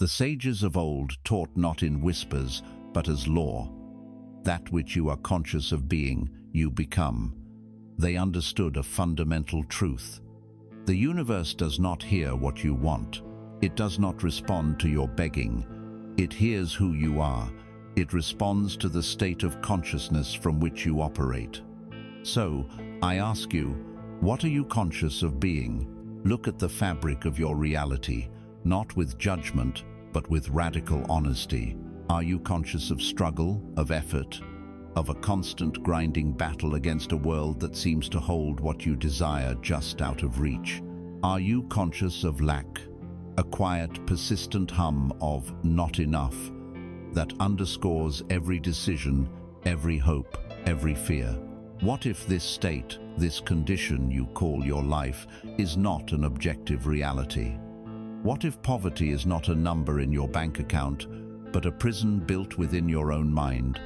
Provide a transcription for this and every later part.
The sages of old taught not in whispers, but as law. That which you are conscious of being, you become. They understood a fundamental truth. The universe does not hear what you want. It does not respond to your begging. It hears who you are. It responds to the state of consciousness from which you operate. So, I ask you, what are you conscious of being? Look at the fabric of your reality, not with judgment, but with radical honesty. Are you conscious of struggle, of effort, of a constant grinding battle against a world that seems to hold what you desire just out of reach? Are you conscious of lack, a quiet, persistent hum of not enough that underscores every decision, every hope, every fear? What if this state, this condition you call your life, is not an objective reality? What if poverty is not a number in your bank account, but a prison built within your own mind?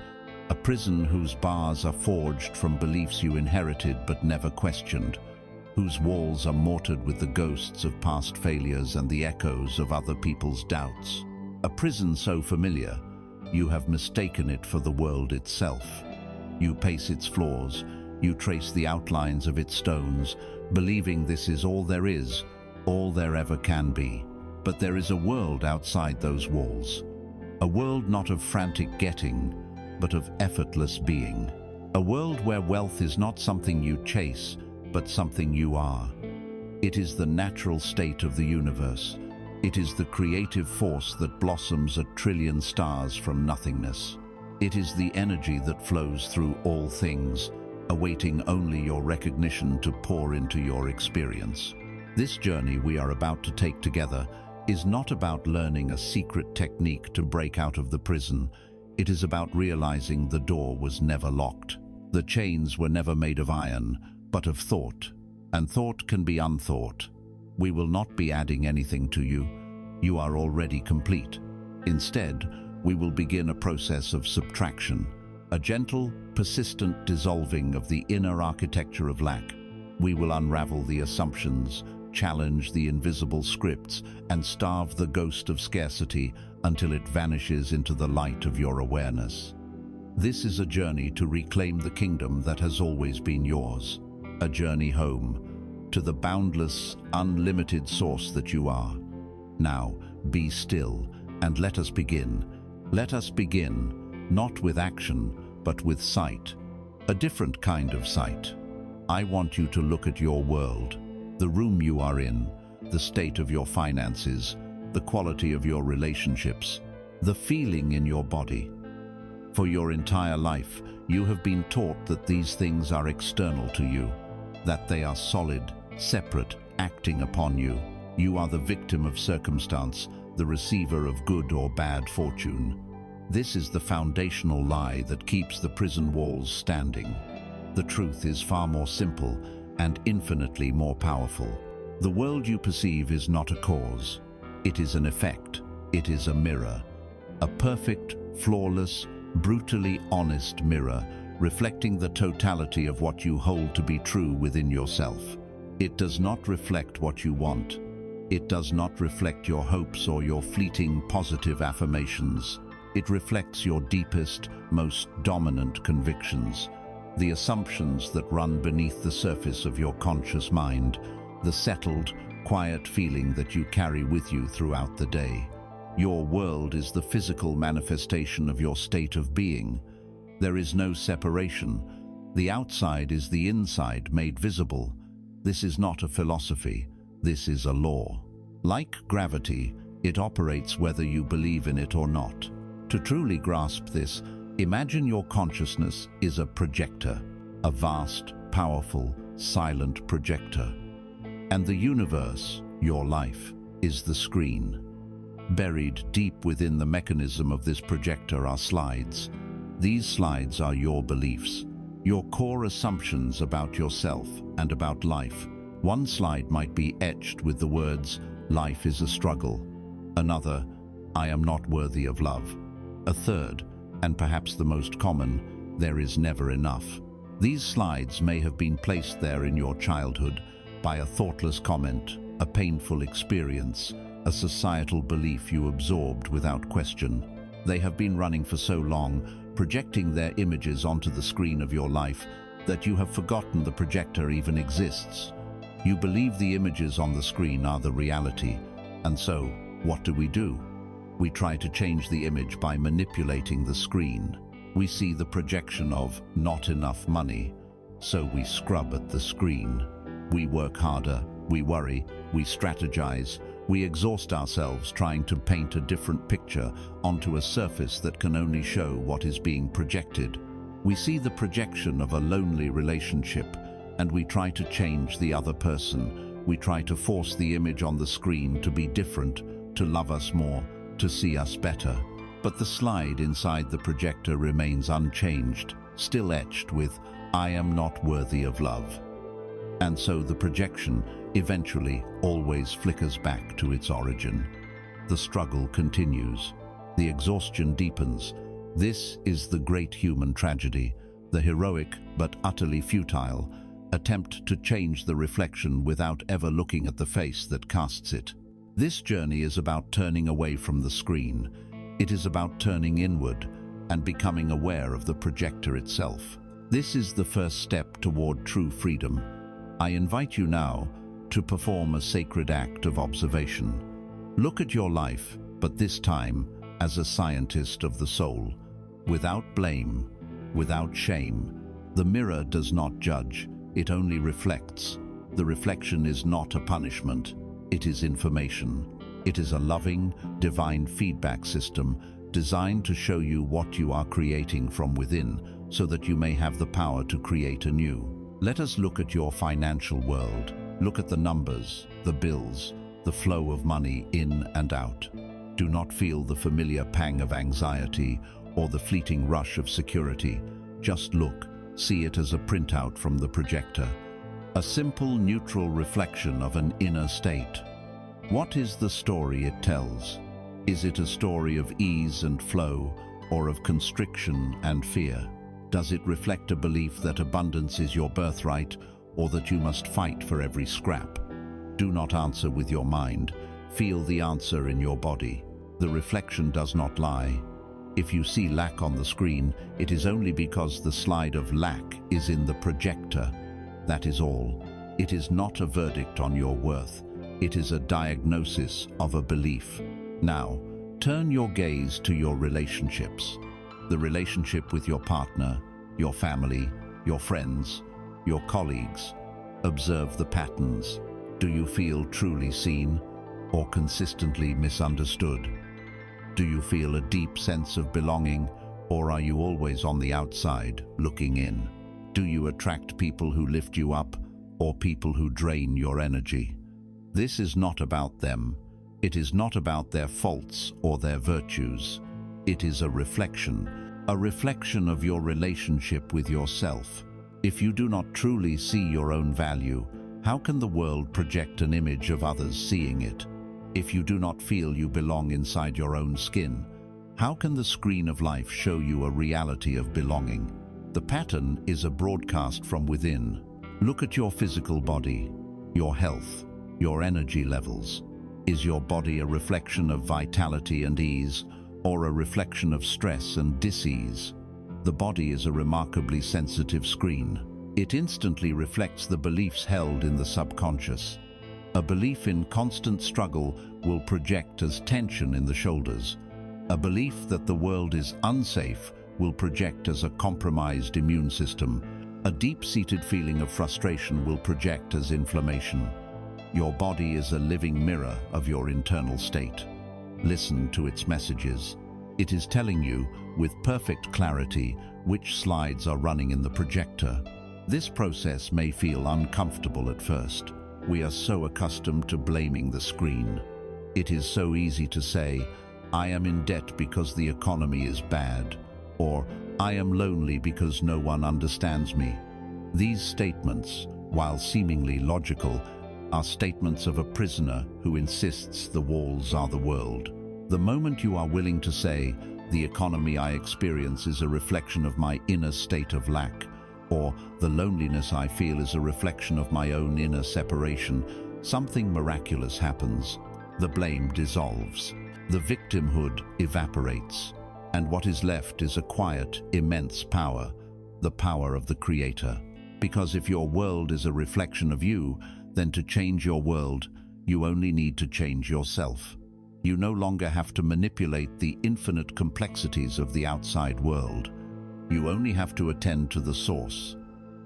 A prison whose bars are forged from beliefs you inherited but never questioned, whose walls are mortared with the ghosts of past failures and the echoes of other people's doubts. A prison so familiar, you have mistaken it for the world itself. You pace its floors, you trace the outlines of its stones, believing this is all there is, all there ever can be. But there is a world outside those walls. A world not of frantic getting, but of effortless being. A world where wealth is not something you chase, but something you are. It is the natural state of the universe. It is the creative force that blossoms a trillion stars from nothingness. It is the energy that flows through all things, awaiting only your recognition to pour into your experience. This journey we are about to take together is not about learning a secret technique to break out of the prison. It is about realizing the door was never locked. The chains were never made of iron, but of thought, and thought can be unthought. We will not be adding anything to you. You are already complete. Instead, we will begin a process of subtraction, a gentle, persistent dissolving of the inner architecture of lack. We will unravel the assumptions, challenge the invisible scripts, and starve the ghost of scarcity until it vanishes into the light of your awareness. This is a journey to reclaim the kingdom that has always been yours, a journey home, to the boundless, unlimited source that you are. Now, be still, and let us begin. Let us begin, not with action, but with sight, a different kind of sight. I want you to look at your world, the room you are in, the state of your finances, the quality of your relationships, the feeling in your body. For your entire life, you have been taught that these things are external to you, that they are solid, separate, acting upon you. You are the victim of circumstance, the receiver of good or bad fortune. This is the foundational lie that keeps the prison walls standing. The truth is far more simple and infinitely more powerful. The world you perceive is not a cause. It is an effect. It is a mirror. A perfect, flawless, brutally honest mirror, reflecting the totality of what you hold to be true within yourself. It does not reflect what you want. It does not reflect your hopes or your fleeting positive affirmations. It reflects your deepest, most dominant convictions, the assumptions that run beneath the surface of your conscious mind, the settled, quiet feeling that you carry with you throughout the day. Your world is the physical manifestation of your state of being. There is no separation. The outside is the inside made visible. This is not a philosophy. This is a law. Like gravity, it operates whether you believe in it or not. To truly grasp this, imagine your consciousness is a projector, a vast, powerful, silent projector. And the universe, your life, is the screen. Buried deep within the mechanism of this projector are slides. These slides are your beliefs, your core assumptions about yourself and about life. One slide might be etched with the words, "Life is a struggle." Another, "I am not worthy of love." A third, and perhaps the most common, "There is never enough." These slides may have been placed there in your childhood by a thoughtless comment, a painful experience, a societal belief you absorbed without question. They have been running for so long, projecting their images onto the screen of your life, that you have forgotten the projector even exists. You believe the images on the screen are the reality, and so, what do? We try to change the image by manipulating the screen. We see the projection of not enough money, so we scrub at the screen. We work harder, we worry, we strategize, we exhaust ourselves trying to paint a different picture onto a surface that can only show what is being projected. We see the projection of a lonely relationship, and we try to change the other person. We try to force the image on the screen to be different, to love us more, to see us better. But the slide inside the projector remains unchanged, still etched with, "I am not worthy of love." And so the projection eventually always flickers back to its origin. The struggle continues. The exhaustion deepens. This is the great human tragedy, the heroic but utterly futile attempt to change the reflection without ever looking at the face that casts it. This journey is about turning away from the screen. It is about turning inward and becoming aware of the projector itself. This is the first step toward true freedom. I invite you now to perform a sacred act of observation. Look at your life, but this time as a scientist of the soul, without blame, without shame. The mirror does not judge, it only reflects. The reflection is not a punishment, it is information. It is a loving, divine feedback system designed to show you what you are creating from within so that you may have the power to create anew. Let us look at your financial world. Look at the numbers, the bills, the flow of money in and out. Do not feel the familiar pang of anxiety or the fleeting rush of security. Just look, see it as a printout from the projector. A simple, neutral reflection of an inner state. What is the story it tells? Is it a story of ease and flow, or of constriction and fear? Does it reflect a belief that abundance is your birthright, or that you must fight for every scrap? Do not answer with your mind. Feel the answer in your body. The reflection does not lie. If you see lack on the screen, it is only because the slide of lack is in the projector. That is all. It is not a verdict on your worth. It is a diagnosis of a belief. Now, turn your gaze to your relationships. The relationship with your partner, your family, your friends, your colleagues. Observe the patterns. Do you feel truly seen or consistently misunderstood? Do you feel a deep sense of belonging, or are you always on the outside, looking in? Do you attract people who lift you up, or people who drain your energy? This is not about them. It is not about their faults or their virtues. It is a reflection of your relationship with yourself. If you do not truly see your own value, how can the world project an image of others seeing it? If you do not feel you belong inside your own skin, how can the screen of life show you a reality of belonging? The pattern is a broadcast from within. Look at your physical body, your health, your energy levels. Is your body a reflection of vitality and ease, or a reflection of stress and dis-ease? The body is a remarkably sensitive screen. It instantly reflects the beliefs held in the subconscious. A belief in constant struggle will project as tension in the shoulders. A belief that the world is unsafe will project as a compromised immune system. A deep-seated feeling of frustration will project as inflammation. Your body is a living mirror of your internal state. Listen to its messages. It is telling you, with perfect clarity, which slides are running in the projector. This process may feel uncomfortable at first. We are so accustomed to blaming the screen. It is so easy to say, "I am in debt because the economy is bad," or "I am lonely because no one understands me." These statements, while seemingly logical, are statements of a prisoner who insists the walls are the world. The moment you are willing to say, "The economy I experience is a reflection of my inner state of lack," or "The loneliness I feel is a reflection of my own inner separation," something miraculous happens. The blame dissolves. The victimhood evaporates. And what is left is a quiet, immense power, the power of the Creator. Because if your world is a reflection of you, then to change your world, you only need to change yourself. You no longer have to manipulate the infinite complexities of the outside world. You only have to attend to the source.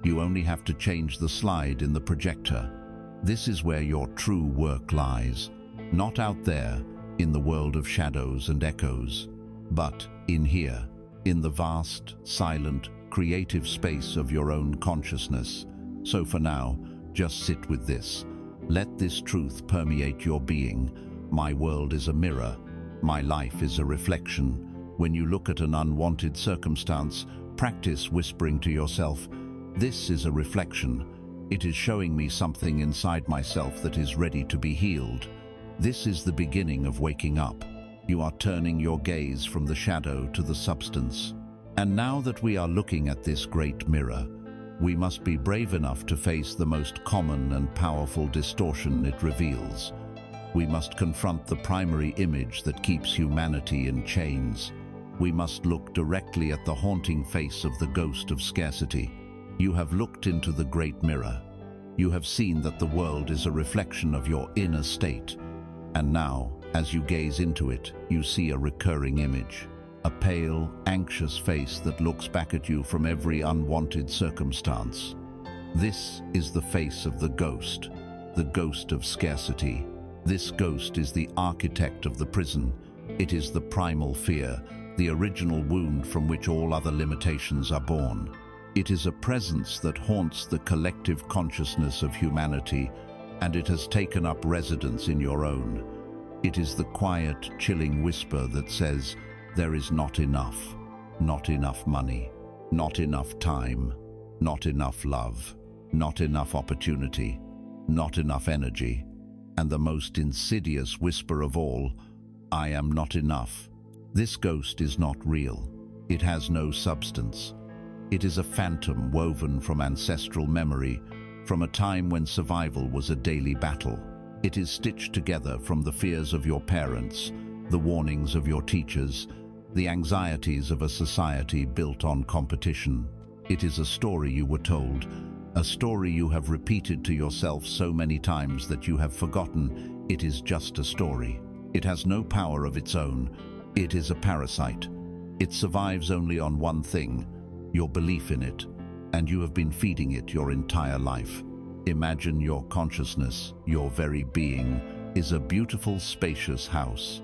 You only have to change the slide in the projector. This is where your true work lies, not out there in the world of shadows and echoes, but in here, in the vast, silent, creative space of your own consciousness. So for now, just sit with this. Let this truth permeate your being. My world is a mirror. My life is a reflection. When you look at an unwanted circumstance, practice whispering to yourself, "This is a reflection. It is showing me something inside myself that is ready to be healed." This is the beginning of waking up. You are turning your gaze from the shadow to the substance. And now that we are looking at this great mirror, we must be brave enough to face the most common and powerful distortion it reveals. We must confront the primary image that keeps humanity in chains. We must look directly at the haunting face of the ghost of scarcity. You have looked into the great mirror. You have seen that the world is a reflection of your inner state. And now, as you gaze into it, you see a recurring image. A pale, anxious face that looks back at you from every unwanted circumstance. This is the face of the ghost of scarcity. This ghost is the architect of the prison. It is the primal fear, the original wound from which all other limitations are born. It is a presence that haunts the collective consciousness of humanity, and it has taken up residence in your own. It is the quiet, chilling whisper that says, there is not enough money, not enough time, not enough love, not enough opportunity, not enough energy, and the most insidious whisper of all, I am not enough. This ghost is not real. It has no substance. It is a phantom woven from ancestral memory, from a time when survival was a daily battle. It is stitched together from the fears of your parents, the warnings of your teachers, the anxieties of a society built on competition. It is a story you were told, a story you have repeated to yourself so many times that you have forgotten it is just a story. It has no power of its own. It is a parasite. It survives only on one thing, your belief in it, and you have been feeding it your entire life. Imagine your consciousness, your very being, is a beautiful, spacious house.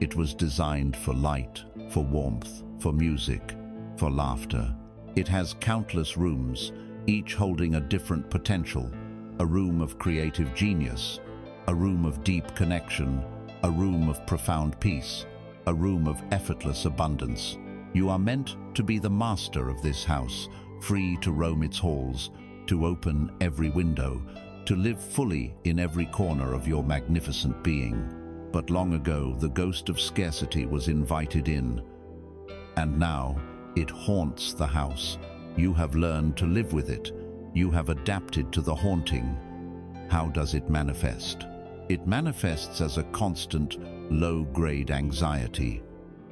It was designed for light, for warmth, for music, for laughter. It has countless rooms, each holding a different potential, a room of creative genius, a room of deep connection, a room of profound peace, a room of effortless abundance. You are meant to be the master of this house, free to roam its halls, to open every window, to live fully in every corner of your magnificent being. But long ago, the ghost of scarcity was invited in, and now it haunts the house. You have learned to live with it. You have adapted to the haunting. How does it manifest? It manifests as a constant, low-grade anxiety,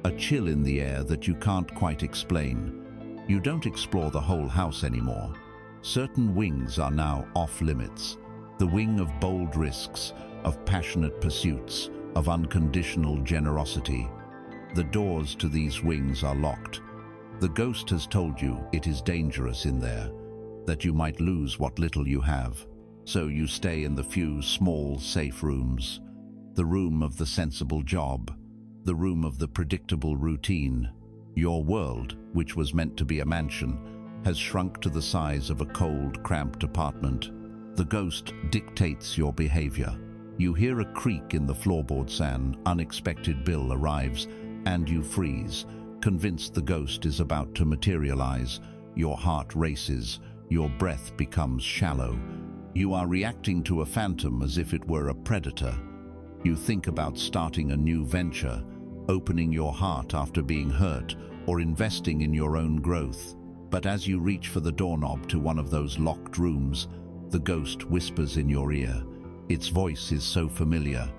a chill in the air that you can't quite explain. You don't explore the whole house anymore. Certain wings are now off-limits. The wing of bold risks, of passionate pursuits, of unconditional generosity. The doors to these wings are locked. The ghost has told you it is dangerous in there, that you might lose what little you have. So you stay in the few small, safe rooms. The room of the sensible job, the room of the predictable routine. Your world, which was meant to be a mansion, has shrunk to the size of a cold, cramped apartment. The ghost dictates your behavior. You hear a creak in the floorboards, an unexpected bill arrives, and you freeze, convinced the ghost is about to materialize. Your heart races, your breath becomes shallow. You are reacting to a phantom as if it were a predator. You think about starting a new venture, opening your heart after being hurt, or investing in your own growth. But as you reach for the doorknob to one of those locked rooms, the ghost whispers in your ear. Its voice is so familiar.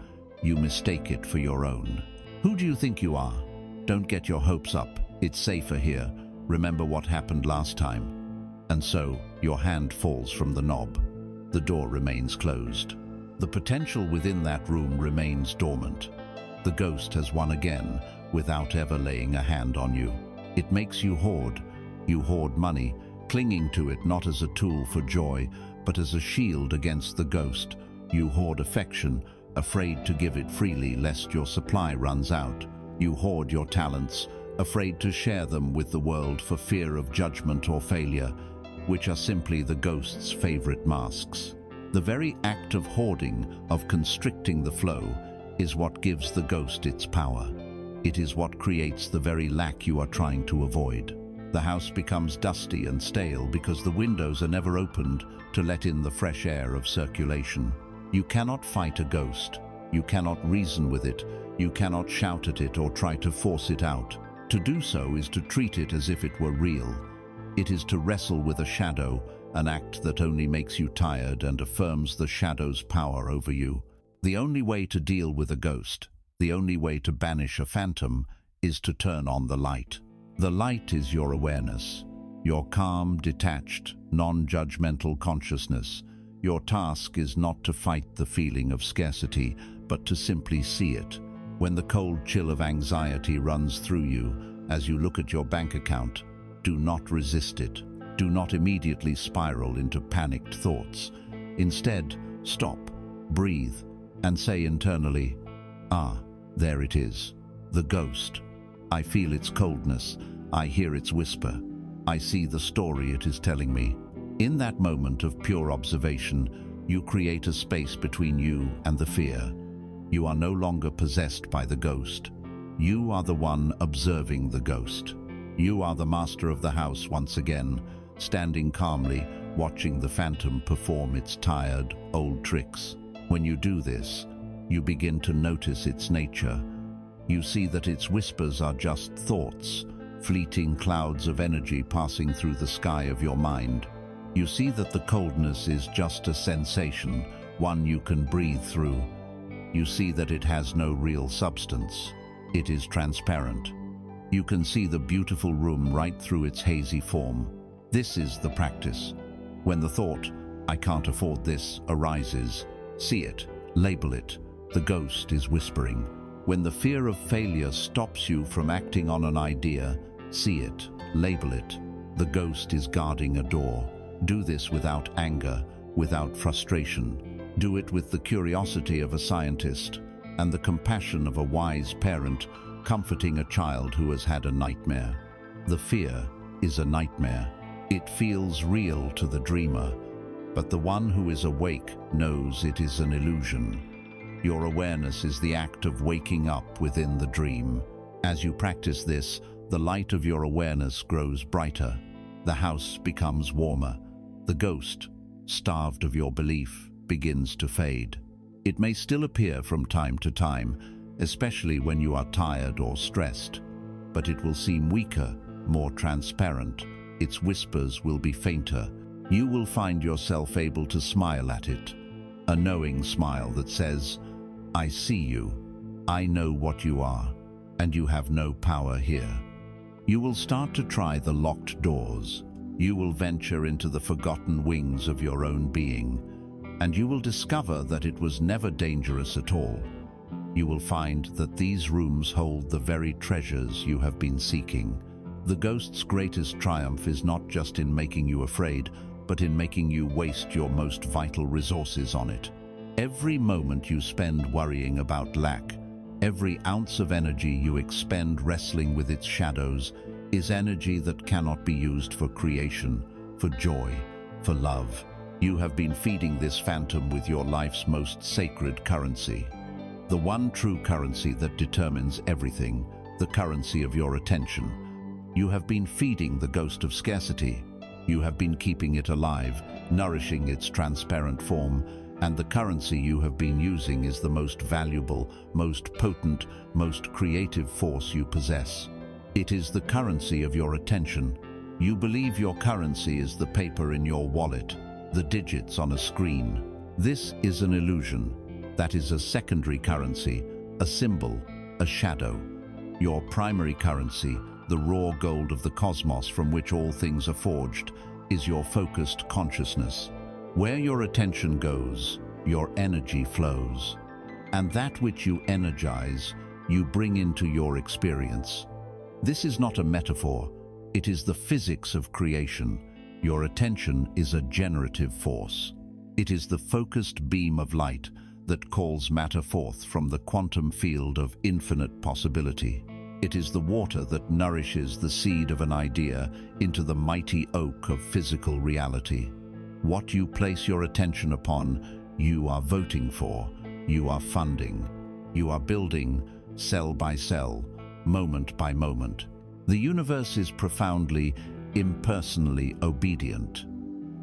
you mistake it for your own. Who do you think you are? Don't get your hopes up. It's safer here. Remember what happened last time. And so, your hand falls from the knob. The door remains closed. The potential within that room remains dormant. The ghost has won again, without ever laying a hand on you. It makes you hoard. You hoard money, clinging to it not as a tool for joy, but as a shield against the ghost. You hoard affection, afraid to give it freely lest your supply runs out. You hoard your talents, afraid to share them with the world for fear of judgment or failure, which are simply the ghost's favorite masks. The very act of hoarding, of constricting the flow, is what gives the ghost its power. It is what creates the very lack you are trying to avoid. The house becomes dusty and stale because the windows are never opened to let in the fresh air of circulation. You cannot fight a ghost. You cannot reason with it. You cannot shout at it or try to force it out. To do so is to treat it as if it were real. It is to wrestle with a shadow, an act that only makes you tired and affirms the shadow's power over you. The only way to deal with a ghost, the only way to banish a phantom, is to turn on the light. The light is your awareness, your calm, detached, non-judgmental consciousness. Your task is not to fight the feeling of scarcity, but to simply see it. When the cold chill of anxiety runs through you as you look at your bank account, do not resist it. Do not immediately spiral into panicked thoughts. Instead, stop, breathe, and say internally, "Ah, there it is, the ghost. I feel its coldness, I hear its whisper, I see the story it is telling me." In that moment of pure observation, you create a space between you and the fear. You are no longer possessed by the ghost. You are the one observing the ghost. You are the master of the house once again, standing calmly, watching the phantom perform its tired, old tricks. When you do this, you begin to notice its nature. You see that its whispers are just thoughts, fleeting clouds of energy passing through the sky of your mind. You see that the coldness is just a sensation, one you can breathe through. You see that it has no real substance. It is transparent. You can see the beautiful room right through its hazy form. This is the practice. When the thought, "I can't afford this," arises, see it, label it. The ghost is whispering. When the fear of failure stops you from acting on an idea, see it, label it. The ghost is guarding a door. Do this without anger, without frustration. Do it with the curiosity of a scientist and the compassion of a wise parent comforting a child who has had a nightmare. The fear is a nightmare. It feels real to the dreamer, but the one who is awake knows it is an illusion. Your awareness is the act of waking up within the dream. As you practice this, the light of your awareness grows brighter. The house becomes warmer. The ghost, starved of your belief, begins to fade. It may still appear from time to time, especially when you are tired or stressed, but it will seem weaker, more transparent. Its whispers will be fainter. You will find yourself able to smile at it, a knowing smile that says, "I see you, I know what you are, and you have no power here." You will start to try the locked doors. You will venture into the forgotten wings of your own being, and you will discover that it was never dangerous at all. You will find that these rooms hold the very treasures you have been seeking. The ghost's greatest triumph is not just in making you afraid, but in making you waste your most vital resources on it. Every moment you spend worrying about lack, every ounce of energy you expend wrestling with its shadows, is energy that cannot be used for creation, for joy, for love. You have been feeding this phantom with your life's most sacred currency. The one true currency that determines everything, the currency of your attention. You have been feeding the ghost of scarcity. You have been keeping it alive, nourishing its transparent form, and the currency you have been using is the most valuable, most potent, most creative force you possess. It is the currency of your attention. You believe your currency is the paper in your wallet, the digits on a screen. This is an illusion. That is a secondary currency, a symbol, a shadow. Your primary currency, the raw gold of the cosmos from which all things are forged, is your focused consciousness. Where your attention goes, your energy flows. And that which you energize, you bring into your experience. This is not a metaphor, it is the physics of creation. Your attention is a generative force. It is the focused beam of light that calls matter forth from the quantum field of infinite possibility. It is the water that nourishes the seed of an idea into the mighty oak of physical reality. What you place your attention upon, you are voting for, you are funding, you are building cell by cell, moment by moment. The universe is profoundly, impersonally obedient.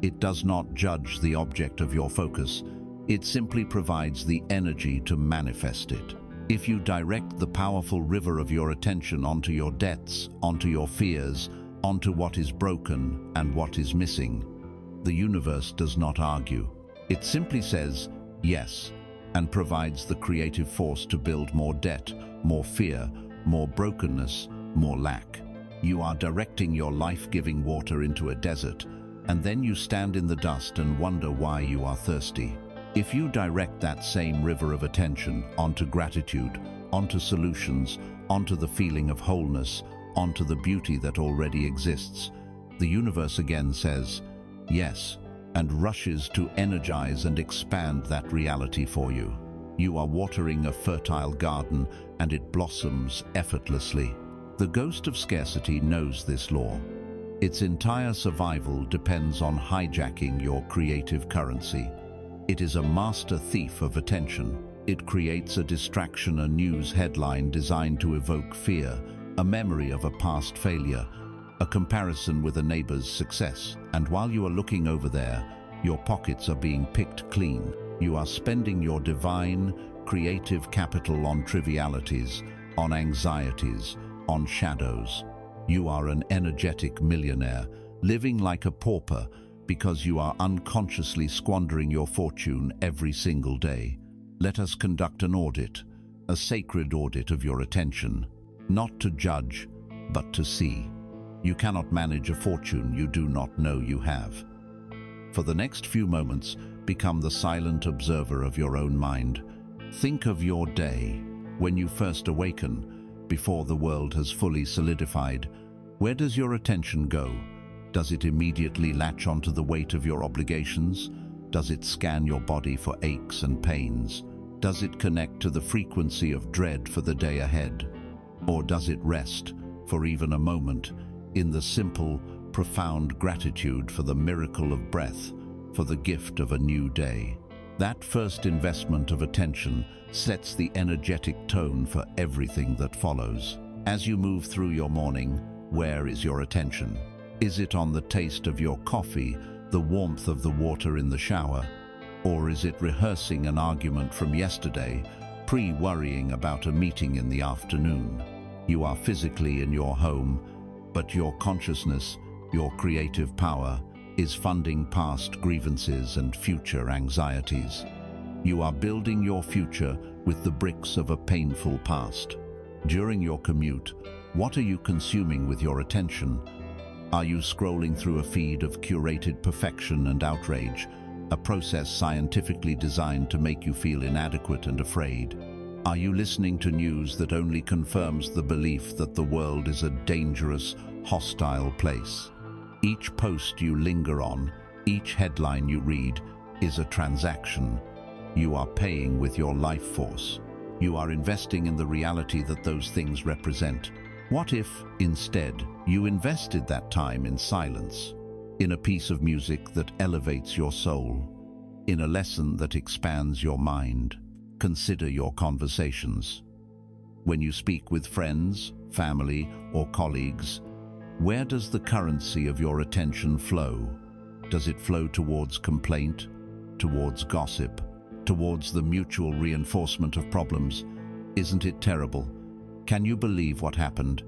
It does not judge the object of your focus, it simply provides the energy to manifest it. If you direct the powerful river of your attention onto your debts, onto your fears, onto what is broken and what is missing, the universe does not argue. It simply says, yes, and provides the creative force to build more debt, more fear, more brokenness, more lack. You are directing your life-giving water into a desert, and then you stand in the dust and wonder why you are thirsty. If you direct that same river of attention onto gratitude, onto solutions, onto the feeling of wholeness, onto the beauty that already exists, the universe again says, yes, and rushes to energize and expand that reality for you. You are watering a fertile garden and it blossoms effortlessly. The ghost of scarcity knows this law. Its entire survival depends on hijacking your creative currency. It is a master thief of attention. It creates a distraction, a news headline designed to evoke fear, a memory of a past failure, a comparison with a neighbor's success. And while you are looking over there, your pockets are being picked clean. You are spending your divine, creative capital on trivialities, on anxieties, on shadows. You are an energetic millionaire, living like a pauper because you are unconsciously squandering your fortune every single day. Let us conduct an audit, a sacred audit of your attention, not to judge, but to see. You cannot manage a fortune you do not know you have. For the next few moments, become the silent observer of your own mind. Think of your day, when you first awaken, before the world has fully solidified. Where does your attention go? Does it immediately latch onto the weight of your obligations? Does it scan your body for aches and pains? Does it connect to the frequency of dread for the day ahead? Or does it rest, for even a moment, in the simple, profound gratitude for the miracle of breath, for the gift of a new day? That first investment of attention sets the energetic tone for everything that follows. As you move through your morning, where is your attention? Is it on the taste of your coffee, the warmth of the water in the shower? Or is it rehearsing an argument from yesterday, pre-worrying about a meeting in the afternoon? You are physically in your home, but your consciousness, your creative power, is funding past grievances and future anxieties. You are building your future with the bricks of a painful past. During your commute, what are you consuming with your attention? Are you scrolling through a feed of curated perfection and outrage, a process scientifically designed to make you feel inadequate and afraid? Are you listening to news that only confirms the belief that the world is a dangerous, hostile place? Each post you linger on, each headline you read, is a transaction. You are paying with your life force. You are investing in the reality that those things represent. What if, instead, you invested that time in silence, in a piece of music that elevates your soul, in a lesson that expands your mind? Consider your conversations. When you speak with friends, family, or colleagues, where does the currency of your attention flow? Does it flow towards complaint, towards gossip, towards the mutual reinforcement of problems? Isn't it terrible? Can you believe what happened?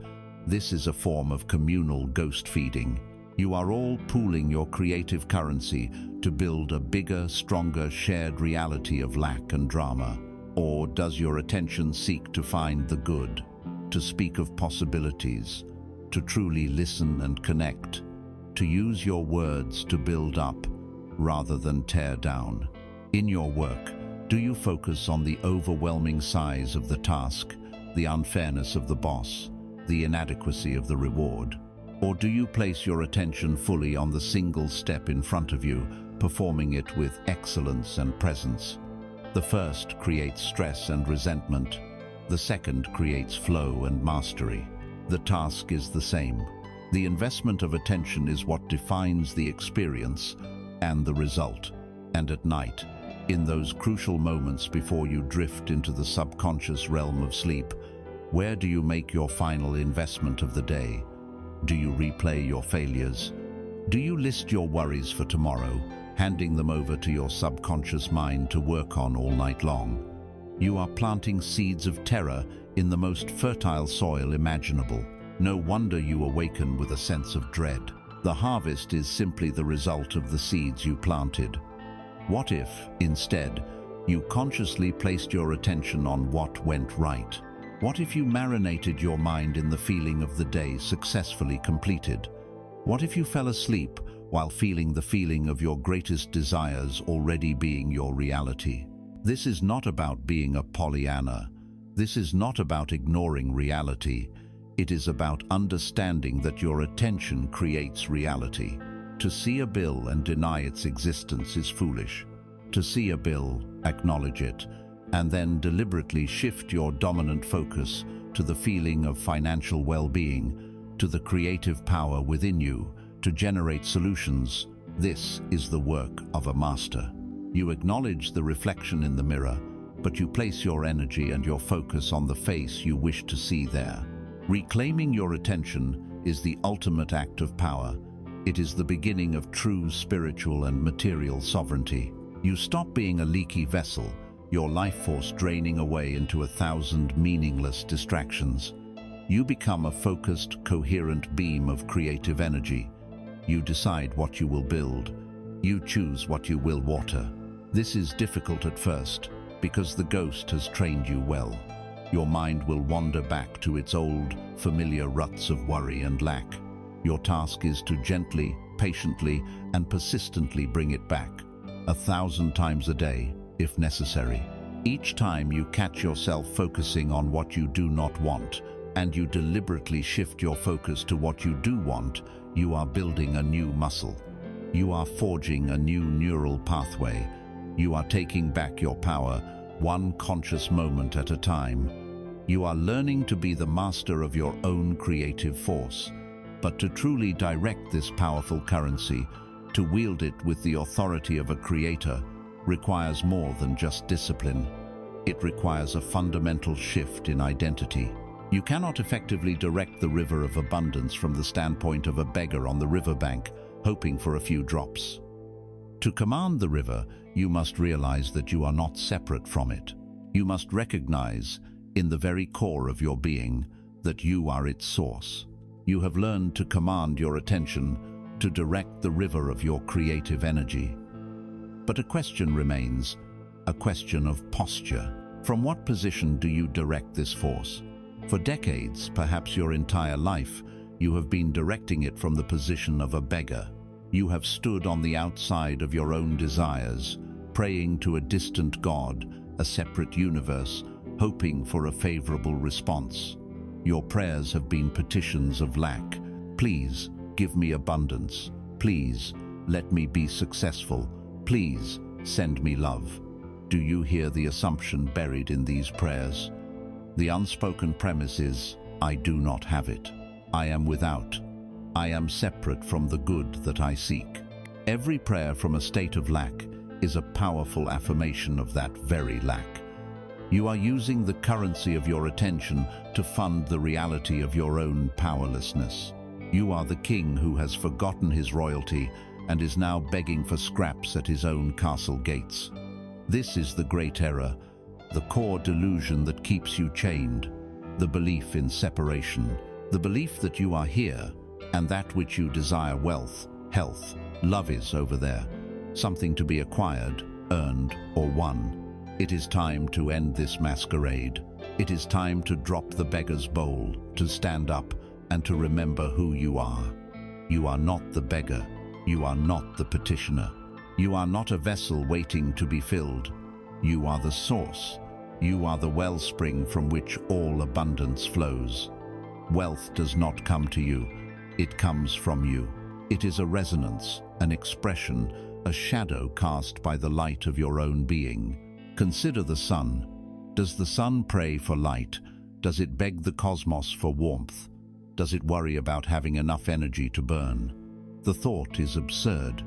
This is a form of communal ghost feeding. You are all pooling your creative currency to build a bigger, stronger, shared reality of lack and drama. Or does your attention seek to find the good, to speak of possibilities, to truly listen and connect, to use your words to build up rather than tear down? In your work, do you focus on the overwhelming size of the task, the unfairness of the boss, the inadequacy of the reward? Or do you place your attention fully on the single step in front of you, performing it with excellence and presence? The first creates stress and resentment. The second creates flow and mastery. The task is the same. The investment of attention is what defines the experience and the result. And at night, in those crucial moments before you drift into the subconscious realm of sleep, where do you make your final investment of the day? Do you replay your failures? Do you list your worries for tomorrow, handing them over to your subconscious mind to work on all night long? You are planting seeds of terror in the most fertile soil imaginable. No wonder you awaken with a sense of dread. The harvest is simply the result of the seeds you planted. What if, instead, you consciously placed your attention on what went right? What if you marinated your mind in the feeling of the day successfully completed? What if you fell asleep while feeling the feeling of your greatest desires already being your reality? This is not about being a Pollyanna. This is not about ignoring reality. It is about understanding that your attention creates reality. To see a bill and deny its existence is foolish. To see a bill, acknowledge it, and then deliberately shift your dominant focus to the feeling of financial well-being, to the creative power within you to generate solutions. This is the work of a master. You acknowledge the reflection in the mirror, but you place your energy and your focus on the face you wish to see there. Reclaiming your attention is the ultimate act of power. It is the beginning of true spiritual and material sovereignty. You stop being a leaky vessel, your life force draining away into 1,000 meaningless distractions. You become a focused, coherent beam of creative energy. You decide what you will build. You choose what you will water. This is difficult at first, because the ghost has trained you well. Your mind will wander back to its old, familiar ruts of worry and lack. Your task is to gently, patiently, and persistently bring it back, 1,000 times a day, if necessary. Each time you catch yourself focusing on what you do not want, and you deliberately shift your focus to what you do want, you are building a new muscle. You are forging a new neural pathway. You are taking back your power, one conscious moment at a time. You are learning to be the master of your own creative force. But to truly direct this powerful currency, to wield it with the authority of a creator, requires more than just discipline. It requires a fundamental shift in identity. You cannot effectively direct the river of abundance from the standpoint of a beggar on the riverbank, hoping for a few drops. To command the river, you must realize that you are not separate from it. You must recognize, in the very core of your being, that you are its source. You have learned to command your attention, to direct the river of your creative energy. But a question remains, a question of posture. From what position do you direct this force? For decades, perhaps your entire life, you have been directing it from the position of a beggar. You have stood on the outside of your own desires, praying to a distant God, a separate universe, hoping for a favorable response. Your prayers have been petitions of lack. Please, give me abundance. Please, let me be successful. Please, send me love. Do you hear the assumption buried in these prayers? The unspoken premise is, I do not have it. I am without. I am separate from the good that I seek. Every prayer from a state of lack is a powerful affirmation of that very lack. You are using the currency of your attention to fund the reality of your own powerlessness. You are the king who has forgotten his royalty and is now begging for scraps at his own castle gates. This is the great error, the core delusion that keeps you chained, the belief in separation, the belief that you are here, And that which you desire, wealth, health, love, is over there, something to be acquired, earned, or won. It is time to end this masquerade. It is time to drop the beggar's bowl, to stand up, and to remember who you are. You are not the beggar. You are not the petitioner. You are not a vessel waiting to be filled. You are the source. You are the wellspring from which all abundance flows. Wealth does not come to you. It comes from you. It is a resonance, an expression, a shadow cast by the light of your own being. Consider the sun. Does the sun pray for light? Does it beg the cosmos for warmth? Does it worry about having enough energy to burn? The thought is absurd.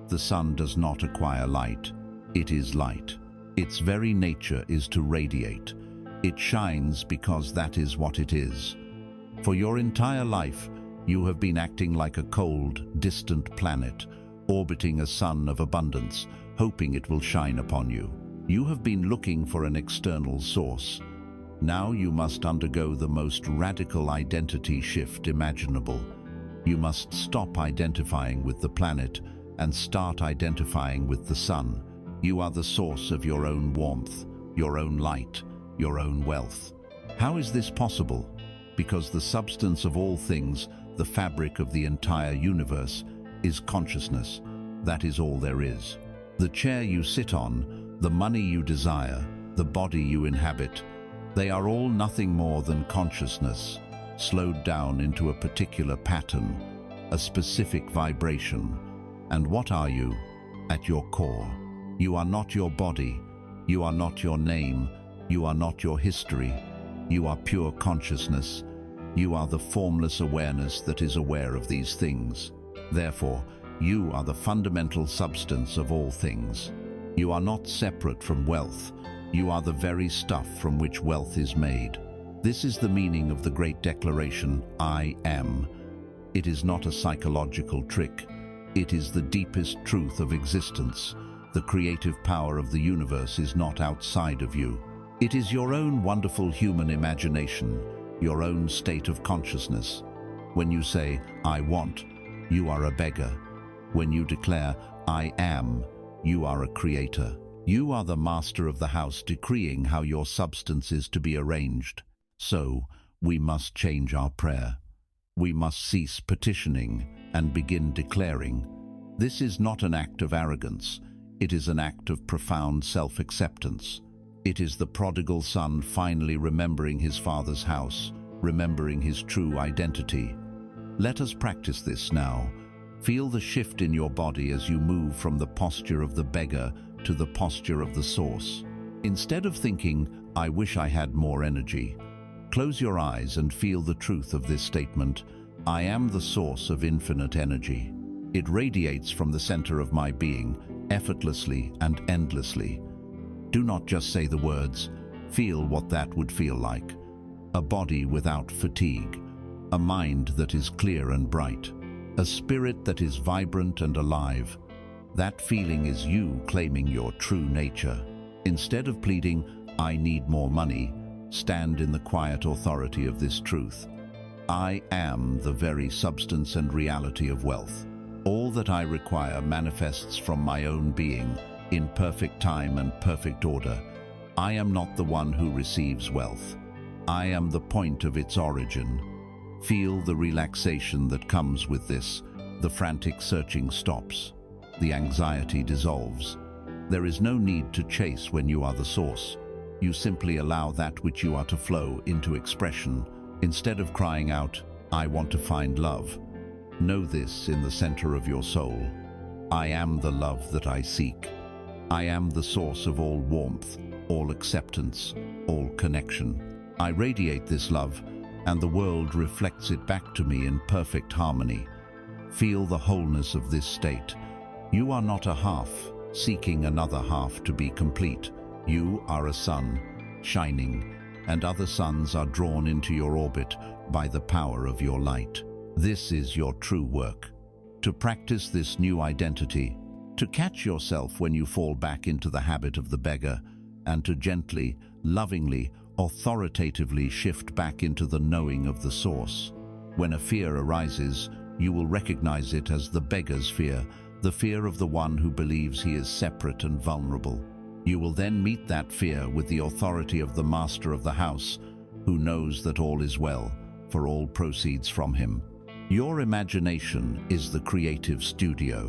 The sun does not acquire light. It is light. Its very nature is to radiate. It shines because that is what it is. For your entire life, you have been acting like a cold, distant planet, orbiting a sun of abundance, hoping it will shine upon you. You have been looking for an external source. Now you must undergo the most radical identity shift imaginable. You must stop identifying with the planet and start identifying with the sun. You are the source of your own warmth, your own light, your own wealth. How is this possible? Because the substance of all things, the fabric of the entire universe, is consciousness. That is all there is. The chair you sit on, the money you desire, the body you inhabit, they are all nothing more than consciousness, slowed down into a particular pattern, a specific vibration. And what are you? At your core, you are not your body, you are not your name, you are not your history, you are pure consciousness. You are the formless awareness that is aware of these things. Therefore, you are the fundamental substance of all things. You are not separate from wealth. You are the very stuff from which wealth is made. This is the meaning of the great declaration, I am. It is not a psychological trick. It is the deepest truth of existence. The creative power of the universe is not outside of you. It is your own wonderful human imagination, your own state of consciousness. When you say, I want, you are a beggar. When you declare, I am, you are a creator. You are the master of the house, decreeing how your substance is to be arranged. So, we must change our prayer. We must cease petitioning and begin declaring. This is not an act of arrogance. It is an act of profound self-acceptance. It is the prodigal son finally remembering his father's house, remembering his true identity. Let us practice this now. Feel the shift in your body as you move from the posture of the beggar to the posture of the source. Instead of thinking, I wish I had more energy, close your eyes and feel the truth of this statement. I am the source of infinite energy. It radiates from the center of my being, effortlessly and endlessly. Do not just say the words, feel what that would feel like. A body without fatigue, a mind that is clear and bright, a spirit that is vibrant and alive. That feeling is you claiming your true nature. Instead of pleading, I need more money, stand in the quiet authority of this truth. I am the very substance and reality of wealth. All that I require manifests from my own being, in perfect time and perfect order. I am not the one who receives wealth. I am the point of its origin. Feel the relaxation that comes with this. The frantic searching stops. The anxiety dissolves. There is no need to chase when you are the source. You simply allow that which you are to flow into expression. Instead of crying out, I want to find love, know this in the center of your soul. I am the love that I seek. I am the source of all warmth, all acceptance, all connection. I radiate this love, and the world reflects it back to me in perfect harmony. Feel the wholeness of this state. You are not a half, seeking another half to be complete. You are a sun, shining, and other suns are drawn into your orbit by the power of your light. This is your true work. To practice this new identity, to catch yourself when you fall back into the habit of the beggar, and to gently, lovingly, authoritatively shift back into the knowing of the source. When a fear arises, You will recognize it as the beggar's fear, the fear of the one who believes he is separate and vulnerable. You will then meet that fear with the authority of the master of the house, who knows that all is well, for all proceeds from him. Your imagination is the creative studio.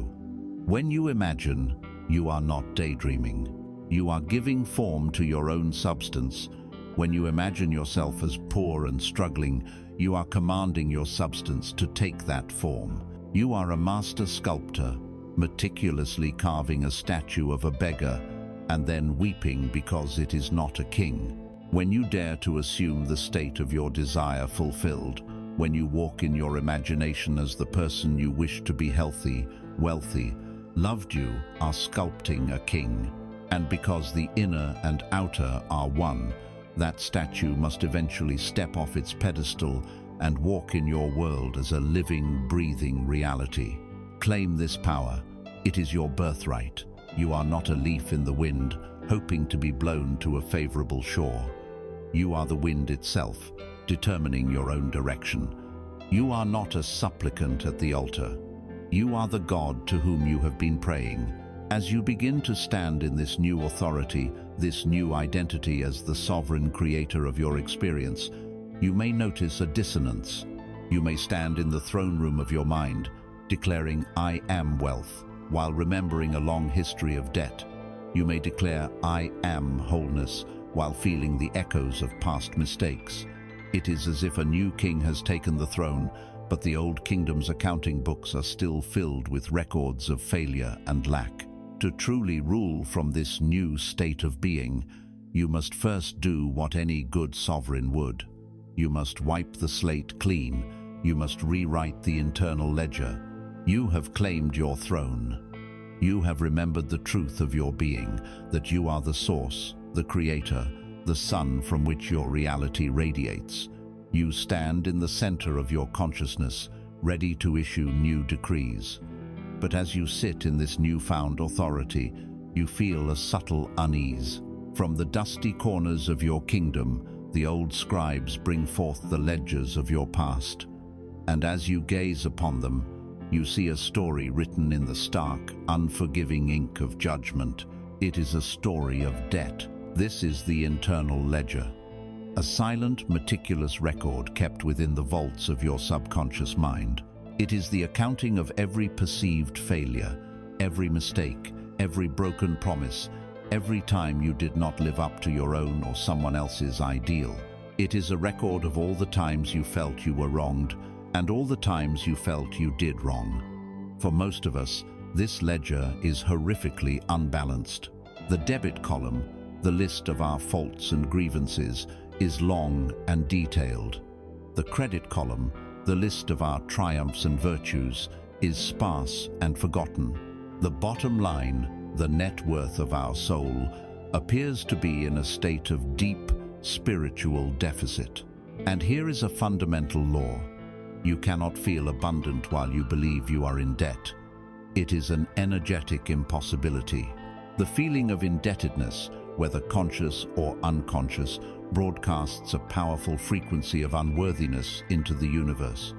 When you imagine, you are not daydreaming. You are giving form to your own substance. When you imagine yourself as poor and struggling, you are commanding your substance to take that form. You are a master sculptor, meticulously carving a statue of a beggar, and then weeping because it is not a king. When you dare to assume the state of your desire fulfilled, when you walk in your imagination as the person you wish to be healthy, wealthy, loved, you are sculpting a king. And because the inner and outer are one, that statue must eventually step off its pedestal and walk in your world as a living, breathing reality. Claim this power. It is your birthright. You are not a leaf in the wind, hoping to be blown to a favorable shore. You are the wind itself, determining your own direction. You are not a supplicant at the altar. You are the God to whom you have been praying. As you begin to stand in this new authority, this new identity as the sovereign creator of your experience, you may notice a dissonance. You may stand in the throne room of your mind, declaring, "I am wealth," while remembering a long history of debt. You may declare, "I am wholeness," while feeling the echoes of past mistakes. It is as if a new king has taken the throne, but the old kingdom's accounting books are still filled with records of failure and lack. To truly rule from this new state of being, you must first do what any good sovereign would. You must wipe the slate clean. You must rewrite the internal ledger. You have claimed your throne. You have remembered the truth of your being, that you are the source, the creator, the sun from which your reality radiates. You stand in the center of your consciousness, ready to issue new decrees. But as you sit in this newfound authority, you feel a subtle unease. From the dusty corners of your kingdom, the old scribes bring forth the ledgers of your past. And as you gaze upon them, you see a story written in the stark, unforgiving ink of judgment. It is a story of debt. This is the internal ledger, a silent, meticulous record kept within the vaults of your subconscious mind. It is the accounting of every perceived failure, every mistake, every broken promise, every time you did not live up to your own or someone else's ideal. It is a record of all the times you felt you were wronged and all the times you felt you did wrong. For most of us, this ledger is horrifically unbalanced. The debit column, the list of our faults and grievances, is long and detailed. The credit column, the list of our triumphs and virtues, is sparse and forgotten. The bottom line, the net worth of our soul, appears to be in a state of deep spiritual deficit. And here is a fundamental law. You cannot feel abundant while you believe you are in debt. It is an energetic impossibility. The feeling of indebtedness, whether conscious or unconscious, broadcasts a powerful frequency of unworthiness into the universe.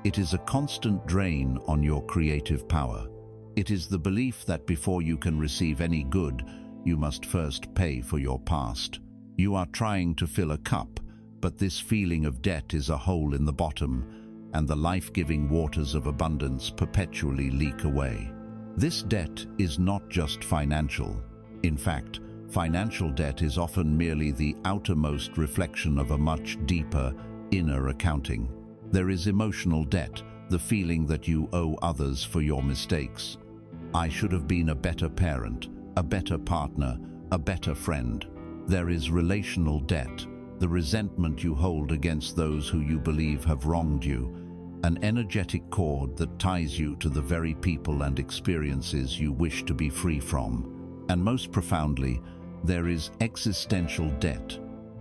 It is a constant drain on your creative power. It is the belief that before you can receive any good, you must first pay for your past. You are trying to fill a cup, but this feeling of debt is a hole in the bottom, and the life-giving waters of abundance perpetually leak away. This debt is not just financial. In fact, financial debt is often merely the outermost reflection of a much deeper, inner accounting. There is emotional debt, the feeling that you owe others for your mistakes. I should have been a better parent, a better partner, a better friend. There is relational debt, the resentment you hold against those who you believe have wronged you, an energetic cord that ties you to the very people and experiences you wish to be free from. And most profoundly, there is existential debt,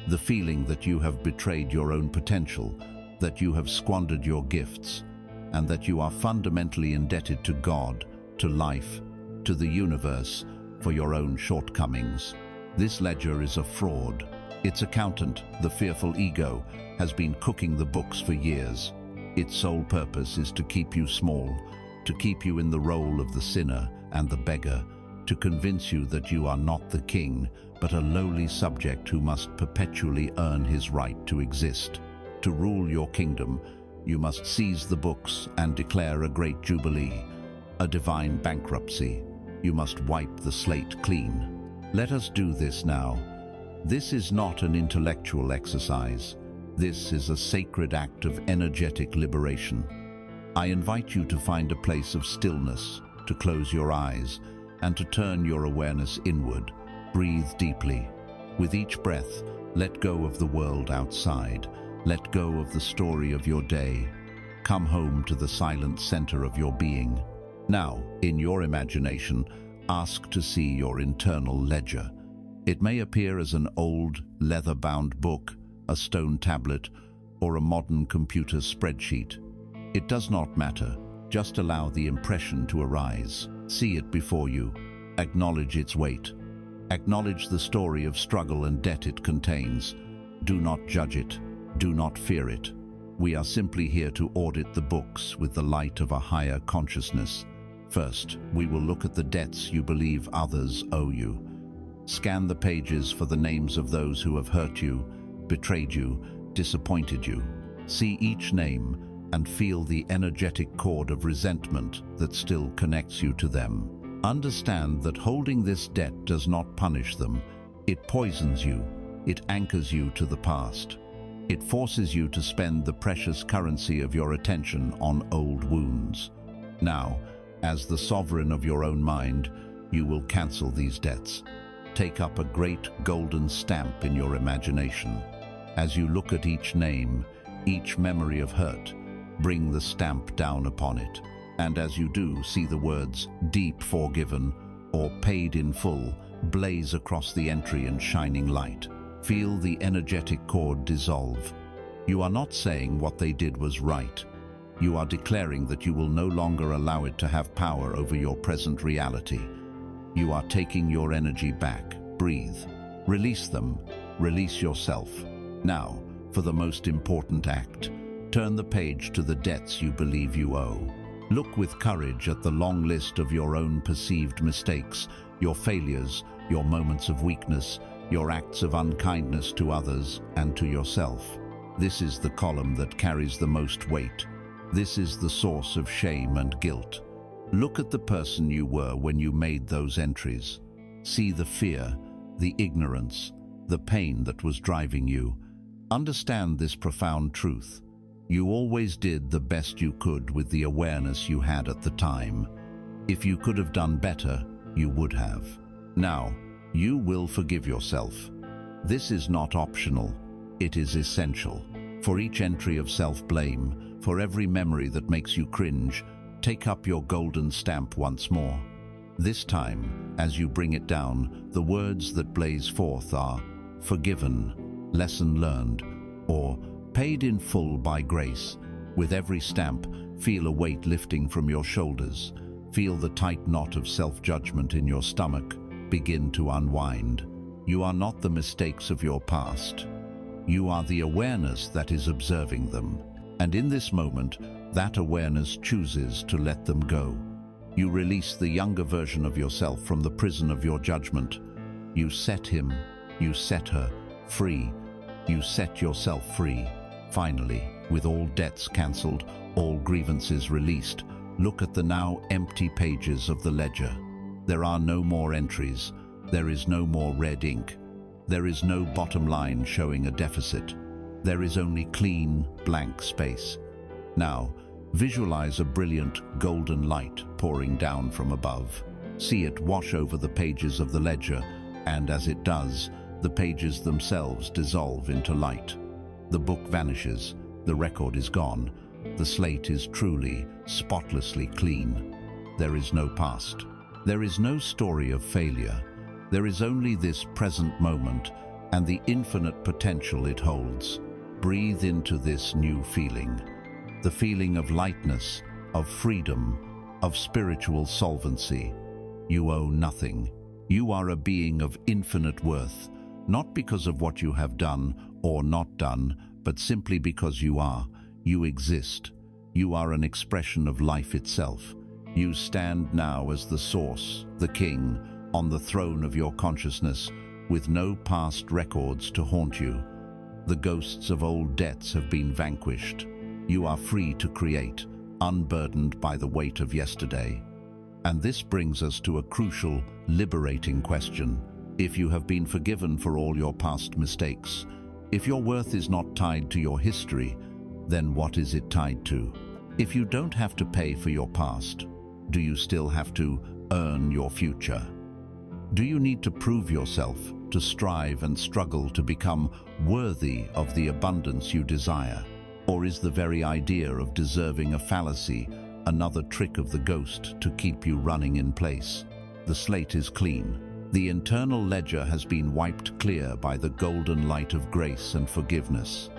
the feeling that you have betrayed your own potential, that you have squandered your gifts, and that you are fundamentally indebted to God, to life, to the universe, for your own shortcomings. This ledger is a fraud. Its accountant, the fearful ego, has been cooking the books for years. Its sole purpose is to keep you small, to keep you in the role of the sinner and the beggar, to convince you that you are not the king, but a lowly subject who must perpetually earn his right to exist. To rule your kingdom, you must seize the books and declare a great jubilee, a divine bankruptcy. You must wipe the slate clean. Let us do this now. This is not an intellectual exercise. This is a sacred act of energetic liberation. I invite you to find a place of stillness, to close your eyes, and to turn your awareness inward. Breathe deeply. With each breath, let go of the world outside. Let go of the story of your day. Come home to the silent center of your being. Now, in your imagination, ask to see your internal ledger. It may appear as an old, leather-bound book, a stone tablet, or a modern computer spreadsheet. It does not matter. Just allow the impression to arise. See it before you. Acknowledge its weight. Acknowledge the story of struggle and debt it contains. Do not judge it. Do not fear it. We are simply here to audit the books with the light of a higher consciousness. First, we will look at the debts you believe others owe you. Scan the pages for the names of those who have hurt you, betrayed you, disappointed you. See each name and feel the energetic cord of resentment that still connects you to them. Understand that holding this debt does not punish them. It poisons you. It anchors you to the past. It forces you to spend the precious currency of your attention on old wounds. Now, as the sovereign of your own mind, you will cancel these debts. Take up a great golden stamp in your imagination. As you look at each name, each memory of hurt, bring the stamp down upon it. And as you do, see the words "deep forgiven" or "paid in full" blaze across the entry in shining light. Feel the energetic cord dissolve. You are not saying what they did was right. You are declaring that you will no longer allow it to have power over your present reality. You are taking your energy back. Breathe. Release them. Release yourself. Now, for the most important act, turn the page to the debts you believe you owe. Look with courage at the long list of your own perceived mistakes, your failures, your moments of weakness, your acts of unkindness to others and to yourself. This is the column that carries the most weight. This is the source of shame and guilt. Look at the person you were when you made those entries. See the fear, the ignorance, the pain that was driving you. Understand this profound truth. You always did the best you could with the awareness you had at the time. If you could have done better, you would have. Now, you will forgive yourself. This is not optional. It is essential. For each entry of self-blame, for every memory that makes you cringe, take up your golden stamp once more. This time, as you bring it down, the words that blaze forth are "forgiven," "lesson learned," or "paid in full by grace." With every stamp, feel a weight lifting from your shoulders. Feel the tight knot of self-judgment in your stomach begin to unwind. You are not the mistakes of your past. You are the awareness that is observing them. And in this moment, that awareness chooses to let them go. You release the younger version of yourself from the prison of your judgment. You set him, you set her free. You set yourself free. Finally, with all debts cancelled, all grievances released, look at the now empty pages of the ledger. There are no more entries. There is no more red ink. There is no bottom line showing a deficit. There is only clean, blank space. Now, visualize a brilliant golden light pouring down from above. See it wash over the pages of the ledger, and as it does, the pages themselves dissolve into light. The book vanishes. The record is gone. The slate is truly, spotlessly clean. There is no past. There is no story of failure. There is only this present moment and the infinite potential it holds. Breathe into this new feeling. The feeling of lightness, of freedom, of spiritual solvency. You owe nothing. You are a being of infinite worth, not because of what you have done or not done, but simply because you are. You exist. You are an expression of life itself. You stand now as the source, the king, on the throne of your consciousness, with no past records to haunt you. The ghosts of old debts have been vanquished. You are free to create, unburdened by the weight of yesterday. And this brings us to a crucial, liberating question. If you have been forgiven for all your past mistakes, if your worth is not tied to your history, then what is it tied to? If you don't have to pay for your past, do you still have to earn your future? Do you need to prove yourself, to strive and struggle to become worthy of the abundance you desire? Or is the very idea of deserving a fallacy, another trick of the ghost to keep you running in place? The slate is clean. The internal ledger has been wiped clear by the golden light of grace and forgiveness.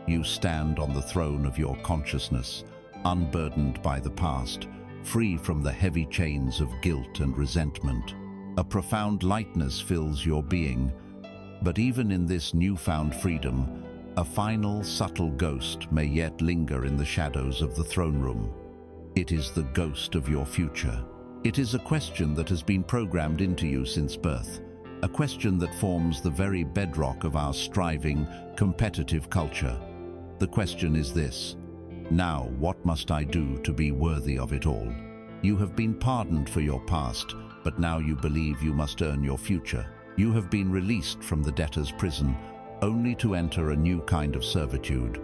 You stand on the throne of your consciousness, unburdened by the past, free from the heavy chains of guilt and resentment. A profound lightness fills your being, but even in this newfound freedom, a final, subtle ghost may yet linger in the shadows of the throne room. It is the ghost of your future. It is a question that has been programmed into you since birth, a question that forms the very bedrock of our striving, competitive culture. The question is this: now, what must I do to be worthy of it all? You have been pardoned for your past, but now you believe you must earn your future. You have been released from the debtor's prison, only to enter a new kind of servitude,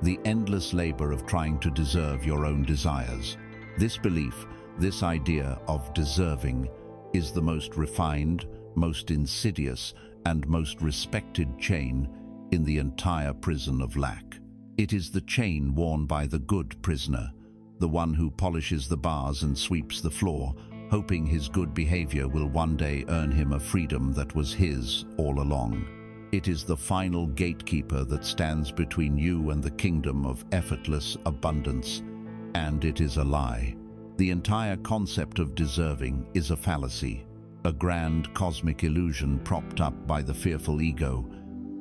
the endless labor of trying to deserve your own desires. This belief, this idea of deserving, is the most refined, most insidious, and most respected chain in the entire prison of lack. It is the chain worn by the good prisoner, the one who polishes the bars and sweeps the floor, hoping his good behavior will one day earn him a freedom that was his all along. It is the final gatekeeper that stands between you and the kingdom of effortless abundance, and it is a lie. The entire concept of deserving is a fallacy, a grand cosmic illusion propped up by the fearful ego.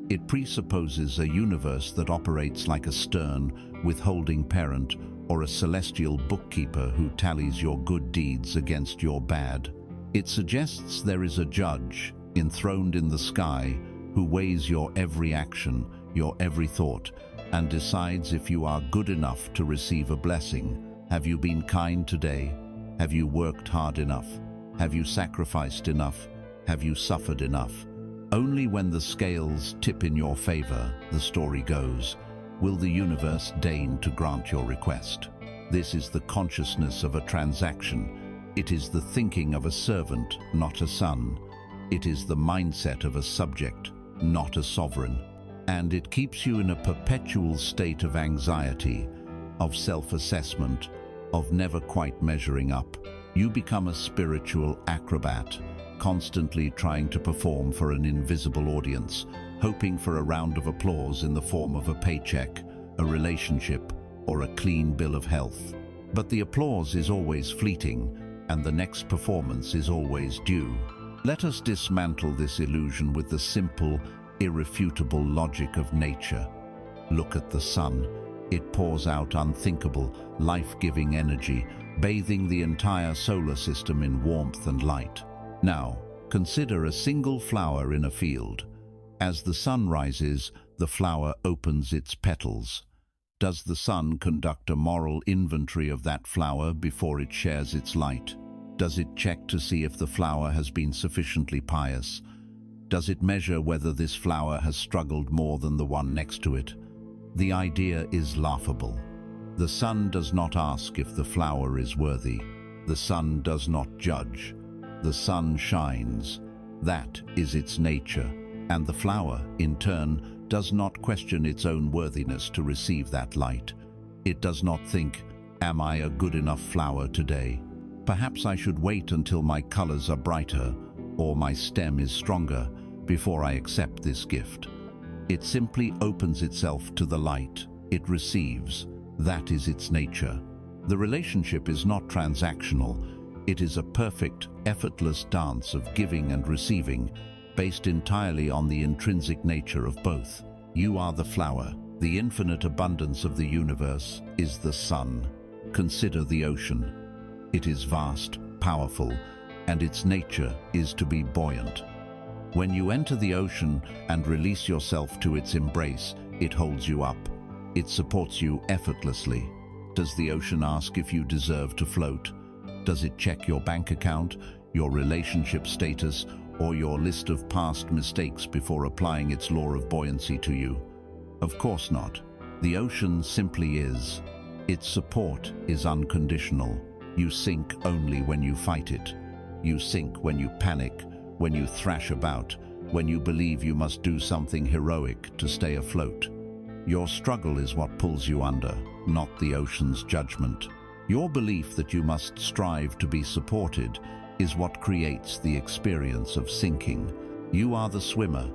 It presupposes a universe that operates like a stern, withholding parent or a celestial bookkeeper who tallies your good deeds against your bad. It suggests there is a judge, enthroned in the sky, who weighs your every action, your every thought, and decides if you are good enough to receive a blessing. Have you been kind today? Have you worked hard enough? Have you sacrificed enough? Have you suffered enough? Only when the scales tip in your favor, the story goes, will the universe deign to grant your request. This is the consciousness of a transaction. It is the thinking of a servant, not a son. It is the mindset of a subject, not a sovereign. And it keeps you in a perpetual state of anxiety, of self-assessment, of never quite measuring up. You become a spiritual acrobat, constantly trying to perform for an invisible audience, hoping for a round of applause in the form of a paycheck, a relationship, or a clean bill of health. But the applause is always fleeting, and the next performance is always due. Let us dismantle this illusion with the simple, irrefutable logic of nature. Look at the sun. It pours out unthinkable, life-giving energy, bathing the entire solar system in warmth and light. Now, consider a single flower in a field. As the sun rises, the flower opens its petals. Does the sun conduct a moral inventory of that flower before it shares its light? Does it check to see if the flower has been sufficiently pious? Does it measure whether this flower has struggled more than the one next to it? The idea is laughable. The sun does not ask if the flower is worthy. The sun does not judge. The sun shines. That is its nature. And the flower, in turn, does not question its own worthiness to receive that light. It does not think, "Am I a good enough flower today? Perhaps I should wait until my colors are brighter or my stem is stronger before I accept this gift." It simply opens itself to the light. It receives. That is its nature. The relationship is not transactional. It is a perfect, effortless dance of giving and receiving, based entirely on the intrinsic nature of both. You are the flower. The infinite abundance of the universe is the sun. Consider the ocean. It is vast, powerful, and its nature is to be buoyant. When you enter the ocean and release yourself to its embrace, it holds you up. It supports you effortlessly. Does the ocean ask if you deserve to float? Does it check your bank account, your relationship status, or your list of past mistakes before applying its law of buoyancy to you? Of course not. The ocean simply is. Its support is unconditional. You sink only when you fight it. You sink when you panic, when you thrash about, when you believe you must do something heroic to stay afloat. Your struggle is what pulls you under, not the ocean's judgment. Your belief that you must strive to be supported is what creates the experience of sinking. You are the swimmer.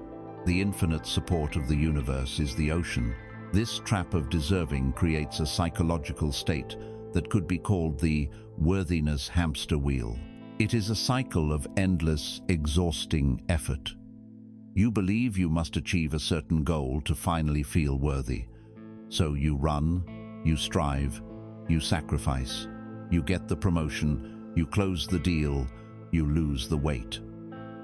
The infinite support of the universe is the ocean. This trap of deserving creates a psychological state that could be called the worthiness hamster wheel. It is a cycle of endless, exhausting effort. You believe you must achieve a certain goal to finally feel worthy. So you run, you strive, you sacrifice, you get the promotion, you close the deal, you lose the weight.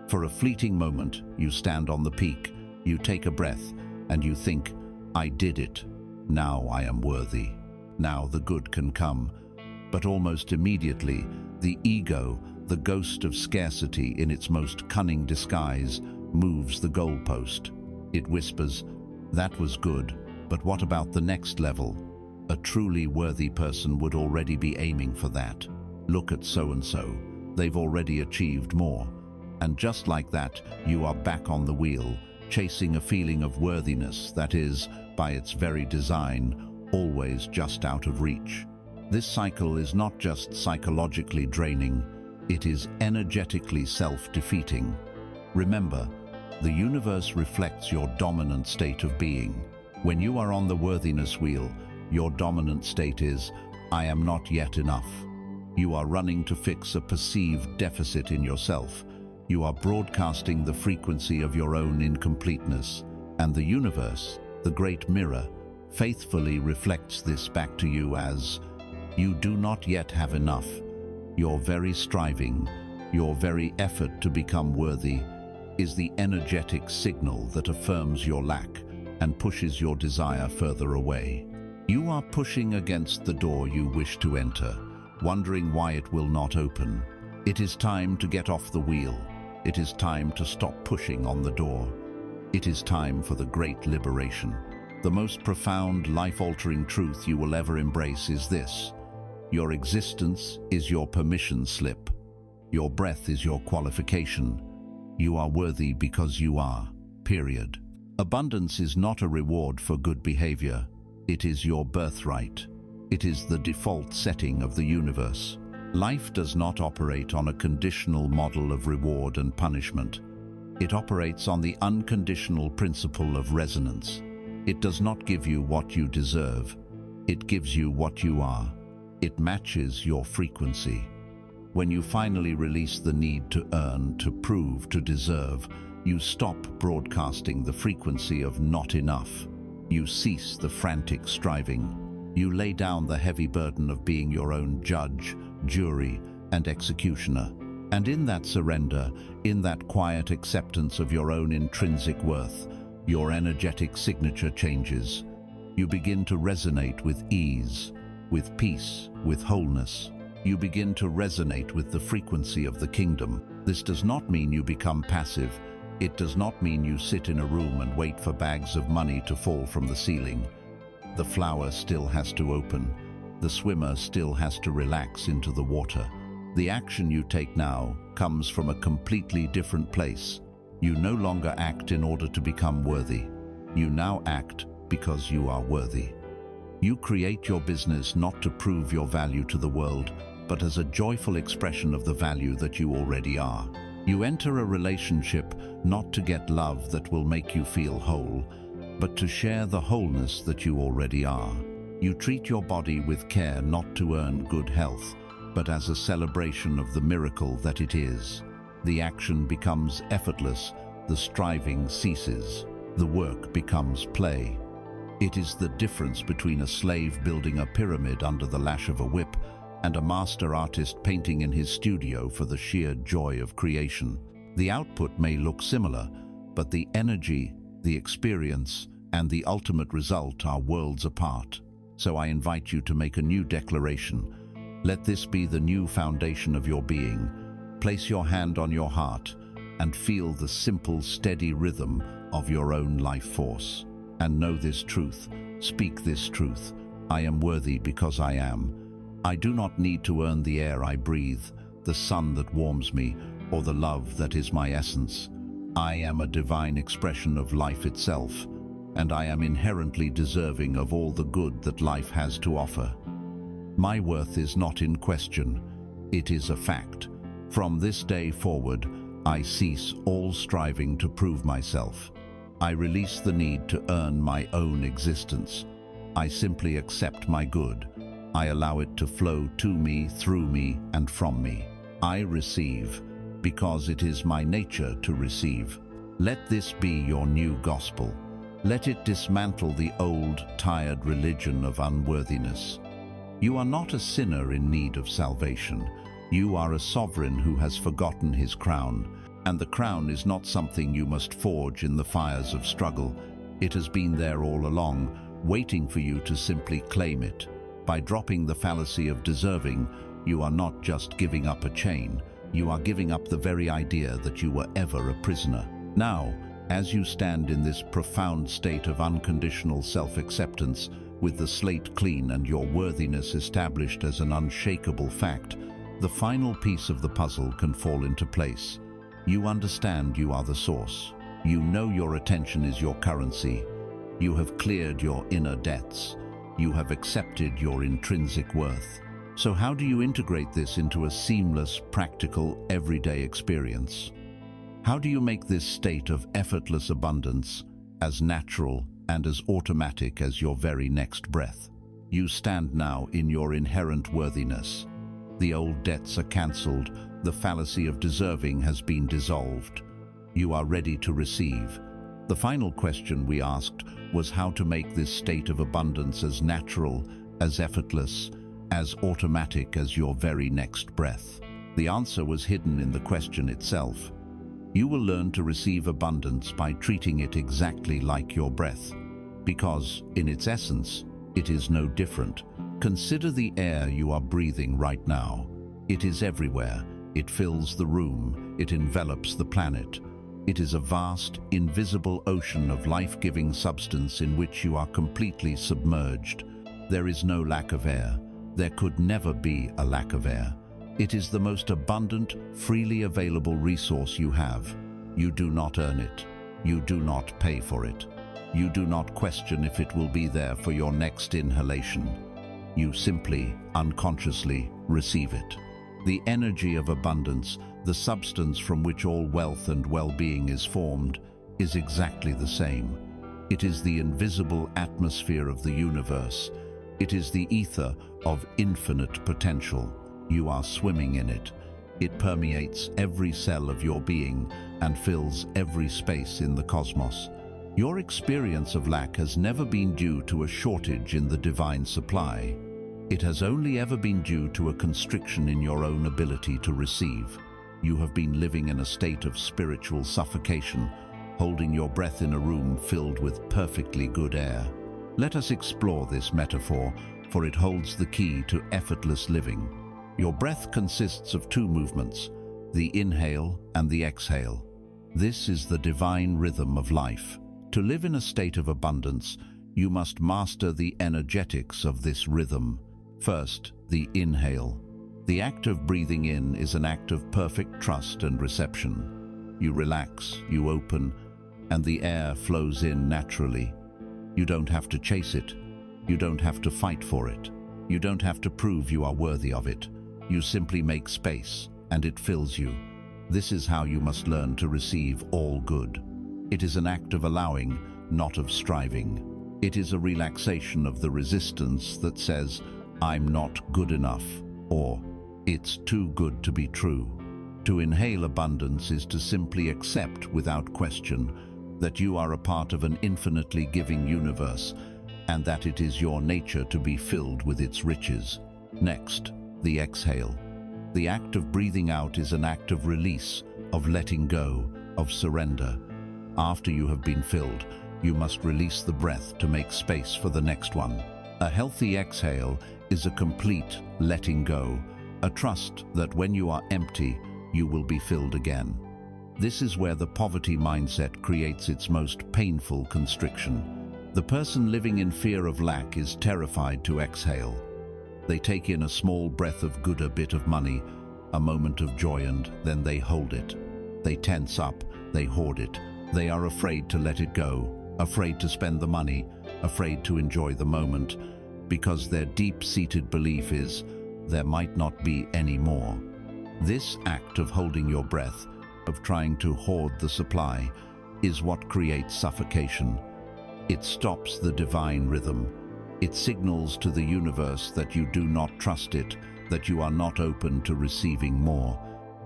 For a fleeting moment, you stand on the peak, you take a breath, and you think, I did it. Now I am worthy. Now the good can come. But almost immediately, the ego, the ghost of scarcity in its most cunning disguise, moves the goalpost. It whispers, that was good, but what about the next level? A truly worthy person would already be aiming for that. Look at so-and-so. They've already achieved more. And just like that, you are back on the wheel, chasing a feeling of worthiness that is, by its very design, always just out of reach. This cycle is not just psychologically draining, it is energetically self-defeating. Remember, the universe reflects your dominant state of being. When you are on the worthiness wheel, your dominant state is, I am not yet enough. You are running to fix a perceived deficit in yourself. You are broadcasting the frequency of your own incompleteness, and the universe, the great mirror, faithfully reflects this back to you as, you do not yet have enough. Your very striving, your very effort to become worthy, is the energetic signal that affirms your lack and pushes your desire further away. You are pushing against the door you wish to enter, wondering why it will not open. It is time to get off the wheel. It is time to stop pushing on the door. It is time for the great liberation. The most profound, life-altering truth you will ever embrace is this. Your existence is your permission slip. Your breath is your qualification. You are worthy because you are, period. Abundance is not a reward for good behavior. It is your birthright. It is the default setting of the universe. Life does not operate on a conditional model of reward and punishment. It operates on the unconditional principle of resonance. It does not give you what you deserve. It gives you what you are. It matches your frequency. When you finally release the need to earn, to prove, to deserve, you stop broadcasting the frequency of not enough. You cease the frantic striving. You lay down the heavy burden of being your own judge, jury, and executioner. And in that surrender, in that quiet acceptance of your own intrinsic worth, your energetic signature changes. You begin to resonate with ease, with peace, with wholeness. You begin to resonate with the frequency of the kingdom. This does not mean you become passive. It does not mean you sit in a room and wait for bags of money to fall from the ceiling. The flower still has to open. The swimmer still has to relax into the water. The action you take now comes from a completely different place. You no longer act in order to become worthy. You now act because you are worthy. You create your business not to prove your value to the world, but as a joyful expression of the value that you already are. You enter a relationship not to get love that will make you feel whole, but to share the wholeness that you already are. You treat your body with care not to earn good health, but as a celebration of the miracle that it is. The action becomes effortless, the striving ceases, the work becomes play. It is the difference between a slave building a pyramid under the lash of a whip and a master artist painting in his studio for the sheer joy of creation. The output may look similar, but the energy, the experience, and the ultimate result are worlds apart. So I invite you to make a new declaration. Let this be the new foundation of your being. Place your hand on your heart and feel the simple, steady rhythm of your own life force. And know this truth, speak this truth. I am worthy because I am. I do not need to earn the air I breathe, the sun that warms me, or the love that is my essence. I am a divine expression of life itself, and I am inherently deserving of all the good that life has to offer. My worth is not in question, it is a fact. From this day forward, I cease all striving to prove myself. I release the need to earn my own existence. I simply accept my good. I allow it to flow to me, through me, and from me. I receive, because it is my nature to receive. Let this be your new gospel. Let it dismantle the old, tired religion of unworthiness. You are not a sinner in need of salvation. You are a sovereign who has forgotten his crown, and the crown is not something you must forge in the fires of struggle. It has been there all along, waiting for you to simply claim it. By dropping the fallacy of deserving, you are not just giving up a chain, you are giving up the very idea that you were ever a prisoner. Now, as you stand in this profound state of unconditional self-acceptance, with the slate clean and your worthiness established as an unshakable fact, the final piece of the puzzle can fall into place. You understand you are the source. You know your attention is your currency. You have cleared your inner debts. You have accepted your intrinsic worth. So how do you integrate this into a seamless, practical, everyday experience? How do you make this state of effortless abundance as natural and as automatic as your very next breath? You stand now in your inherent worthiness. The old debts are cancelled. The fallacy of deserving has been dissolved. You are ready to receive. The final question we asked was how to make this state of abundance as natural, as effortless, as automatic as your very next breath. The answer was hidden in the question itself. You will learn to receive abundance by treating it exactly like your breath, because, in its essence, it is no different. Consider the air you are breathing right now. It is everywhere. It fills the room. It envelops the planet. It is a vast, invisible ocean of life-giving substance in which you are completely submerged. There is no lack of air. There could never be a lack of air. It is the most abundant, freely available resource you have. You do not earn it. You do not pay for it. You do not question if it will be there for your next inhalation. You simply, unconsciously, receive it. The energy of abundance, the substance from which all wealth and well-being is formed, is exactly the same. It is the invisible atmosphere of the universe. It is the ether of infinite potential. You are swimming in it. It permeates every cell of your being and fills every space in the cosmos. Your experience of lack has never been due to a shortage in the divine supply. It has only ever been due to a constriction in your own ability to receive. You have been living in a state of spiritual suffocation, holding your breath in a room filled with perfectly good air. Let us explore this metaphor, for it holds the key to effortless living. Your breath consists of two movements, the inhale and the exhale. This is the divine rhythm of life. To live in a state of abundance, you must master the energetics of this rhythm. First, the inhale. The act of breathing in is an act of perfect trust and reception. You relax, you open, and the air flows in naturally. You don't have to chase it. You don't have to fight for it. You don't have to prove you are worthy of it. You simply make space, and it fills you. This is how you must learn to receive all good. It is an act of allowing, not of striving. It is a relaxation of the resistance that says, "I'm not good enough," or "It's too good to be true." To inhale abundance is to simply accept without question that you are a part of an infinitely giving universe, and that it is your nature to be filled with its riches. Next, the exhale. The act of breathing out is an act of release, of letting go, of surrender. After you have been filled, you must release the breath to make space for the next one. A healthy exhale is a complete letting go, a trust that when you are empty, you will be filled again. This is where the poverty mindset creates its most painful constriction. The person living in fear of lack is terrified to exhale. They take in a small breath of good, a bit of money, a moment of joy, and then they hold it. They tense up, they hoard it. They are afraid to let it go, afraid to spend the money, afraid to enjoy the moment, because their deep-seated belief is, there might not be any more. This act of holding your breath, of trying to hoard the supply, is what creates suffocation. It stops the divine rhythm. It signals to the universe that you do not trust it, that you are not open to receiving more.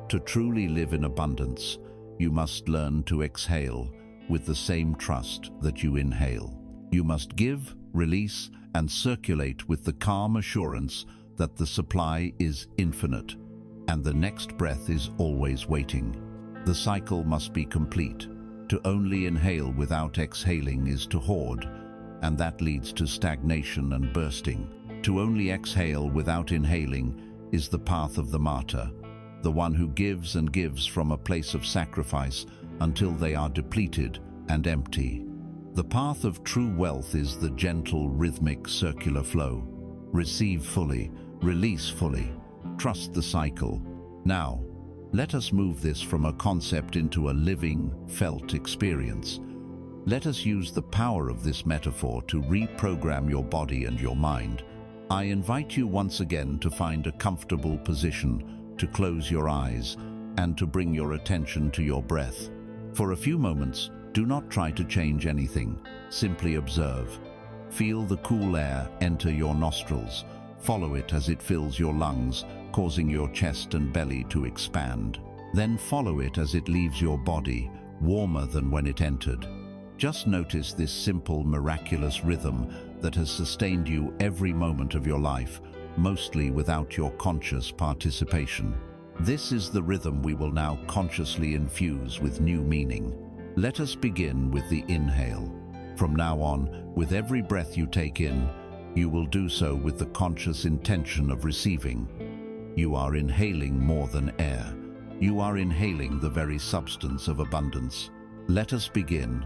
To truly live in abundance, you must learn to exhale with the same trust that you inhale. You must give, release, and circulate with the calm assurance that the supply is infinite, and the next breath is always waiting. The cycle must be complete. To only inhale without exhaling is to hoard, and that leads to stagnation and bursting. To only exhale without inhaling is the path of the martyr, the one who gives and gives from a place of sacrifice until they are depleted and empty. The path of true wealth is the gentle, rhythmic, circular flow. Receive fully, release fully, trust the cycle. Now, let us move this from a concept into a living, felt experience. Let us use the power of this metaphor to reprogram your body and your mind. I invite you once again to find a comfortable position, to close your eyes, and to bring your attention to your breath. For a few moments, do not try to change anything. Simply observe. Feel the cool air enter your nostrils. Follow it as it fills your lungs, causing your chest and belly to expand. Then follow it as it leaves your body, warmer than when it entered. Just notice this simple, miraculous rhythm that has sustained you every moment of your life, mostly without your conscious participation. This is the rhythm we will now consciously infuse with new meaning. Let us begin with the inhale. From now on, with every breath you take in, you will do so with the conscious intention of receiving. You are inhaling more than air. You are inhaling the very substance of abundance. Let us begin.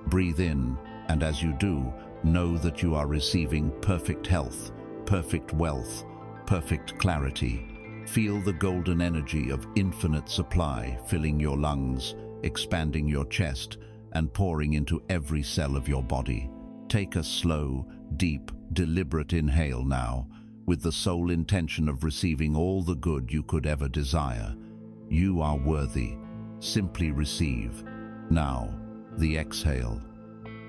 Breathe in, and as you do, know that you are receiving perfect health, perfect wealth, perfect clarity. Feel the golden energy of infinite supply filling your lungs, expanding your chest, and pouring into every cell of your body. Take a slow, deep, deliberate inhale now, with the sole intention of receiving all the good you could ever desire. You are worthy. Simply receive. Now, the exhale.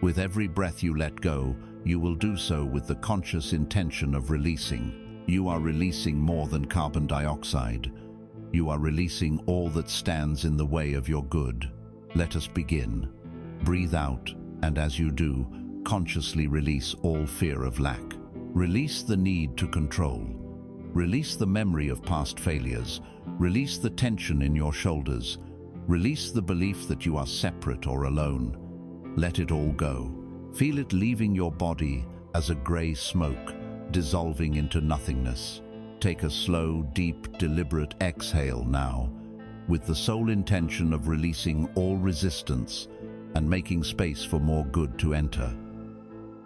With every breath you let go, you will do so with the conscious intention of releasing. You are releasing more than carbon dioxide. You are releasing all that stands in the way of your good. Let us begin. Breathe out, and as you do, consciously release all fear of lack. Release the need to control. Release the memory of past failures. Release the tension in your shoulders. Release the belief that you are separate or alone. Let it all go. Feel it leaving your body as a gray smoke, dissolving into nothingness. Take a slow, deep, deliberate exhale now, with the sole intention of releasing all resistance and making space for more good to enter.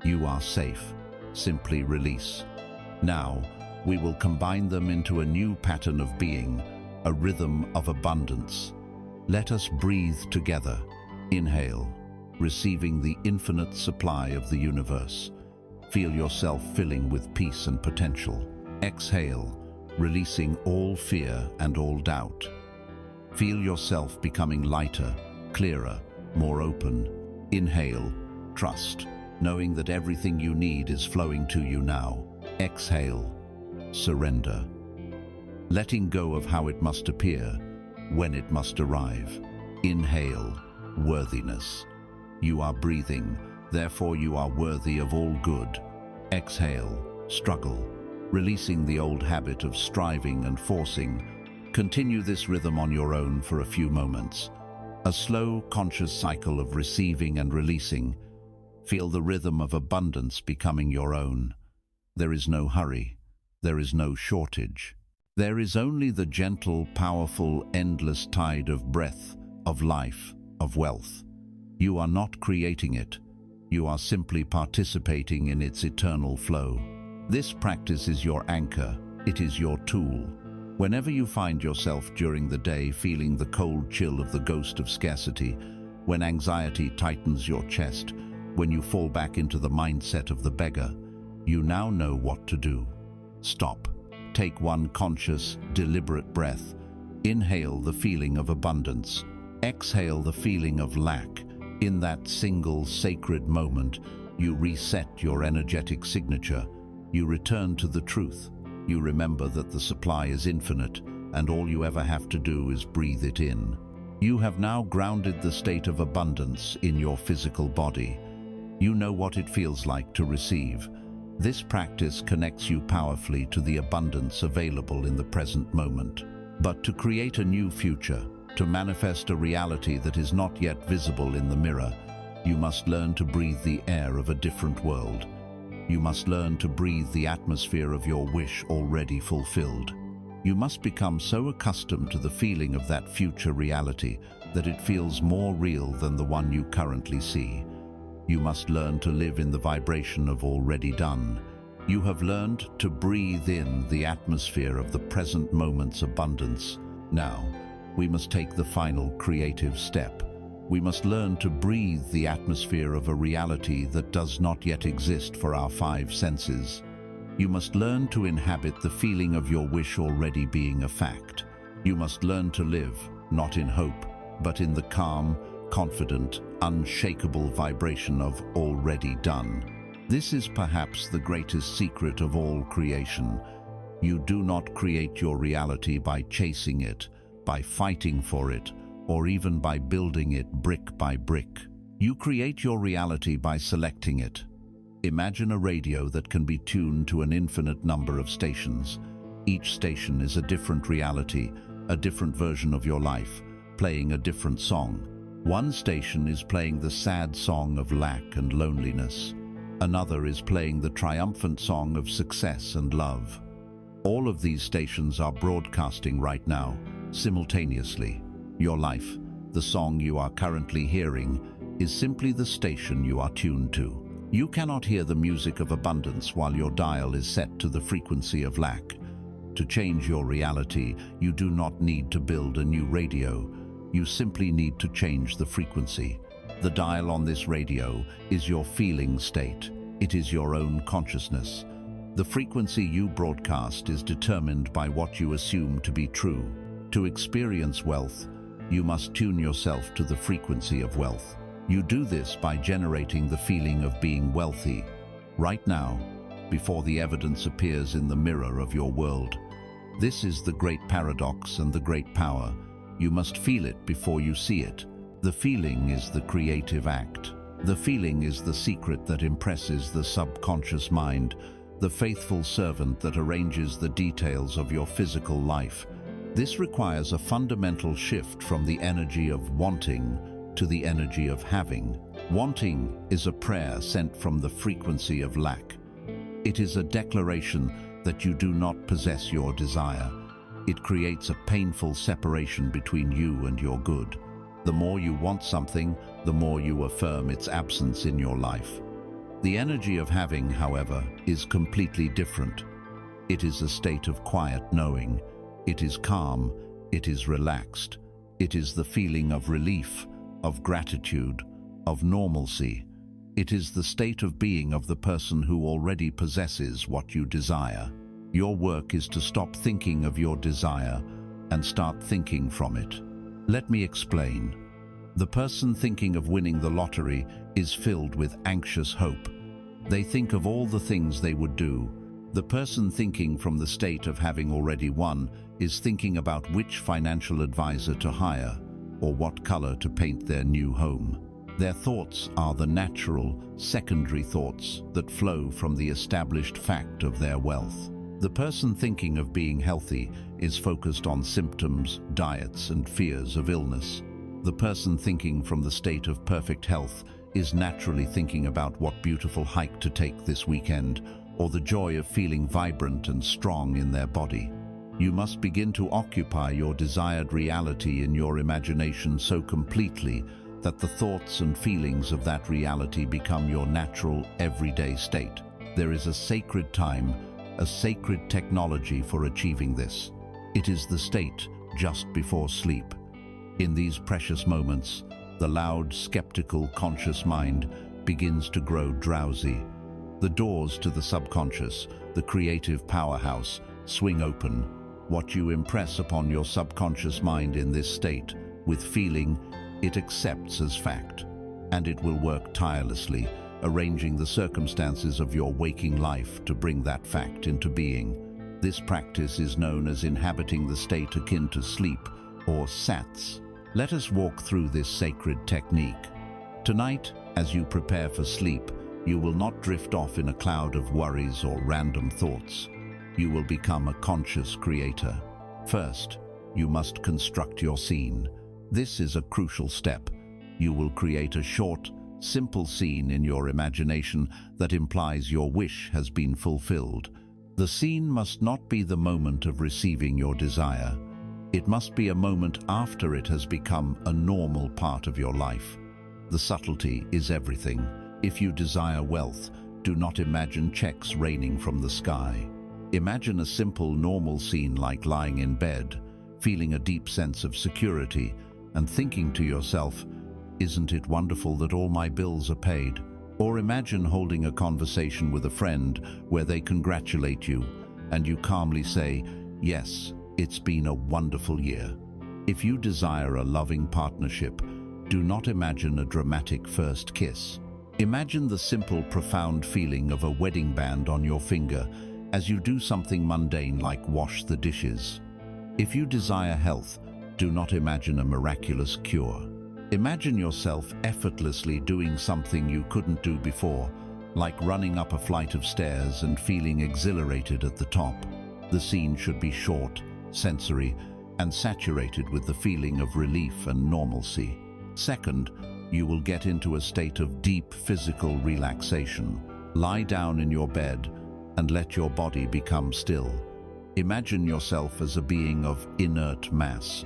You are safe. Simply release. Now, we will combine them into a new pattern of being, a rhythm of abundance. Let us breathe together. Inhale, receiving the infinite supply of the universe. Feel yourself filling with peace and potential. Exhale, releasing all fear and all doubt. Feel yourself becoming lighter, clearer, more open. Inhale, trust, knowing that everything you need is flowing to you now. Exhale, surrender, letting go of how it must appear, when it must arrive. Inhale, worthiness. You are breathing Therefore you are worthy of all good. Exhale, struggle, releasing the old habit of striving and forcing. Continue this rhythm on your own for a few moments. A slow, conscious cycle of receiving and releasing. Feel the rhythm of abundance becoming your own. There is no hurry. There is no shortage. There is only the gentle, powerful, endless tide of breath, of life, of wealth. You are not creating it. You are simply participating in its eternal flow. This practice is your anchor. It is your tool. Whenever you find yourself during the day feeling the cold chill of the ghost of scarcity, when anxiety tightens your chest, when you fall back into the mindset of the beggar, you now know what to do. Stop. Take one conscious, deliberate breath. Inhale the feeling of abundance. Exhale the feeling of lack. In that single sacred moment, you reset your energetic signature. You return to the truth. You remember that the supply is infinite, and all you ever have to do is breathe it in. You have now grounded the state of abundance in your physical body. You know what it feels like to receive. This practice connects you powerfully to the abundance available in the present moment. But to create a new future, to manifest a reality that is not yet visible in the mirror, you must learn to breathe the air of a different world. You must learn to breathe the atmosphere of your wish already fulfilled. You must become so accustomed to the feeling of that future reality that it feels more real than the one you currently see. You must learn to live in the vibration of already done. You have learned to breathe in the atmosphere of the present moment's abundance. Now, we must take the final creative step. We must learn to breathe the atmosphere of a reality that does not yet exist for our five senses. You must learn to inhabit the feeling of your wish already being a fact. You must learn to live, not in hope, but in the calm, confident, unshakable vibration of already done. This is perhaps the greatest secret of all creation. You do not create your reality by chasing it, by fighting for it, or even by building it brick by brick. You create your reality by selecting it. Imagine a radio that can be tuned to an infinite number of stations. Each station is a different reality, a different version of your life, playing a different song. One station is playing the sad song of lack and loneliness. Another is playing the triumphant song of success and love. All of these stations are broadcasting right now, simultaneously. Your life, the song you are currently hearing, is simply the station you are tuned to. You cannot hear the music of abundance while your dial is set to the frequency of lack. To change your reality, you do not need to build a new radio. You simply need to change the frequency. The dial on this radio is your feeling state. It is your own consciousness. The frequency you broadcast is determined by what you assume to be true. To experience wealth, you must tune yourself to the frequency of wealth. You do this by generating the feeling of being wealthy, right now, before the evidence appears in the mirror of your world. This is the great paradox and the great power. You must feel it before you see it. The feeling is the creative act. The feeling is the secret that impresses the subconscious mind, the faithful servant that arranges the details of your physical life. This requires a fundamental shift from the energy of wanting to the energy of having. Wanting is a prayer sent from the frequency of lack. It is a declaration that you do not possess your desire. It creates a painful separation between you and your good. The more you want something, the more you affirm its absence in your life. The energy of having, however, is completely different. It is a state of quiet knowing. It is calm, it is relaxed. It is the feeling of relief, of gratitude, of normalcy. It is the state of being of the person who already possesses what you desire. Your work is to stop thinking of your desire and start thinking from it. Let me explain. The person thinking of winning the lottery is filled with anxious hope. They think of all the things they would do. The person thinking from the state of having already won is thinking about which financial advisor to hire or what color to paint their new home. Their thoughts are the natural, secondary thoughts that flow from the established fact of their wealth. The person thinking of being healthy is focused on symptoms, diets, and fears of illness. The person thinking from the state of perfect health is naturally thinking about what beautiful hike to take this weekend, or the joy of feeling vibrant and strong in their body. You must begin to occupy your desired reality in your imagination so completely that the thoughts and feelings of that reality become your natural, everyday state. There is a sacred time, a sacred technology for achieving this. It is the state just before sleep. In these precious moments, the loud, skeptical, conscious mind begins to grow drowsy. The doors to the subconscious, the creative powerhouse, swing open. What you impress upon your subconscious mind in this state, with feeling, it accepts as fact, and it will work tirelessly, arranging the circumstances of your waking life to bring that fact into being. This practice is known as inhabiting the state akin to sleep, or SATS. Let us walk through this sacred technique. Tonight, as you prepare for sleep, you will not drift off in a cloud of worries or random thoughts. You will become a conscious creator. First, you must construct your scene. This is a crucial step. You will create a short, simple scene in your imagination that implies your wish has been fulfilled. The scene must not be the moment of receiving your desire. It must be a moment after it has become a normal part of your life. The subtlety is everything. If you desire wealth, do not imagine checks raining from the sky. Imagine a simple, normal scene like lying in bed, feeling a deep sense of security, and thinking to yourself, "Isn't it wonderful that all my bills are paid?" Or imagine holding a conversation with a friend where they congratulate you, and you calmly say, "Yes, it's been a wonderful year." If you desire a loving partnership, do not imagine a dramatic first kiss. Imagine the simple, profound feeling of a wedding band on your finger as you do something mundane like wash the dishes. If you desire health, do not imagine a miraculous cure. Imagine yourself effortlessly doing something you couldn't do before, like running up a flight of stairs and feeling exhilarated at the top. The scene should be short, sensory, and saturated with the feeling of relief and normalcy. Second, you will get into a state of deep physical relaxation. Lie down in your bed and let your body become still. Imagine yourself as a being of inert mass.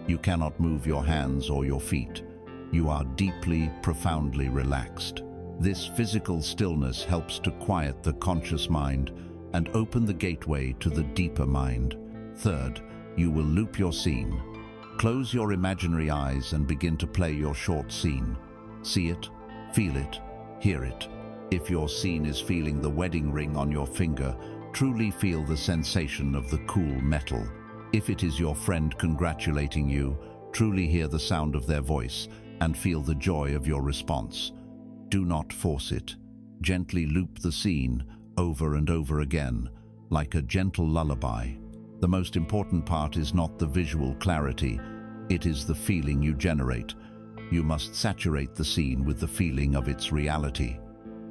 You cannot move your hands or your feet. You are deeply, profoundly relaxed. This physical stillness helps to quiet the conscious mind and open the gateway to the deeper mind. Third, you will loop your scene. Close your imaginary eyes and begin to play your short scene. See it, feel it, hear it. If your scene is feeling the wedding ring on your finger, truly feel the sensation of the cool metal. If it is your friend congratulating you, truly hear the sound of their voice and feel the joy of your response. Do not force it. Gently loop the scene over and over again, like a gentle lullaby. The most important part is not the visual clarity, it is the feeling you generate. You must saturate the scene with the feeling of its reality.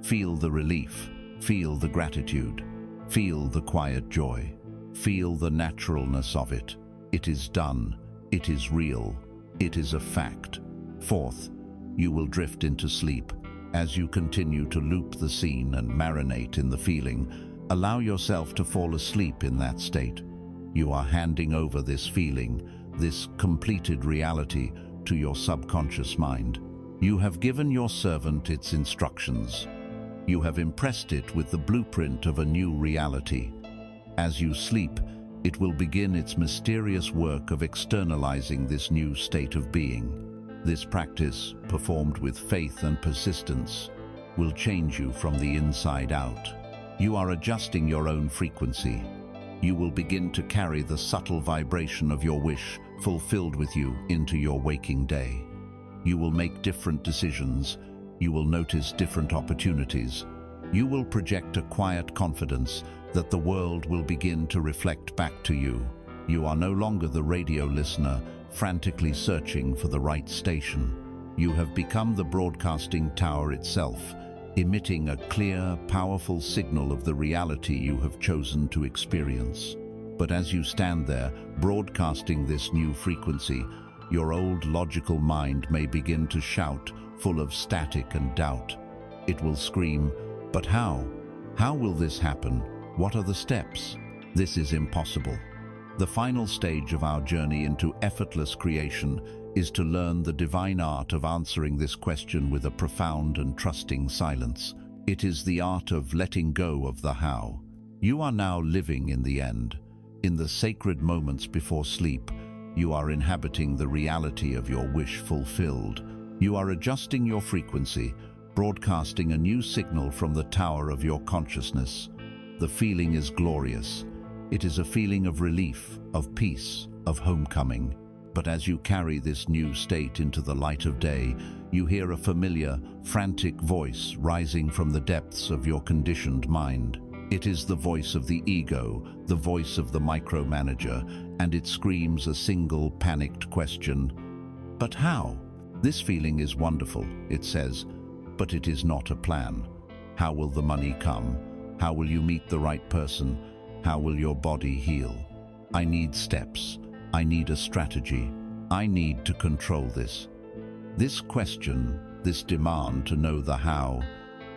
Feel the relief, feel the gratitude, feel the quiet joy, feel the naturalness of it. It is done, it is real, it is a fact. Fourth, you will drift into sleep. As you continue to loop the scene and marinate in the feeling, allow yourself to fall asleep in that state. You are handing over this feeling, this completed reality, to your subconscious mind. You have given your servant its instructions. You have impressed it with the blueprint of a new reality. As you sleep, it will begin its mysterious work of externalizing this new state of being. This practice, performed with faith and persistence, will change you from the inside out. You are adjusting your own frequency. You will begin to carry the subtle vibration of your wish fulfilled with you into your waking day. You will make different decisions. You will notice different opportunities. You will project a quiet confidence that the world will begin to reflect back to you. You are no longer the radio listener frantically searching for the right station. You have become the broadcasting tower itself, emitting a clear, powerful signal of the reality you have chosen to experience. But as you stand there, broadcasting this new frequency, your old logical mind may begin to shout, full of static and doubt. It will scream, "But how? How will this happen? What are the steps? This is impossible." The final stage of our journey into effortless creation is to learn the divine art of answering this question with a profound and trusting silence. It is the art of letting go of the how. You are now living in the end. In the sacred moments before sleep, you are inhabiting the reality of your wish fulfilled. You are adjusting your frequency, broadcasting a new signal from the tower of your consciousness. The feeling is glorious. It is a feeling of relief, of peace, of homecoming. But as you carry this new state into the light of day, you hear a familiar, frantic voice rising from the depths of your conditioned mind. It is the voice of the ego, the voice of the micromanager, and it screams a single panicked question. But how? This feeling is wonderful, it says, but it is not a plan. How will the money come? How will you meet the right person? How will your body heal? I need steps. I need a strategy. I need to control this. This question, this demand to know the how,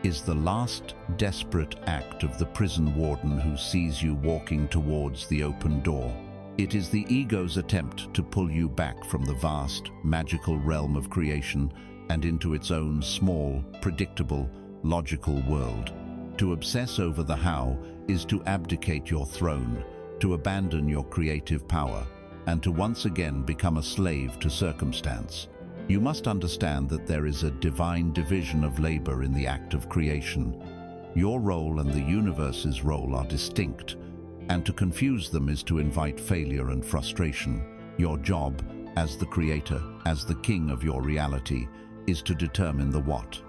is the last desperate act of the prison warden who sees you walking towards the open door. It is the ego's attempt to pull you back from the vast, magical realm of creation and into its own small, predictable, logical world. To obsess over the how is to abdicate your throne, to abandon your creative power, and to once again become a slave to circumstance. You must understand that there is a divine division of labor in the act of creation. Your role and the universe's role are distinct, and to confuse them is to invite failure and frustration. Your job, as the creator, as the king of your reality, is to determine the what.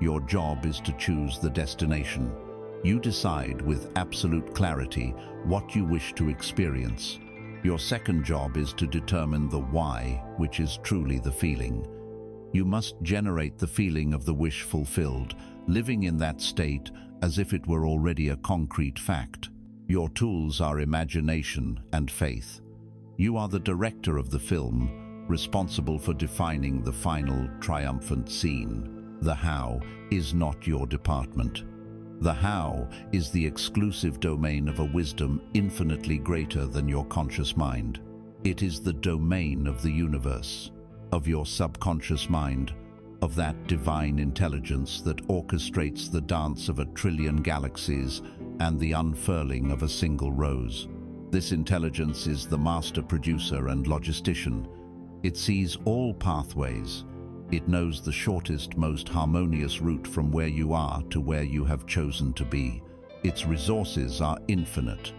Your job is to choose the destination. You decide with absolute clarity what you wish to experience. Your second job is to determine the why, which is truly the feeling. You must generate the feeling of the wish fulfilled, living in that state as if it were already a concrete fact. Your tools are imagination and faith. You are the director of the film, responsible for defining the final triumphant scene. The how is not your department. The how is the exclusive domain of a wisdom infinitely greater than your conscious mind. It is the domain of the universe, of your subconscious mind, of that divine intelligence that orchestrates the dance of a trillion galaxies and the unfurling of a single rose. This intelligence is the master producer and logistician. It sees all pathways. It knows the shortest, most harmonious route from where you are to where you have chosen to be. Its resources are infinite.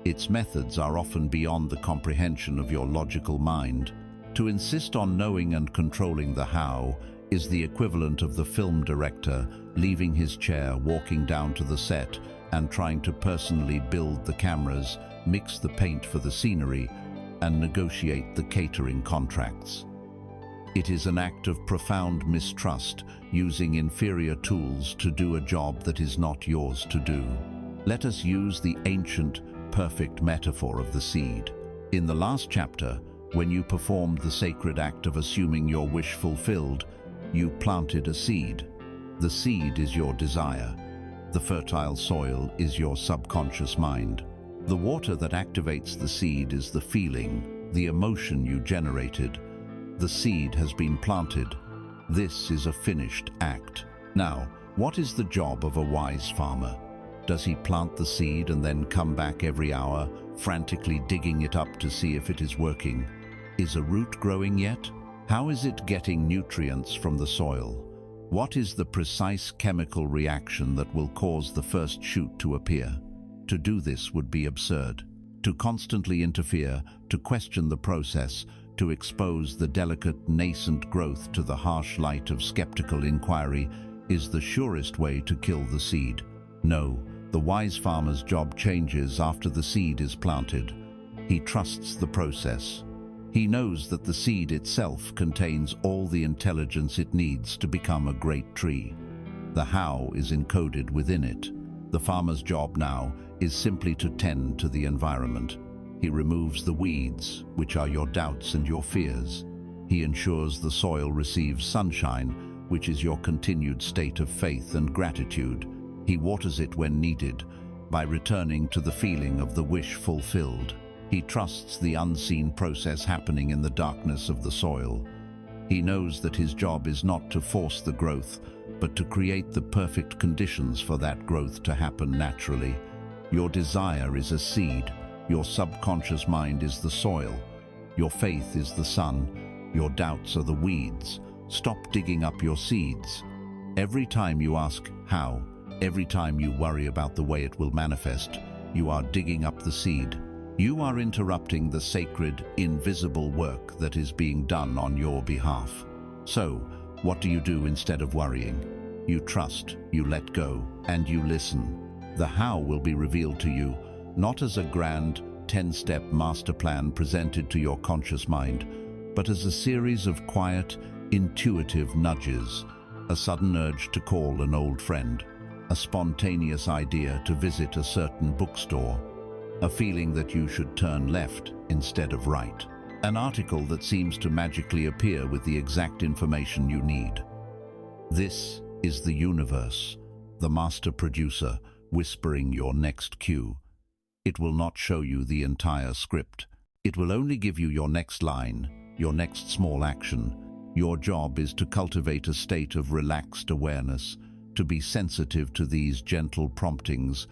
Its methods are often beyond the comprehension of your logical mind. To insist on knowing and controlling the how is the equivalent of the film director leaving his chair, walking down to the set, and trying to personally build the cameras, mix the paint for the scenery, and negotiate the catering contracts. It is an act of profound mistrust, using inferior tools to do a job that is not yours to do. Let us use the ancient, perfect metaphor of the seed. In the last chapter, when you performed the sacred act of assuming your wish fulfilled, you planted a seed. The seed is your desire. The fertile soil is your subconscious mind. The water that activates the seed is the feeling, the emotion you generated. The seed has been planted. This is a finished act. Now, what is the job of a wise farmer? Does he plant the seed and then come back every hour, frantically digging it up to see if it is working? Is a root growing yet? How is it getting nutrients from the soil? What is the precise chemical reaction that will cause the first shoot to appear? To do this would be absurd. To constantly interfere, to question the process, to expose the delicate, nascent growth to the harsh light of skeptical inquiry is the surest way to kill the seed. No, the wise farmer's job changes after the seed is planted. He trusts the process. He knows that the seed itself contains all the intelligence it needs to become a great tree. The how is encoded within it. The farmer's job now is simply to tend to the environment. He removes the weeds, which are your doubts and your fears. He ensures the soil receives sunshine, which is your continued state of faith and gratitude. He waters it when needed, by returning to the feeling of the wish fulfilled. He trusts the unseen process happening in the darkness of the soil. He knows that his job is not to force the growth, but to create the perfect conditions for that growth to happen naturally. Your desire is a seed. Your subconscious mind is the soil. Your faith is the sun. Your doubts are the weeds. Stop digging up your seeds. Every time you ask how, every time you worry about the way it will manifest, you are digging up the seed. You are interrupting the sacred, invisible work that is being done on your behalf. So, what do you do instead of worrying? You trust, you let go, and you listen. The how will be revealed to you, not as a grand 10-step master plan presented to your conscious mind, but as a series of quiet, intuitive nudges, a sudden urge to call an old friend, a spontaneous idea to visit a certain bookstore, a feeling that you should turn left instead of right, an article that seems to magically appear with the exact information you need. This is the universe, the master producer, whispering your next cue. It will not show you the entire script. It will only give you your next line, your next small action. Your job is to cultivate a state of relaxed awareness, to be sensitive to these gentle promptings,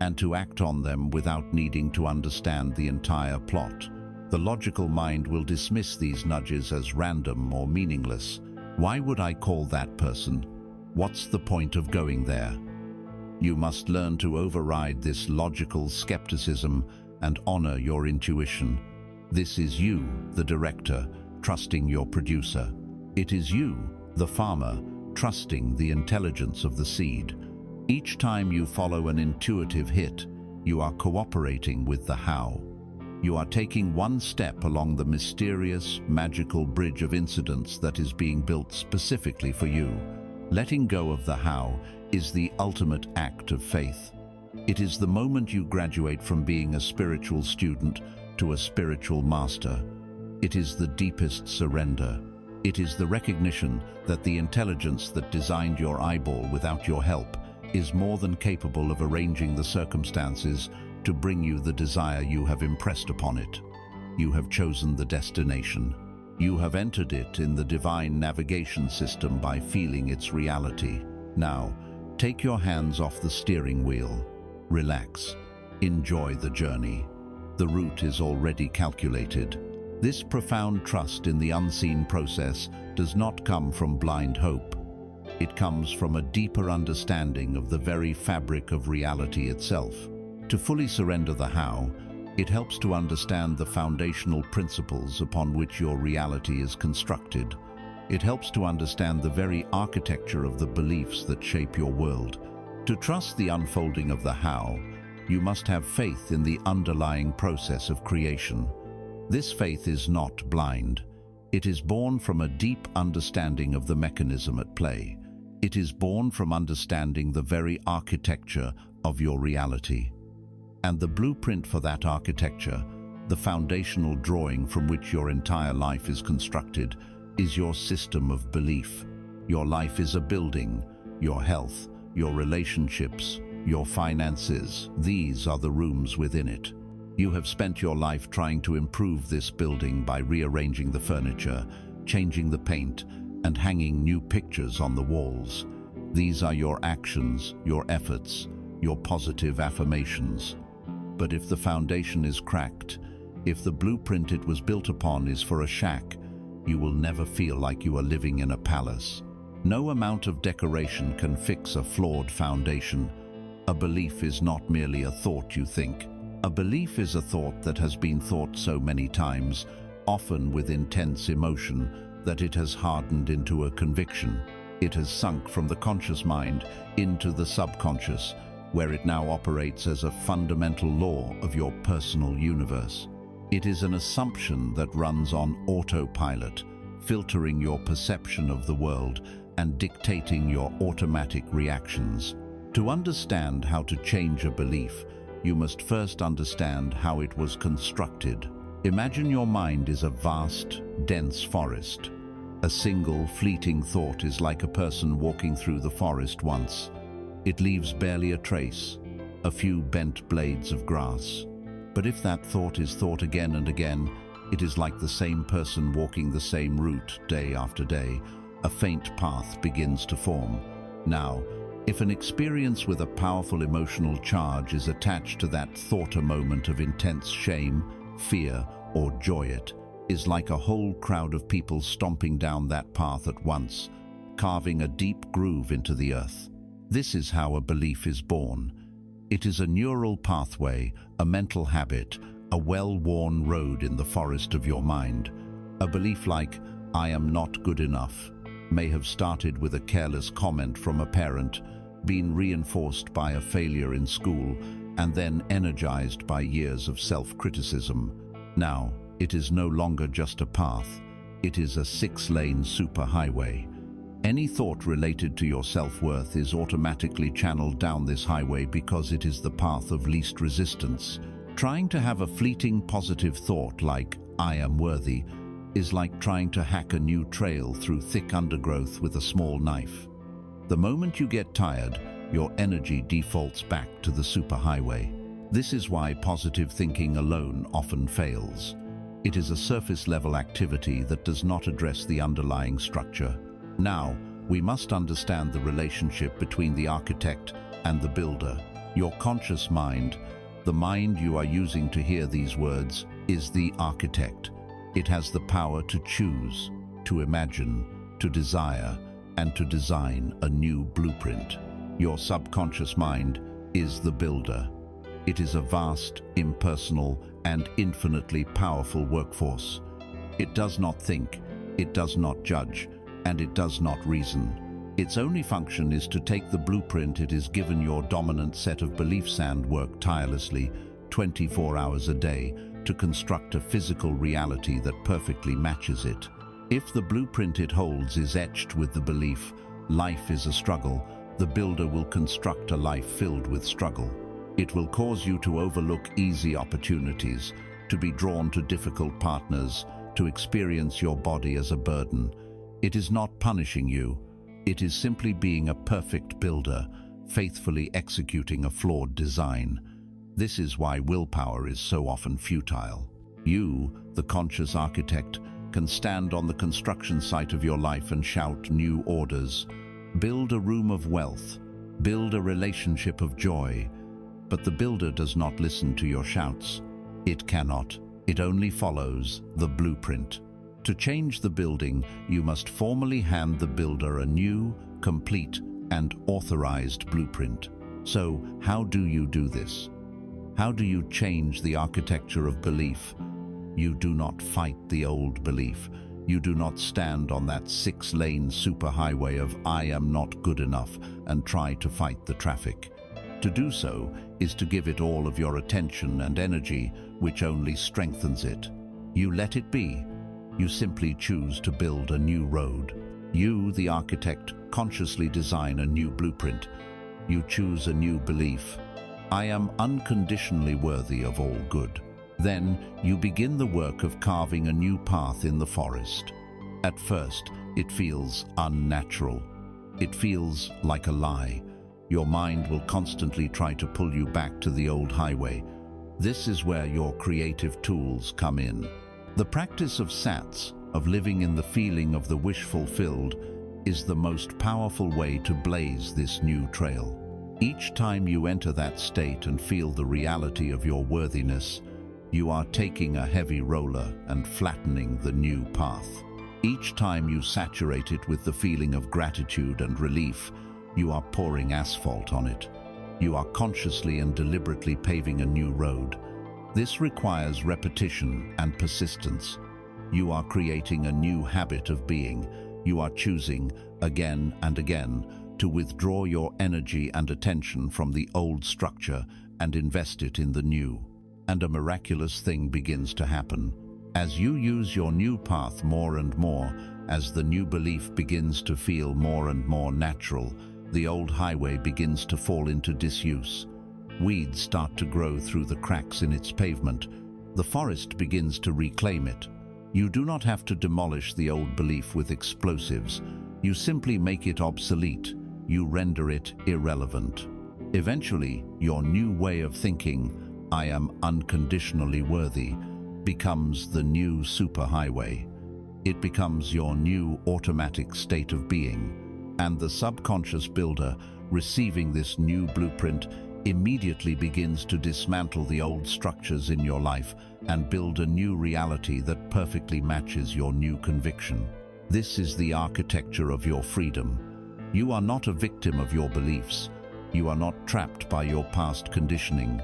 and to act on them without needing to understand the entire plot. The logical mind will dismiss these nudges as random or meaningless. Why would I call that person? What's the point of going there? You must learn to override this logical skepticism and honor your intuition. This is you, the director, trusting your producer. It is you, the farmer, trusting the intelligence of the seed. Each time you follow an intuitive hit, you are cooperating with the how. You are taking one step along the mysterious, magical bridge of incidents that is being built specifically for you. Letting go of the how is the ultimate act of faith. It is the moment you graduate from being a spiritual student to a spiritual master. It is the deepest surrender. It is the recognition that the intelligence that designed your eyeball without your help is more than capable of arranging the circumstances to bring you the desire you have impressed upon it. You have chosen the destination. You have entered it in the divine navigation system by feeling its reality. Now, take your hands off the steering wheel. Relax. Enjoy the journey. The route is already calculated. This profound trust in the unseen process does not come from blind hope. It comes from a deeper understanding of the very fabric of reality itself. To fully surrender the how, it helps to understand the foundational principles upon which your reality is constructed. It helps to understand the very architecture of the beliefs that shape your world. To trust the unfolding of the how, you must have faith in the underlying process of creation. This faith is not blind. It is born from a deep understanding of the mechanism at play. It is born from understanding the very architecture of your reality. And the blueprint for that architecture, the foundational drawing from which your entire life is constructed, is your system of belief. Your life is a building. Your health, your relationships, your finances, these are the rooms within it. You have spent your life trying to improve this building by rearranging the furniture, changing the paint, and hanging new pictures on the walls. These are your actions, your efforts, your positive affirmations. But if the foundation is cracked, if the blueprint it was built upon is for a shack, you will never feel like you are living in a palace. No amount of decoration can fix a flawed foundation. A belief is not merely a thought you think. A belief is a thought that has been thought so many times, often with intense emotion, that it has hardened into a conviction. It has sunk from the conscious mind into the subconscious, where it now operates as a fundamental law of your personal universe. It is an assumption that runs on autopilot, filtering your perception of the world and dictating your automatic reactions. To understand how to change a belief, you must first understand how it was constructed. Imagine your mind is a vast, dense forest. A single, fleeting thought is like a person walking through the forest once. It leaves barely a trace, a few bent blades of grass. But if that thought is thought again and again, it is like the same person walking the same route day after day. A faint path begins to form. Now, if an experience with a powerful emotional charge is attached to that thought, a moment of intense shame, fear, or joy, it is like a whole crowd of people stomping down that path at once, carving a deep groove into the earth. This is how a belief is born. It is a neural pathway, a mental habit, a well-worn road in the forest of your mind. A belief like, "I am not good enough," may have started with a careless comment from a parent, been reinforced by a failure in school, and then energized by years of self-criticism. Now, it is no longer just a path. It is a 6-lane superhighway. Any thought related to your self-worth is automatically channeled down this highway because it is the path of least resistance. Trying to have a fleeting positive thought like, "I am worthy," is like trying to hack a new trail through thick undergrowth with a small knife. The moment you get tired, your energy defaults back to the superhighway. This is why positive thinking alone often fails. It is a surface-level activity that does not address the underlying structure. Now, we must understand the relationship between the architect and the builder. Your conscious mind, the mind you are using to hear these words, is the architect. It has the power to choose, to imagine, to desire, and to design a new blueprint. Your subconscious mind is the builder. It is a vast, impersonal, and infinitely powerful workforce. It does not think, it does not judge, and it does not reason. Its only function is to take the blueprint it is given, your dominant set of beliefs, and work tirelessly, 24 hours a day, to construct a physical reality that perfectly matches it. If the blueprint it holds is etched with the belief, "Life is a struggle," the builder will construct a life filled with struggle. It will cause you to overlook easy opportunities, to be drawn to difficult partners, to experience your body as a burden. It is not punishing you. It is simply being a perfect builder, faithfully executing a flawed design. This is why willpower is so often futile. You, the conscious architect, can stand on the construction site of your life and shout new orders. Build a room of wealth. Build a relationship of joy. But the builder does not listen to your shouts. It cannot. It only follows the blueprint. To change the building, you must formally hand the builder a new, complete, and authorized blueprint. So, how do you do this? How do you change the architecture of belief? You do not fight the old belief. You do not stand on that 6-lane superhighway of "I am not good enough" and try to fight the traffic. To do so is to give it all of your attention and energy, which only strengthens it. You let it be. You simply choose to build a new road. You, the architect, consciously design a new blueprint. You choose a new belief. "I am unconditionally worthy of all good." Then you begin the work of carving a new path in the forest. At first, it feels unnatural. It feels like a lie. Your mind will constantly try to pull you back to the old highway. This is where your creative tools come in. The practice of SATs, of living in the feeling of the wish fulfilled, is the most powerful way to blaze this new trail. Each time you enter that state and feel the reality of your worthiness, you are taking a heavy roller and flattening the new path. Each time you saturate it with the feeling of gratitude and relief, you are pouring asphalt on it. You are consciously and deliberately paving a new road. This requires repetition and persistence. You are creating a new habit of being. You are choosing, again and again, to withdraw your energy and attention from the old structure and invest it in the new. and a miraculous thing begins to happen. As you use your new path more and more, as the new belief begins to feel more and more natural, the old highway begins to fall into disuse. Weeds start to grow through the cracks in its pavement. The forest begins to reclaim it. You do not have to demolish the old belief with explosives. You simply make it obsolete. You render it irrelevant. Eventually, your new way of thinking, "I am unconditionally worthy," becomes the new superhighway. It becomes your new automatic state of being. And the subconscious builder, receiving this new blueprint, immediately begins to dismantle the old structures in your life and build a new reality that perfectly matches your new conviction. This is the architecture of your freedom. You are not a victim of your beliefs. You are not trapped by your past conditioning.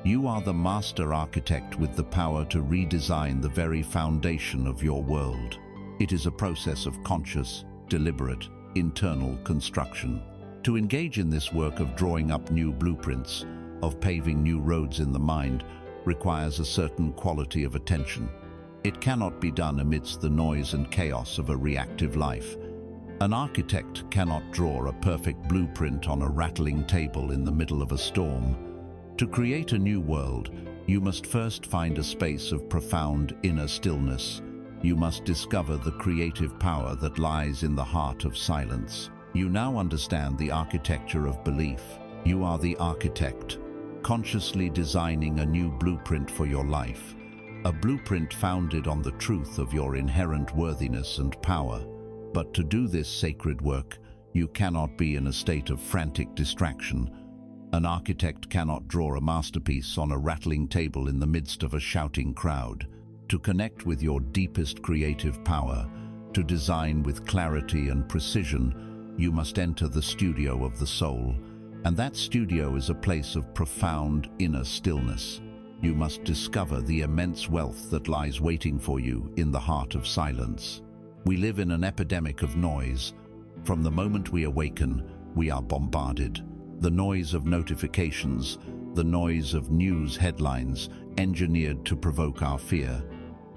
You are the master architect with the power to redesign the very foundation of your world. It is a process of conscious, deliberate, internal construction. To engage in this work of drawing up new blueprints, of paving new roads in the mind, requires a certain quality of attention. It cannot be done amidst the noise and chaos of a reactive life. An architect cannot draw a perfect blueprint on a rattling table in the middle of a storm. To create a new world, you must first find a space of profound inner stillness. You must discover the creative power that lies in the heart of silence. You now understand the architecture of belief. You are the architect, consciously designing a new blueprint for your life, a blueprint founded on the truth of your inherent worthiness and power. But to do this sacred work, you cannot be in a state of frantic distraction. An architect cannot draw a masterpiece on a rattling table in the midst of a shouting crowd. To connect with your deepest creative power, to design with clarity and precision, you must enter the studio of the soul, and that studio is a place of profound inner stillness. You must discover the immense wealth that lies waiting for you in the heart of silence. We live in an epidemic of noise. From the moment we awaken, we are bombarded. The noise of notifications, the noise of news headlines engineered to provoke our fear,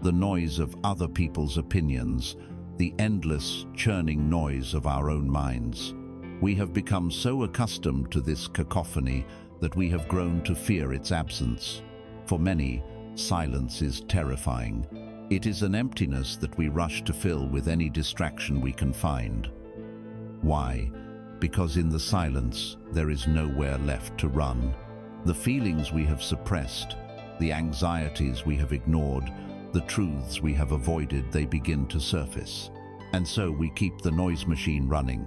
the noise of other people's opinions, the endless, churning noise of our own minds. We have become so accustomed to this cacophony that we have grown to fear its absence. For many, silence is terrifying. It is an emptiness that we rush to fill with any distraction we can find. Why? Because in the silence, there is nowhere left to run. The feelings we have suppressed, the anxieties we have ignored, the truths we have avoided, they begin to surface. And so we keep the noise machine running,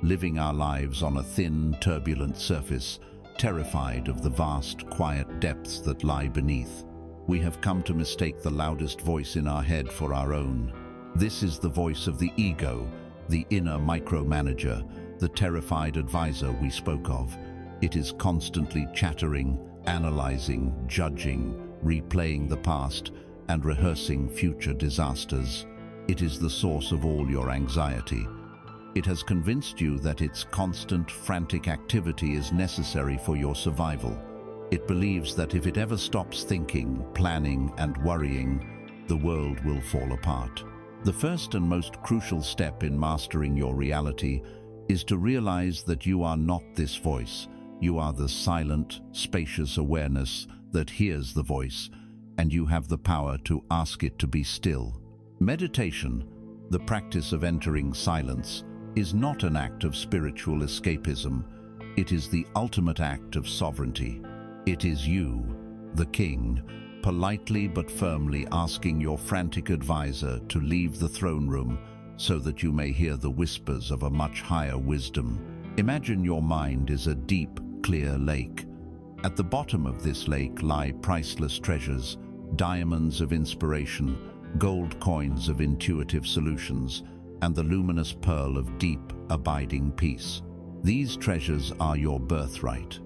living our lives on a thin, turbulent surface, terrified of the vast, quiet depths that lie beneath. We have come to mistake the loudest voice in our head for our own. This is the voice of the ego, the inner micromanager, the terrified advisor we spoke of. It is constantly chattering, analyzing, judging, replaying the past, and rehearsing future disasters. It is the source of all your anxiety. It has convinced you that its constant, frantic activity is necessary for your survival. It believes that if it ever stops thinking, planning, and worrying, the world will fall apart. The first and most crucial step in mastering your reality is to realize that you are not this voice. You are the silent, spacious awareness that hears the voice, and you have the power to ask it to be still. Meditation, the practice of entering silence, is not an act of spiritual escapism. It is the ultimate act of sovereignty. It is you, the king, politely but firmly asking your frantic advisor to leave the throne room so that you may hear the whispers of a much higher wisdom. Imagine your mind is a deep, clear lake. At the bottom of this lake lie priceless treasures, diamonds of inspiration, gold coins of intuitive solutions, and the luminous pearl of deep, abiding peace. These treasures are your birthright.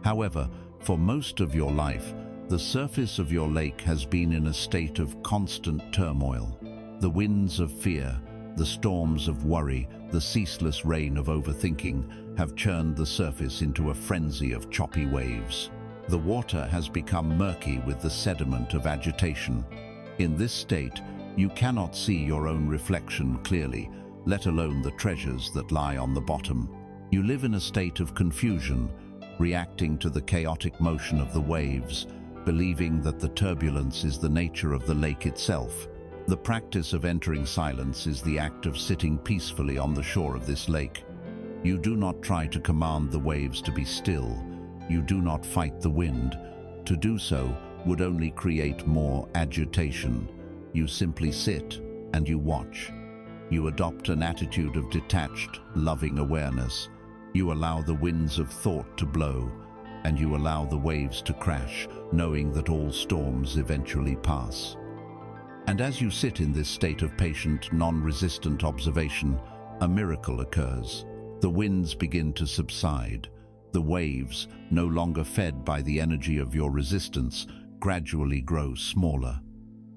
However, for most of your life, the surface of your lake has been in a state of constant turmoil. The winds of fear, the storms of worry, the ceaseless rain of overthinking have churned the surface into a frenzy of choppy waves. The water has become murky with the sediment of agitation. In this state, you cannot see your own reflection clearly, let alone the treasures that lie on the bottom. You live in a state of confusion, reacting to the chaotic motion of the waves, believing that the turbulence is the nature of the lake itself. The practice of entering silence is the act of sitting peacefully on the shore of this lake. You do not try to command the waves to be still. You do not fight the wind. To do so would only create more agitation. You simply sit and you watch. You adopt an attitude of detached, loving awareness. You allow the winds of thought to blow, and you allow the waves to crash, knowing that all storms eventually pass. And as you sit in this state of patient, non-resistant observation, a miracle occurs. The winds begin to subside. The waves, no longer fed by the energy of your resistance, gradually grow smaller.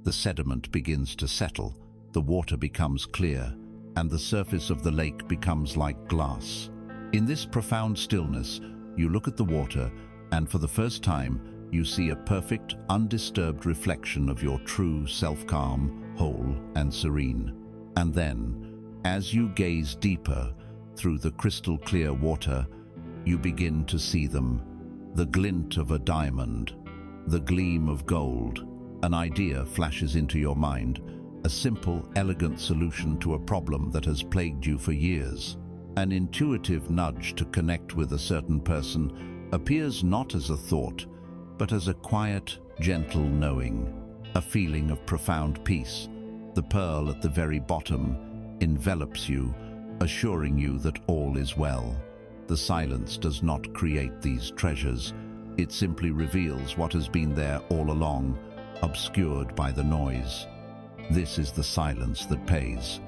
The sediment begins to settle, the water becomes clear, and the surface of the lake becomes like glass. In this profound stillness, you look at the water, and for the first time, you see a perfect, undisturbed reflection of your true self, calm, whole, and serene. And then, as you gaze deeper through the crystal-clear water, you begin to see them. The glint of a diamond, the gleam of gold. An idea flashes into your mind, a simple, elegant solution to a problem that has plagued you for years. An intuitive nudge to connect with a certain person appears not as a thought, but as a quiet, gentle knowing, a feeling of profound peace. The pearl at the very bottom envelops you, assuring you that all is well. The silence does not create these treasures. It simply reveals what has been there all along, obscured by the noise. This is the silence that pays.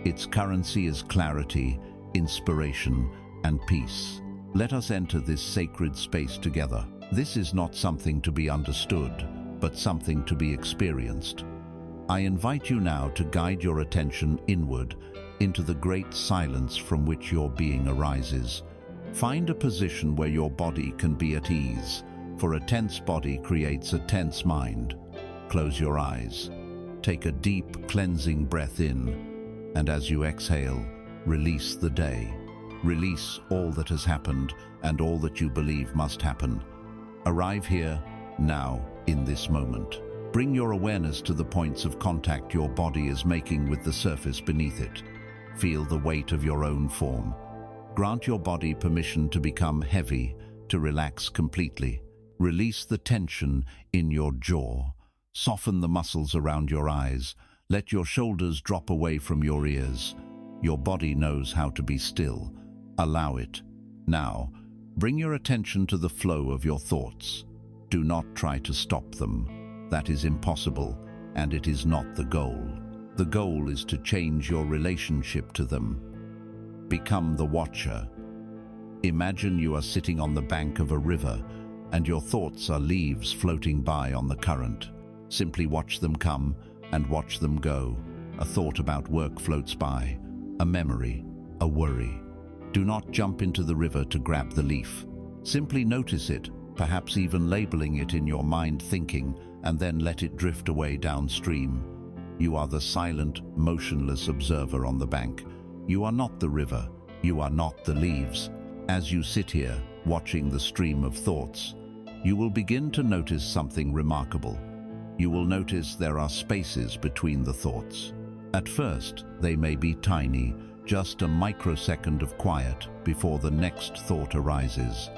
Its currency is clarity, inspiration, and peace. Let us enter this sacred space together. This is not something to be understood, but something to be experienced. I invite you now to guide your attention inward into the great silence from which your being arises. Find a position where your body can be at ease, for a tense body creates a tense mind. Close your eyes. Take a deep, cleansing breath in, and as you exhale, release the day. Release all that has happened and all that you believe must happen. Arrive here, now, in this moment. Bring your awareness to the points of contact your body is making with the surface beneath it. Feel the weight of your own form. Grant your body permission to become heavy, to relax completely. Release the tension in your jaw. Soften the muscles around your eyes. Let your shoulders drop away from your ears. Your body knows how to be still. Allow it. Now, bring your attention to the flow of your thoughts. Do not try to stop them. That is impossible, and it is not the goal. The goal is to change your relationship to them. Become the watcher. Imagine you are sitting on the bank of a river, and your thoughts are leaves floating by on the current. Simply watch them come and watch them go. A thought about work floats by, a memory, a worry. Do not jump into the river to grab the leaf. Simply notice it, perhaps even labeling it in your mind thinking, and then let it drift away downstream. You are the silent, motionless observer on the bank. You are not the river. You are not the leaves. As you sit here, watching the stream of thoughts, you will begin to notice something remarkable. You will notice there are spaces between the thoughts. At first, they may be tiny, just a microsecond of quiet before the next thought arises.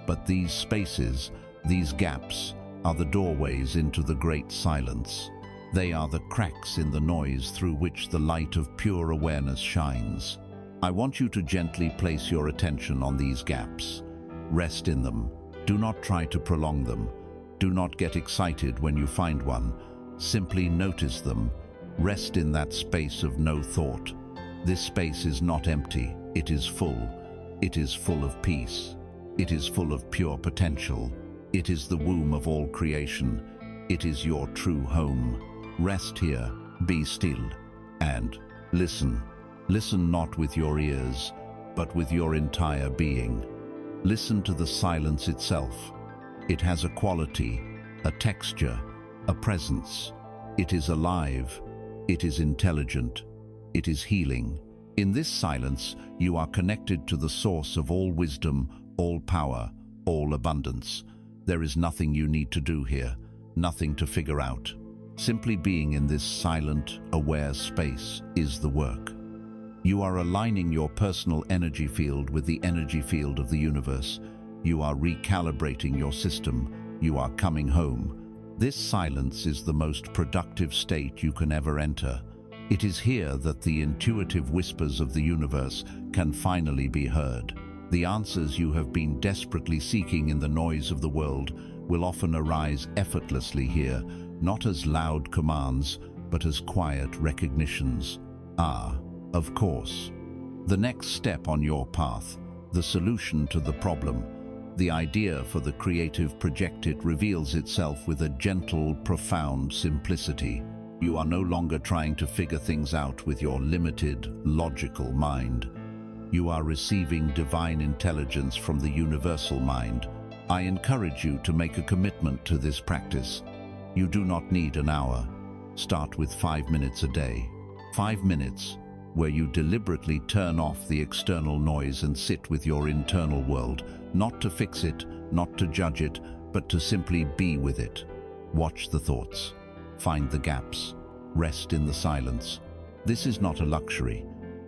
But these spaces, these gaps, are the doorways into the great silence. They are the cracks in the noise through which the light of pure awareness shines. I want you to gently place your attention on these gaps. Rest in them. Do not try to prolong them. Do not get excited when you find one. Simply notice them. Rest in that space of no thought. This space is not empty. It is full. It is full of peace. It is full of pure potential. It is the womb of all creation. It is your true home. Rest here, be still, and listen. Listen not with your ears, but with your entire being. Listen to the silence itself. It has a quality, a texture, a presence. It is alive. It is intelligent. It is healing. In this silence, you are connected to the source of all wisdom, all power, all abundance. There is nothing you need to do here, nothing to figure out. Simply being in this silent, aware space is the work. You are aligning your personal energy field with the energy field of the universe. You are recalibrating your system. You are coming home. This silence is the most productive state you can ever enter. It is here that the intuitive whispers of the universe can finally be heard. The answers you have been desperately seeking in the noise of the world will often arise effortlessly here, not as loud commands, but as quiet recognitions. Of course. The next step on your path, the solution to the problem, the idea for the creative project, it reveals itself with a gentle, profound simplicity. You are no longer trying to figure things out with your limited, logical mind. You are receiving divine intelligence from the universal mind. I encourage you to make a commitment to this practice. You do not need an hour. Start with 5 minutes a day. 5 minutes where you deliberately turn off the external noise and sit with your internal world, not to fix it, not to judge it, but to simply be with it. Watch the thoughts. Find the gaps. Rest in the silence. This is not a luxury.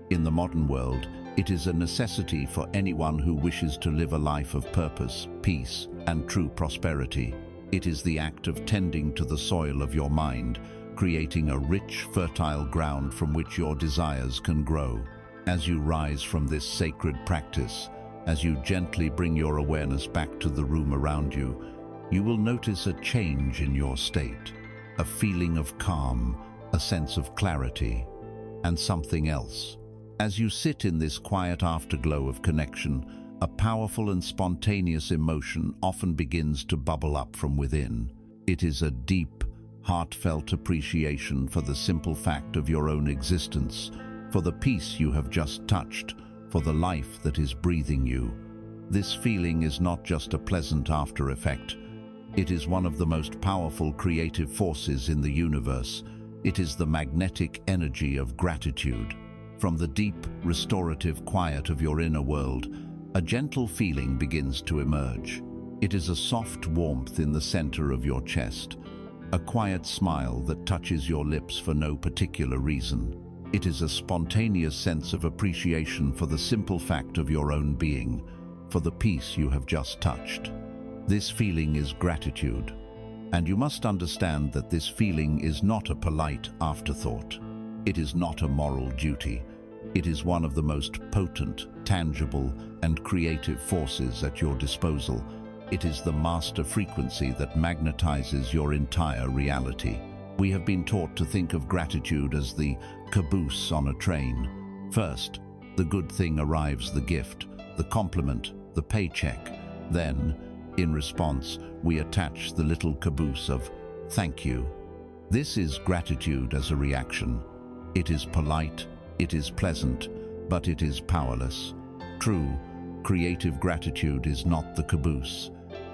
In the modern world, it is a necessity for anyone who wishes to live a life of purpose, peace, and true prosperity. It is the act of tending to the soil of your mind, creating a rich, fertile ground from which your desires can grow. As you rise from this sacred practice, as you gently bring your awareness back to the room around you, you will notice a change in your state, a feeling of calm, a sense of clarity, and something else. As you sit in this quiet afterglow of connection, a powerful and spontaneous emotion often begins to bubble up from within. It is a deep, heartfelt appreciation for the simple fact of your own existence, for the peace you have just touched, for the life that is breathing you. This feeling is not just a pleasant after effect. It is one of the most powerful creative forces in the universe. It is the magnetic energy of gratitude. From the deep, restorative quiet of your inner world, a gentle feeling begins to emerge. It is a soft warmth in the center of your chest, a quiet smile that touches your lips for no particular reason. It is a spontaneous sense of appreciation for the simple fact of your own being, for the peace you have just touched. This feeling is gratitude, and you must understand that this feeling is not a polite afterthought. It is not a moral duty. It is one of the most potent, tangible, and creative forces at your disposal. It is the master frequency that magnetizes your entire reality. We have been taught to think of gratitude as the caboose on a train. First, the good thing arrives, the gift, the compliment, the paycheck. Then, in response, we attach the little caboose of thank you. This is gratitude as a reaction. It is polite, it is pleasant, but it is powerless. True, creative gratitude is not the caboose.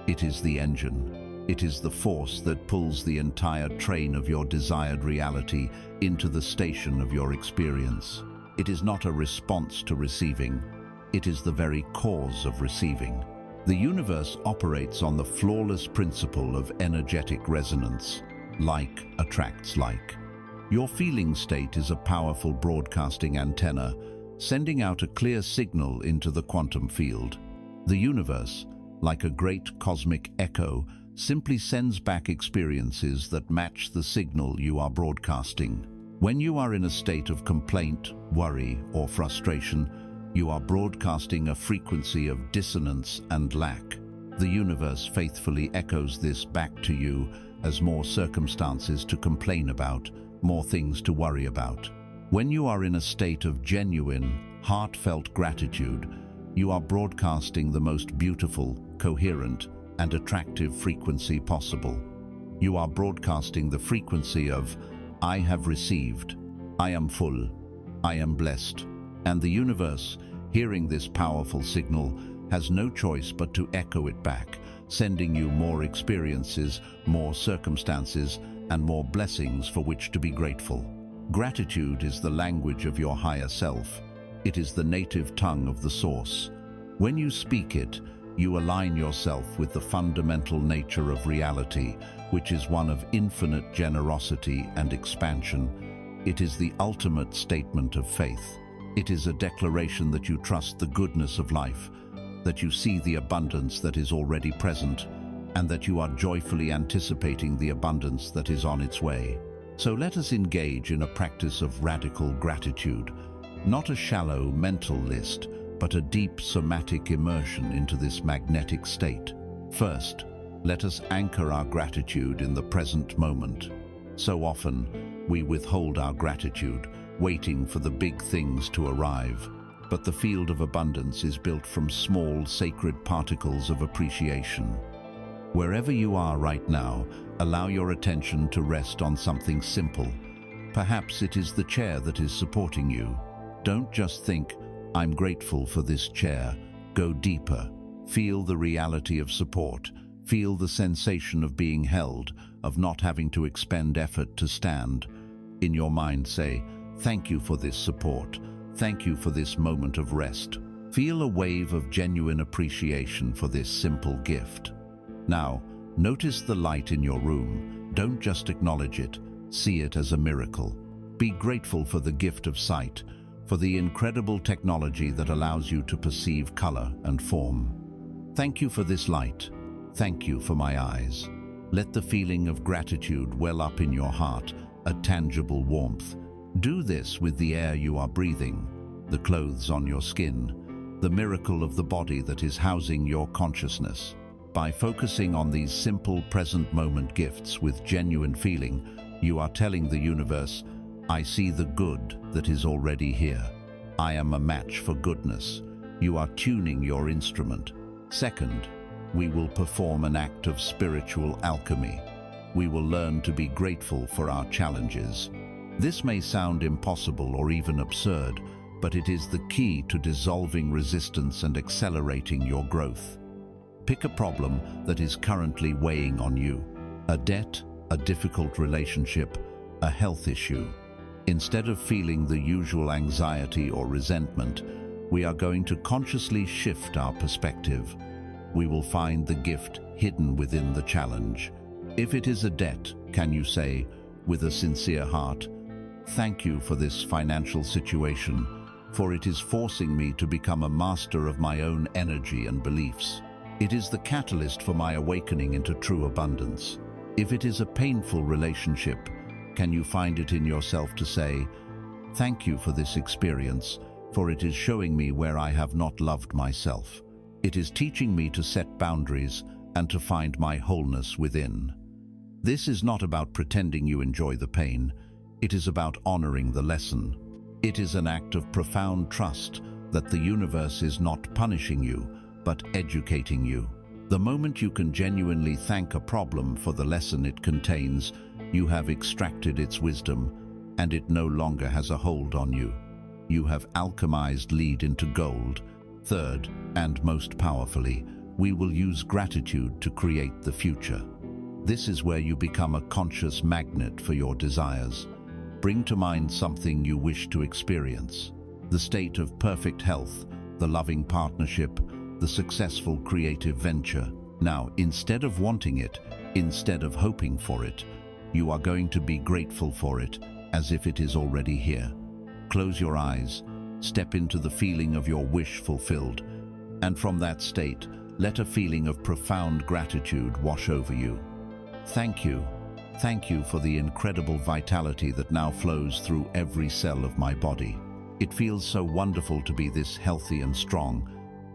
It is the engine. It is the force that pulls the entire train of your desired reality into the station of your experience. It is not a response to receiving. It is the very cause of receiving. The universe operates on the flawless principle of energetic resonance. Like attracts like. Your feeling state is a powerful broadcasting antenna, sending out a clear signal into the quantum field. The universe, like a great cosmic echo, simply sends back experiences that match the signal you are broadcasting. When you are in a state of complaint, worry, or frustration, you are broadcasting a frequency of dissonance and lack. The universe faithfully echoes this back to you as more circumstances to complain about, more things to worry about. When you are in a state of genuine, heartfelt gratitude, you are broadcasting the most beautiful, coherent, and attractive frequency possible. You are broadcasting the frequency of, I have received, I am full, I am blessed. And the universe, hearing this powerful signal, has no choice but to echo it back, sending you more experiences, more circumstances, and more blessings for which to be grateful. Gratitude is the language of your higher self. It is the native tongue of the source. When you speak it, you align yourself with the fundamental nature of reality, which is one of infinite generosity and expansion. It is the ultimate statement of faith. It is a declaration that you trust the goodness of life, that you see the abundance that is already present, and that you are joyfully anticipating the abundance that is on its way. So let us engage in a practice of radical gratitude, not a shallow mental list, but a deep somatic immersion into this magnetic state. First, let us anchor our gratitude in the present moment. So often, we withhold our gratitude, waiting for the big things to arrive. But the field of abundance is built from small, sacred particles of appreciation. Wherever you are right now, allow your attention to rest on something simple. Perhaps it is the chair that is supporting you. Don't just think, "I'm grateful for this chair." Go deeper. Feel the reality of support. Feel the sensation of being held, of not having to expend effort to stand. In your mind say, "Thank you for this support. Thank you for this moment of rest." Feel a wave of genuine appreciation for this simple gift. Now, notice the light in your room. Don't just acknowledge it. See it as a miracle. Be grateful for the gift of sight, for the incredible technology that allows you to perceive color and form. Thank you for this light. Thank you for my eyes. Let the feeling of gratitude well up in your heart, a tangible warmth. Do this with the air you are breathing, the clothes on your skin, the miracle of the body that is housing your consciousness. By focusing on these simple present moment gifts with genuine feeling, you are telling the universe, "I see the good that is already here. I am a match for goodness." You are tuning your instrument. Second, we will perform an act of spiritual alchemy. We will learn to be grateful for our challenges. This may sound impossible or even absurd, but it is the key to dissolving resistance and accelerating your growth. Pick a problem that is currently weighing on you. A debt, a difficult relationship, a health issue. Instead of feeling the usual anxiety or resentment, we are going to consciously shift our perspective. We will find the gift hidden within the challenge. If it is a debt, can you say, with a sincere heart, "Thank you for this financial situation, for it is forcing me to become a master of my own energy and beliefs. It is the catalyst for my awakening into true abundance." If it is a painful relationship, can you find it in yourself to say, "Thank you for this experience, for it is showing me where I have not loved myself. It is teaching me to set boundaries and to find my wholeness within." This is not about pretending you enjoy the pain. It is about honoring the lesson. It is an act of profound trust that the universe is not punishing you, but educating you. The moment you can genuinely thank a problem for the lesson it contains, you have extracted its wisdom, and it no longer has a hold on you. You have alchemized lead into gold. Third, and most powerfully, we will use gratitude to create the future. This is where you become a conscious magnet for your desires. Bring to mind something you wish to experience. The state of perfect health, the loving partnership, the successful creative venture. Now, instead of wanting it, instead of hoping for it, you are going to be grateful for it as if it is already here. Close your eyes, step into the feeling of your wish fulfilled, and from that state, let a feeling of profound gratitude wash over you. Thank you. Thank you for the incredible vitality that now flows through every cell of my body. It feels so wonderful to be this healthy and strong.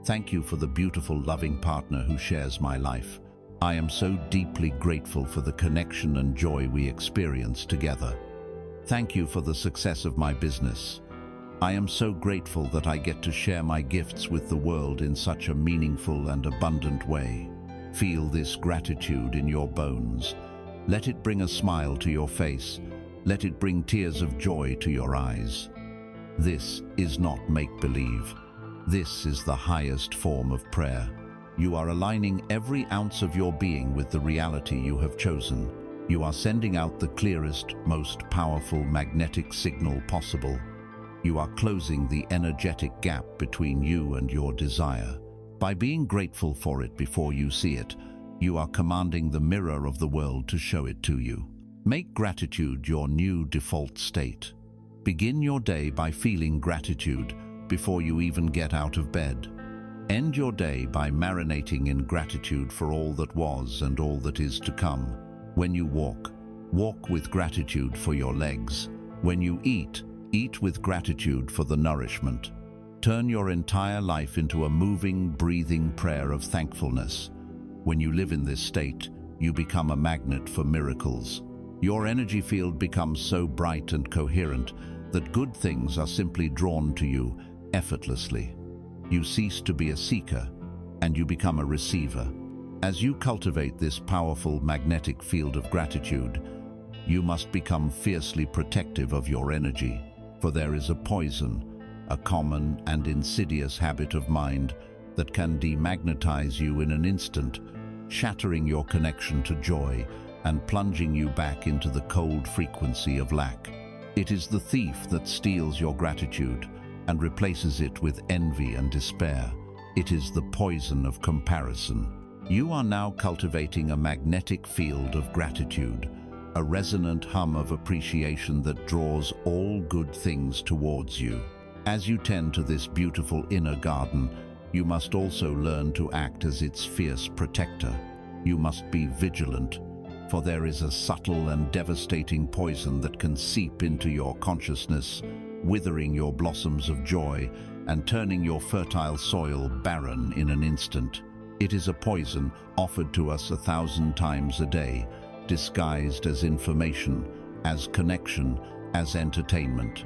Thank you for the beautiful, loving partner who shares my life. I am so deeply grateful for the connection and joy we experience together. Thank you for the success of my business. I am so grateful that I get to share my gifts with the world in such a meaningful and abundant way. Feel this gratitude in your bones. Let it bring a smile to your face. Let it bring tears of joy to your eyes. This is not make-believe. This is the highest form of prayer. You are aligning every ounce of your being with the reality you have chosen. You are sending out the clearest, most powerful magnetic signal possible. You are closing the energetic gap between you and your desire. By being grateful for it before you see it, you are commanding the mirror of the world to show it to you. Make gratitude your new default state. Begin your day by feeling gratitude before you even get out of bed. End your day by marinating in gratitude for all that was and all that is to come. When you walk, walk with gratitude for your legs. When you eat, eat with gratitude for the nourishment. Turn your entire life into a moving, breathing prayer of thankfulness. When you live in this state, you become a magnet for miracles. Your energy field becomes so bright and coherent that good things are simply drawn to you effortlessly. You cease to be a seeker, and you become a receiver. As you cultivate this powerful magnetic field of gratitude, you must become fiercely protective of your energy, for there is a poison, a common and insidious habit of mind that can demagnetize you in an instant, shattering your connection to joy and plunging you back into the cold frequency of lack. It is the thief that steals your gratitude and replaces it with envy and despair. It is the poison of comparison. You are now cultivating a magnetic field of gratitude, a resonant hum of appreciation that draws all good things towards you. As you tend to this beautiful inner garden, you must also learn to act as its fierce protector. You must be vigilant, for there is a subtle and devastating poison that can seep into your consciousness, withering your blossoms of joy and turning your fertile soil barren in an instant. It is a poison offered to us 1,000 times a day, disguised as information, as connection, as entertainment.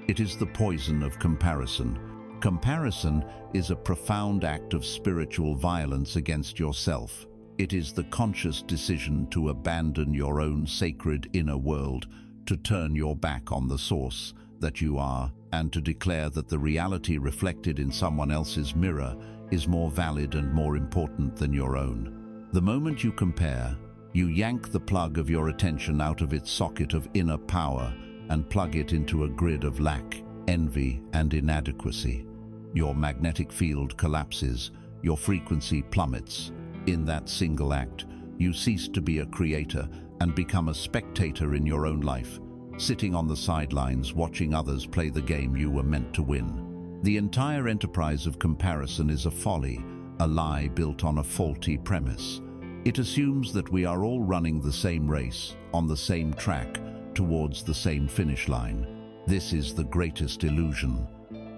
It is the poison of comparison. Comparison is a profound act of spiritual violence against yourself. It is the conscious decision to abandon your own sacred inner world, to turn your back on the source that you are, and to declare that the reality reflected in someone else's mirror is more valid and more important than your own. The moment you compare, you yank the plug of your attention out of its socket of inner power and plug it into a grid of lack, envy, and inadequacy. Your magnetic field collapses, your frequency plummets. In that single act, you cease to be a creator and become a spectator in your own life, sitting on the sidelines watching others play the game you were meant to win. The entire enterprise of comparison is a folly, a lie built on a faulty premise. It assumes that we are all running the same race, on the same track, towards the same finish line. This is the greatest illusion.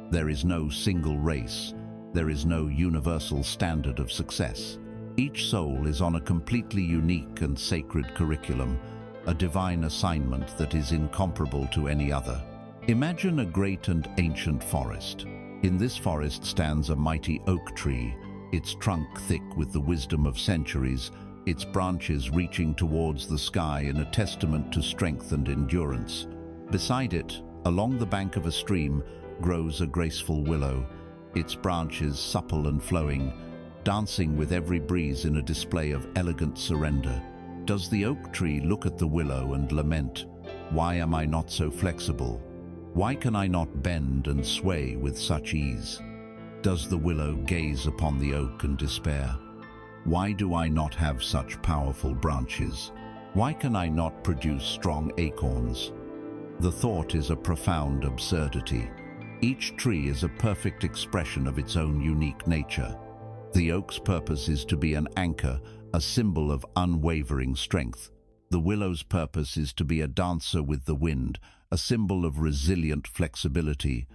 There is no single race. There is no universal standard of success. Each soul is on a completely unique and sacred curriculum, a divine assignment that is incomparable to any other. Imagine a great and ancient forest. In this forest stands a mighty oak tree, its trunk thick with the wisdom of centuries, its branches reaching towards the sky in a testament to strength and endurance. Beside it, along the bank of a stream, grows a graceful willow, its branches supple and flowing, dancing with every breeze in a display of elegant surrender. Does the oak tree look at the willow and lament, "Why am I not so flexible? Why can I not bend and sway with such ease?" Does the willow gaze upon the oak and despair, "Why do I not have such powerful branches? Why can I not produce strong acorns?" The thought is a profound absurdity. Each tree is a perfect expression of its own unique nature. The oak's purpose is to be an anchor, a symbol of unwavering strength. The willow's purpose is to be a dancer with the wind, a symbol of resilient flexibility.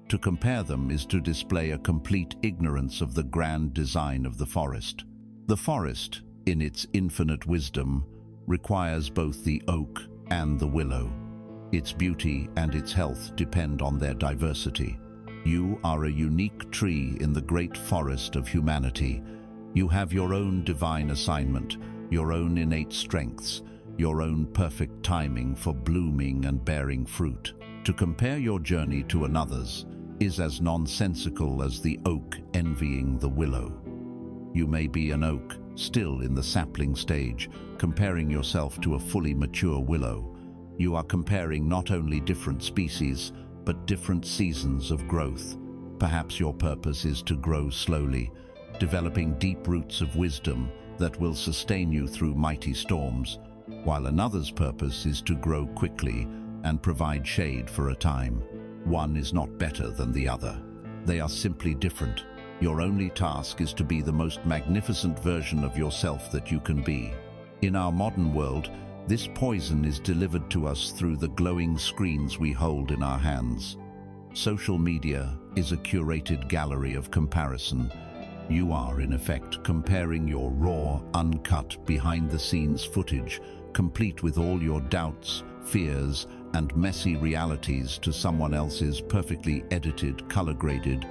To compare them is to display a complete ignorance of the grand design of the forest. The forest, in its infinite wisdom, requires both the oak and the willow. Its beauty and its health depend on their diversity. You are a unique tree in the great forest of humanity. You have your own divine assignment, your own innate strengths, your own perfect timing for blooming and bearing fruit. To compare your journey to another's is as nonsensical as the oak envying the willow. You may be an oak, still in the sapling stage, comparing yourself to a fully mature willow. You are comparing not only different species, but different seasons of growth. Perhaps your purpose is to grow slowly, developing deep roots of wisdom that will sustain you through mighty storms, while another's purpose is to grow quickly and provide shade for a time. One is not better than the other. They are simply different. Your only task is to be the most magnificent version of yourself that you can be. In our modern world, this poison is delivered to us through the glowing screens we hold in our hands. Social media is a curated gallery of comparison. You are, in effect, comparing your raw, uncut, behind-the-scenes footage, complete with all your doubts, fears, and messy realities, to someone else's perfectly edited, color-graded,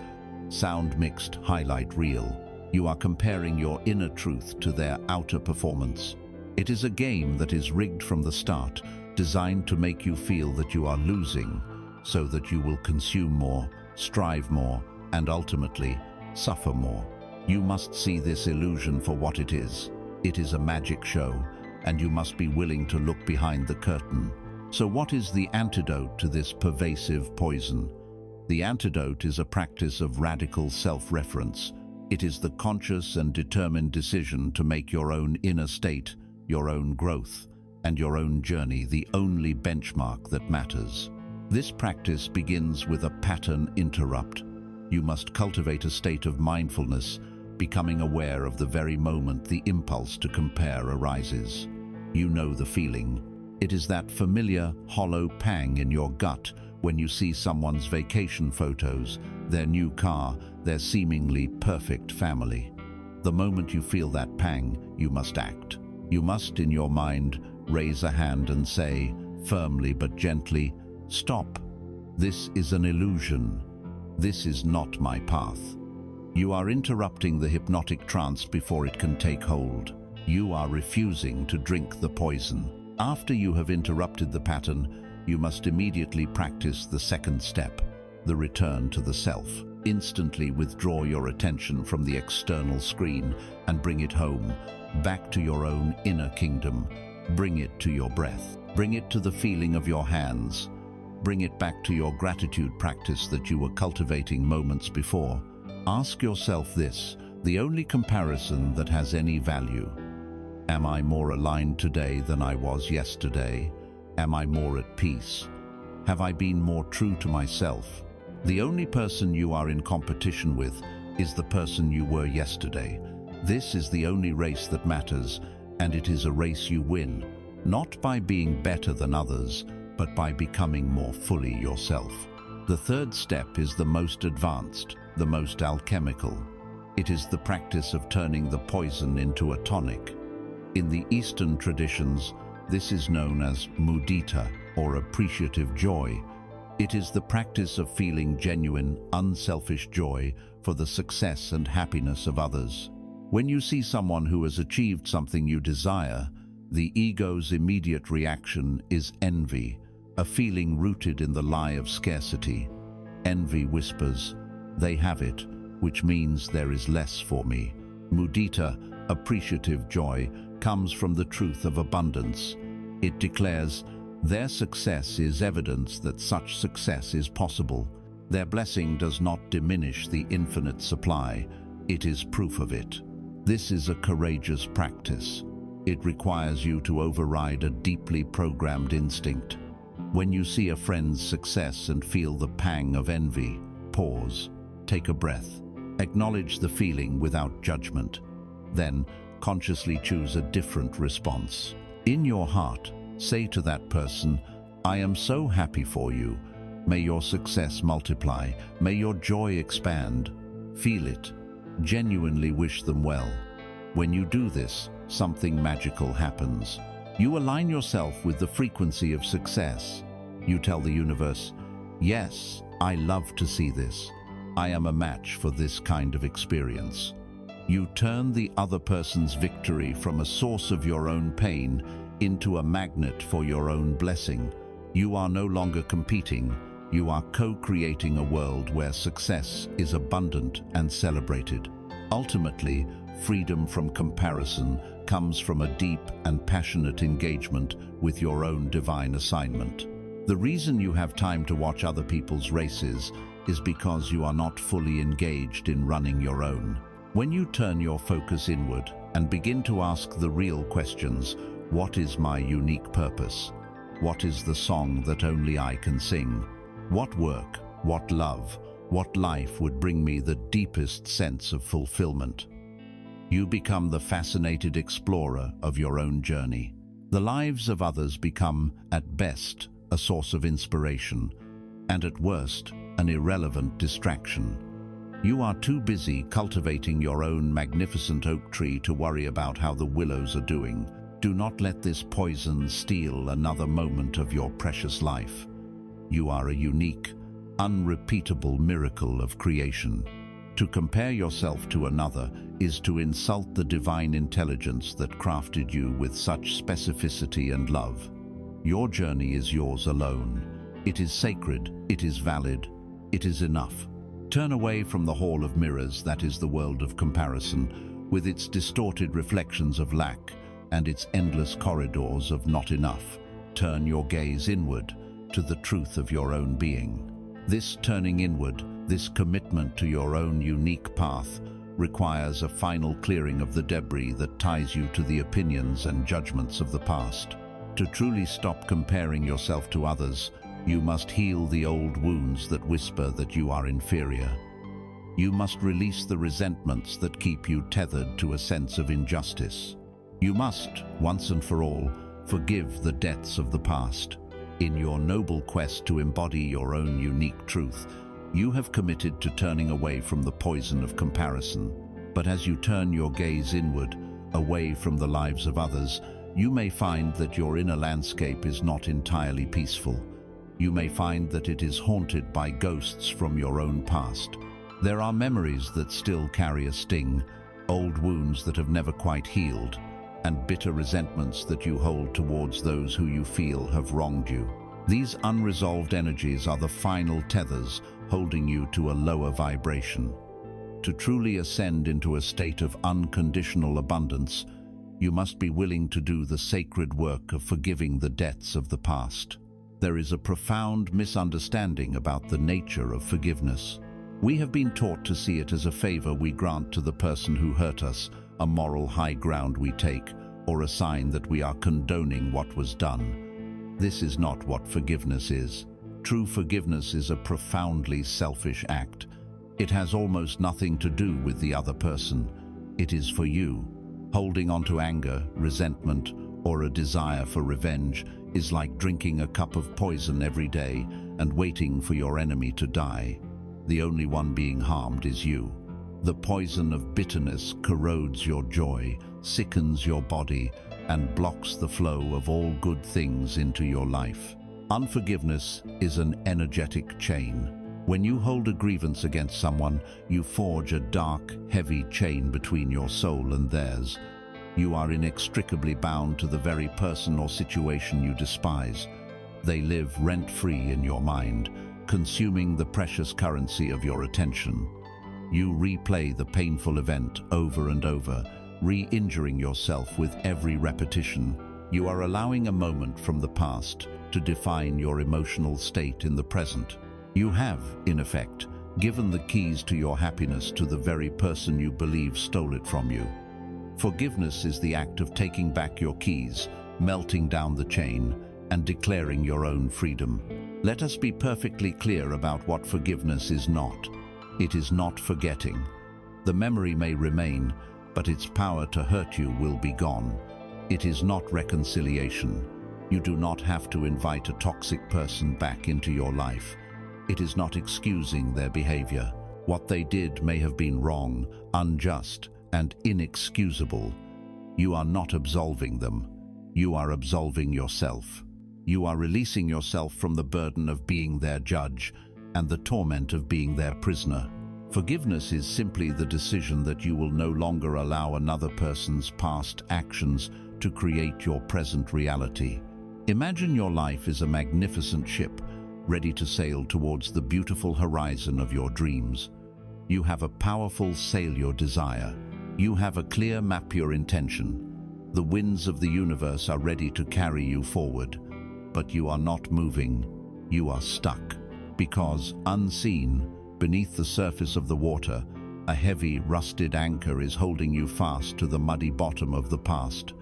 sound-mixed highlight reel. You are comparing your inner truth to their outer performance. It is a game that is rigged from the start, designed to make you feel that you are losing, so that you will consume more, strive more, and ultimately suffer more. You must see this illusion for what it is. It is a magic show, and you must be willing to look behind the curtain. So what is the antidote to this pervasive poison? The antidote is a practice of radical self-reference. It is the conscious and determined decision to make your own inner state, your own growth, and your own journey the only benchmark that matters. This practice begins with a pattern interrupt. You must cultivate a state of mindfulness, becoming aware of the very moment the impulse to compare arises. You know the feeling. It is that familiar, hollow pang in your gut when you see someone's vacation photos, their new car, their seemingly perfect family. The moment you feel that pang, you must act. You must, in your mind, raise a hand and say, firmly but gently, "Stop. This is an illusion. This is not my path." You are interrupting the hypnotic trance before it can take hold. You are refusing to drink the poison. After you have interrupted the pattern, you must immediately practice the second step, the return to the self. Instantly withdraw your attention from the external screen and bring it home, back to your own inner kingdom. Bring it to your breath. Bring it to the feeling of your hands. Bring it back to your gratitude practice that you were cultivating moments before. Ask yourself this, the only comparison that has any value. Am I more aligned today than I was yesterday? Am I more at peace? Have I been more true to myself? The only person you are in competition with is the person you were yesterday. This is the only race that matters, and it is a race you win, not by being better than others, but by becoming more fully yourself. The third step is the most advanced, the most alchemical. It is the practice of turning the poison into a tonic. In the Eastern traditions, this is known as mudita, or appreciative joy. It is the practice of feeling genuine, unselfish joy for the success and happiness of others. When you see someone who has achieved something you desire, the ego's immediate reaction is envy, a feeling rooted in the lie of scarcity. Envy whispers, "They have it, which means there is less for me." Mudita, appreciative joy, comes from the truth of abundance. It declares, their success is evidence that such success is possible. Their blessing does not diminish the infinite supply, it is proof of it. This is a courageous practice. It requires you to override a deeply programmed instinct. When you see a friend's success and feel the pang of envy, pause, take a breath, acknowledge the feeling without judgment. Then, consciously choose a different response. In your heart, say to that person, "I am so happy for you. May your success multiply. May your joy expand." Feel it. Genuinely wish them well. When you do this, something magical happens. You align yourself with the frequency of success. You tell the universe, "Yes, I love to see this. I am a match for this kind of experience." You turn the other person's victory from a source of your own pain into a magnet for your own blessing. You are no longer competing. You are co-creating a world where success is abundant and celebrated. Ultimately, freedom from comparison, comes from a deep and passionate engagement with your own divine assignment. The reason you have time to watch other people's races is because you are not fully engaged in running your own. When you turn your focus inward and begin to ask the real questions, what is my unique purpose? What is the song that only I can sing? What work, what love, what life would bring me the deepest sense of fulfillment? You become the fascinated explorer of your own journey. The lives of others become, at best, a source of inspiration, and at worst, an irrelevant distraction. You are too busy cultivating your own magnificent oak tree to worry about how the willows are doing. Do not let this poison steal another moment of your precious life. You are a unique, unrepeatable miracle of creation. To compare yourself to another is to insult the divine intelligence that crafted you with such specificity and love. Your journey is yours alone. It is sacred, it is valid, it is enough. Turn away from the hall of mirrors that is the world of comparison, with its distorted reflections of lack and its endless corridors of not enough. Turn your gaze inward to the truth of your own being. This turning inward, this commitment to your own unique path, requires a final clearing of the debris that ties you to the opinions and judgments of the past. To truly stop comparing yourself to others, you must heal the old wounds that whisper that you are inferior. You must release the resentments that keep you tethered to a sense of injustice. You must, once and for all, forgive the debts of the past. In your noble quest to embody your own unique truth, you have committed to turning away from the poison of comparison. But as you turn your gaze inward, away from the lives of others, you may find that your inner landscape is not entirely peaceful. You may find that it is haunted by ghosts from your own past. There are memories that still carry a sting, old wounds that have never quite healed, and bitter resentments that you hold towards those who you feel have wronged you. These unresolved energies are the final tethers holding you to a lower vibration. To truly ascend into a state of unconditional abundance, you must be willing to do the sacred work of forgiving the debts of the past. There is a profound misunderstanding about the nature of forgiveness. We have been taught to see it as a favor we grant to the person who hurt us, a moral high ground we take, or a sign that we are condoning what was done. This is not what forgiveness is. True forgiveness is a profoundly selfish act. It has almost nothing to do with the other person. It is for you. Holding on to anger, resentment, or a desire for revenge is like drinking a cup of poison every day and waiting for your enemy to die. The only one being harmed is you. The poison of bitterness corrodes your joy, sickens your body, and blocks the flow of all good things into your life. Unforgiveness is an energetic chain. When you hold a grievance against someone, you forge a dark, heavy chain between your soul and theirs. You are inextricably bound to the very person or situation you despise. They live rent-free in your mind, consuming the precious currency of your attention. You replay the painful event over and over, re-injuring yourself with every repetition. You are allowing a moment from the past to define your emotional state in the present. You have, in effect, given the keys to your happiness to the very person you believe stole it from you. Forgiveness is the act of taking back your keys, melting down the chain, and declaring your own freedom. Let us be perfectly clear about what forgiveness is not. It is not forgetting. The memory may remain, but its power to hurt you will be gone. It is not reconciliation. You do not have to invite a toxic person back into your life. It is not excusing their behavior. What they did may have been wrong, unjust, and inexcusable. You are not absolving them. You are absolving yourself. You are releasing yourself from the burden of being their judge and the torment of being their prisoner. Forgiveness is simply the decision that you will no longer allow another person's past actions to create your present reality. Imagine your life is a magnificent ship, ready to sail towards the beautiful horizon of your dreams. You have a powerful sail your desire, You have a clear map your intention. The winds of the universe are ready to carry you forward, but you are not moving. You are stuck, because unseen, beneath the surface of the water, a heavy, rusted anchor is holding you fast to the muddy bottom of the past.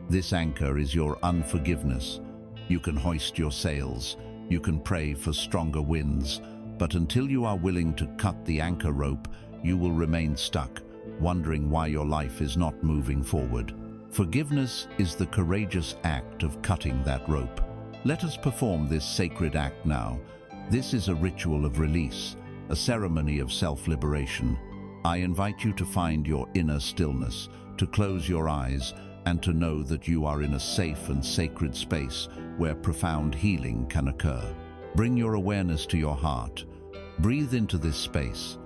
This anchor is your unforgiveness. You can hoist your sails, you can pray for stronger winds, but until you are willing to cut the anchor rope, you will remain stuck, wondering why your life is not moving forward. Forgiveness is the courageous act of cutting that rope. Let us perform this sacred act now. This is a ritual of release, a ceremony of self-liberation. I invite you to find your inner stillness, to close your eyes, and to know that you are in a safe and sacred space where profound healing can occur. Bring your awareness to your heart. Breathe into this space.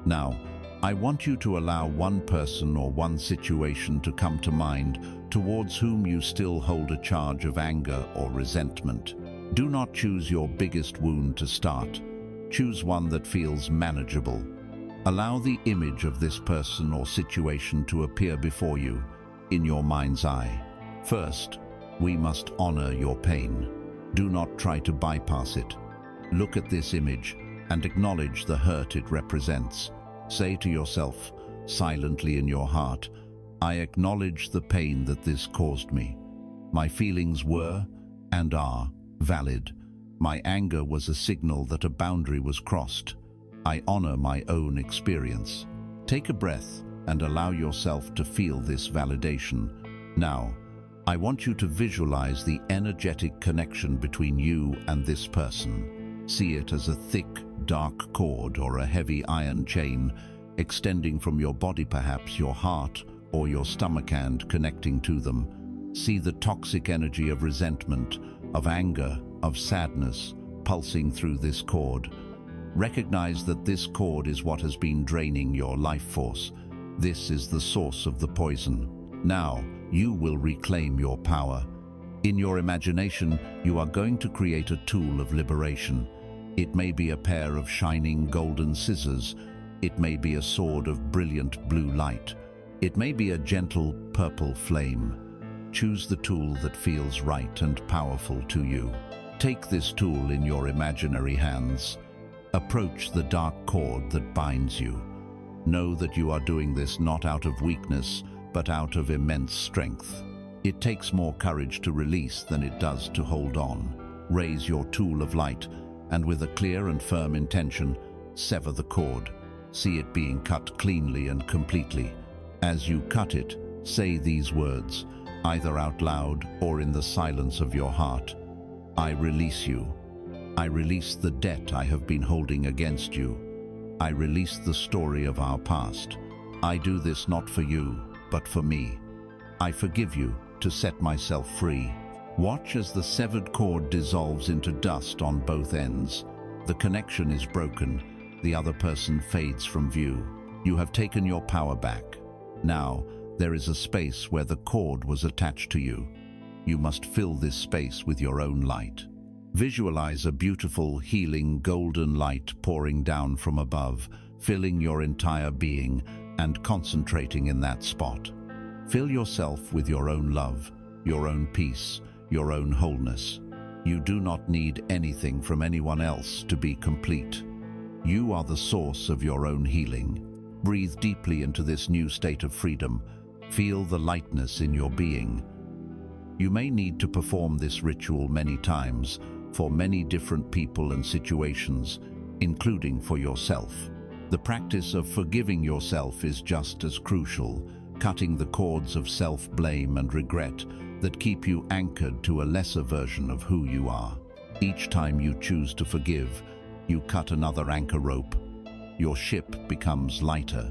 Now, I want you to allow one person or one situation to come to mind towards whom you still hold a charge of anger or resentment. Do not choose your biggest wound to start. Choose one that feels manageable. Allow the image of this person or situation to appear before you, in your mind's eye. First, we must honor your pain. Do not try to bypass it. Look at this image and acknowledge the hurt it represents. Say to yourself, silently in your heart, I acknowledge the pain that this caused me. My feelings were, and are, valid. My anger was a signal that a boundary was crossed. I honor my own experience. Take a breath and allow yourself to feel this validation. Now, I want you to visualize the energetic connection between you and this person. See it as a thick, dark cord or a heavy iron chain extending from your body, perhaps your heart or your stomach, and connecting to them. See the toxic energy of resentment, of anger, of sadness pulsing through this cord. Recognize that this cord is what has been draining your life force. This is the source of the poison. Now, you will reclaim your power. In your imagination, you are going to create a tool of liberation. It may be a pair of shining golden scissors. It may be a sword of brilliant blue light. It may be a gentle purple flame. Choose the tool that feels right and powerful to you. Take this tool in your imaginary hands. Approach the dark cord that binds you. Know that you are doing this not out of weakness, but out of immense strength. It takes more courage to release than it does to hold on. Raise your tool of light, and with a clear and firm intention, sever the cord. See it being cut cleanly and completely. As you cut it, say these words, either out loud or in the silence of your heart. I release you. I release the debt I have been holding against you. I release the story of our past. I do this not for you, but for me. I forgive you to set myself free. Watch as the severed cord dissolves into dust on both ends. The connection is broken. The other person fades from view. You have taken your power back. Now, there is a space where the cord was attached to you. You must fill this space with your own light. Visualize a beautiful, healing, golden light pouring down from above, filling your entire being and concentrating in that spot. Fill yourself with your own love, your own peace, your own wholeness. You do not need anything from anyone else to be complete. You are the source of your own healing. Breathe deeply into this new state of freedom. Feel the lightness in your being. You may need to perform this ritual many times for many different people and situations, including for yourself. The practice of forgiving yourself is just as crucial, cutting the cords of self-blame and regret that keep you anchored to a lesser version of who you are. Each time you choose to forgive, you cut another anchor rope. Your ship becomes lighter.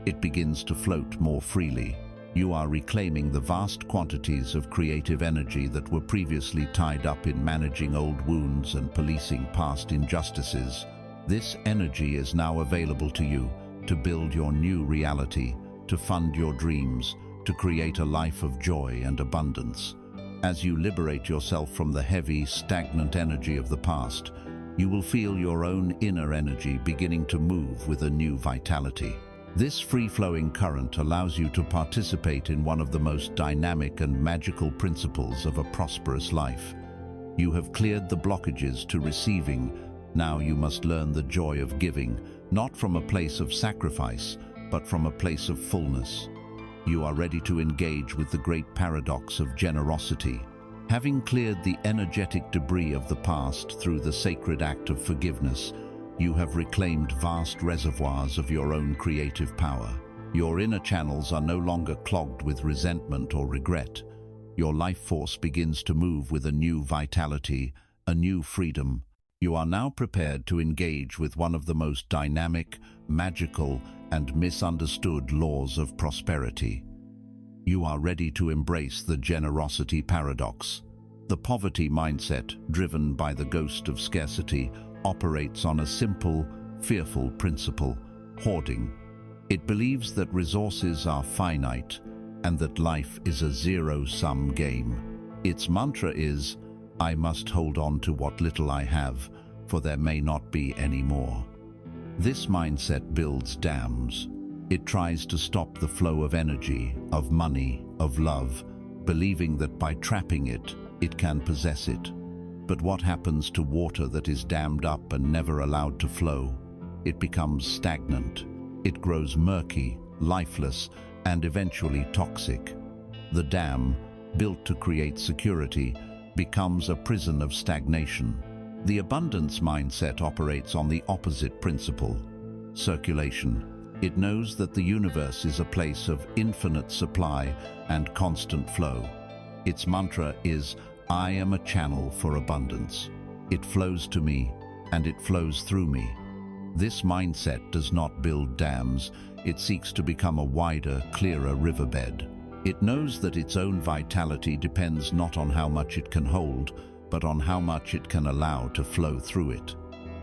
It begins to float more freely. You are reclaiming the vast quantities of creative energy that were previously tied up in managing old wounds and policing past injustices. This energy is now available to you to build your new reality, to fund your dreams, to create a life of joy and abundance. As you liberate yourself from the heavy, stagnant energy of the past, you will feel your own inner energy beginning to move with a new vitality. This free-flowing current allows you to participate in one of the most dynamic and magical principles of a prosperous life. You have cleared the blockages to receiving. Now you must learn the joy of giving, not from a place of sacrifice, but from a place of fullness. You are ready to engage with the great paradox of generosity. Having cleared the energetic debris of the past through the sacred act of forgiveness, you have reclaimed vast reservoirs of your own creative power. Your inner channels are no longer clogged with resentment or regret. Your life force begins to move with a new vitality, a new freedom. You are now prepared to engage with one of the most dynamic, magical, and misunderstood laws of prosperity. You are ready to embrace the generosity paradox. The poverty mindset, driven by the ghost of scarcity, operates on a simple, fearful principle: hoarding. It believes that resources are finite and that life is a zero-sum game. Its mantra is, "I must hold on to what little I have, for there may not be any more." This mindset builds dams. It tries to stop the flow of energy, of money, of love, believing that by trapping it, it can possess it. But what happens to water that is dammed up and never allowed to flow? It becomes stagnant. It grows murky, lifeless, and eventually toxic. The dam, built to create security, becomes a prison of stagnation. The abundance mindset operates on the opposite principle: circulation. It knows that the universe is a place of infinite supply and constant flow. Its mantra is, "I am a channel for abundance. It flows to me, and it flows through me." This mindset does not build dams. It seeks to become a wider, clearer riverbed. It knows that its own vitality depends not on how much it can hold, but on how much it can allow to flow through it.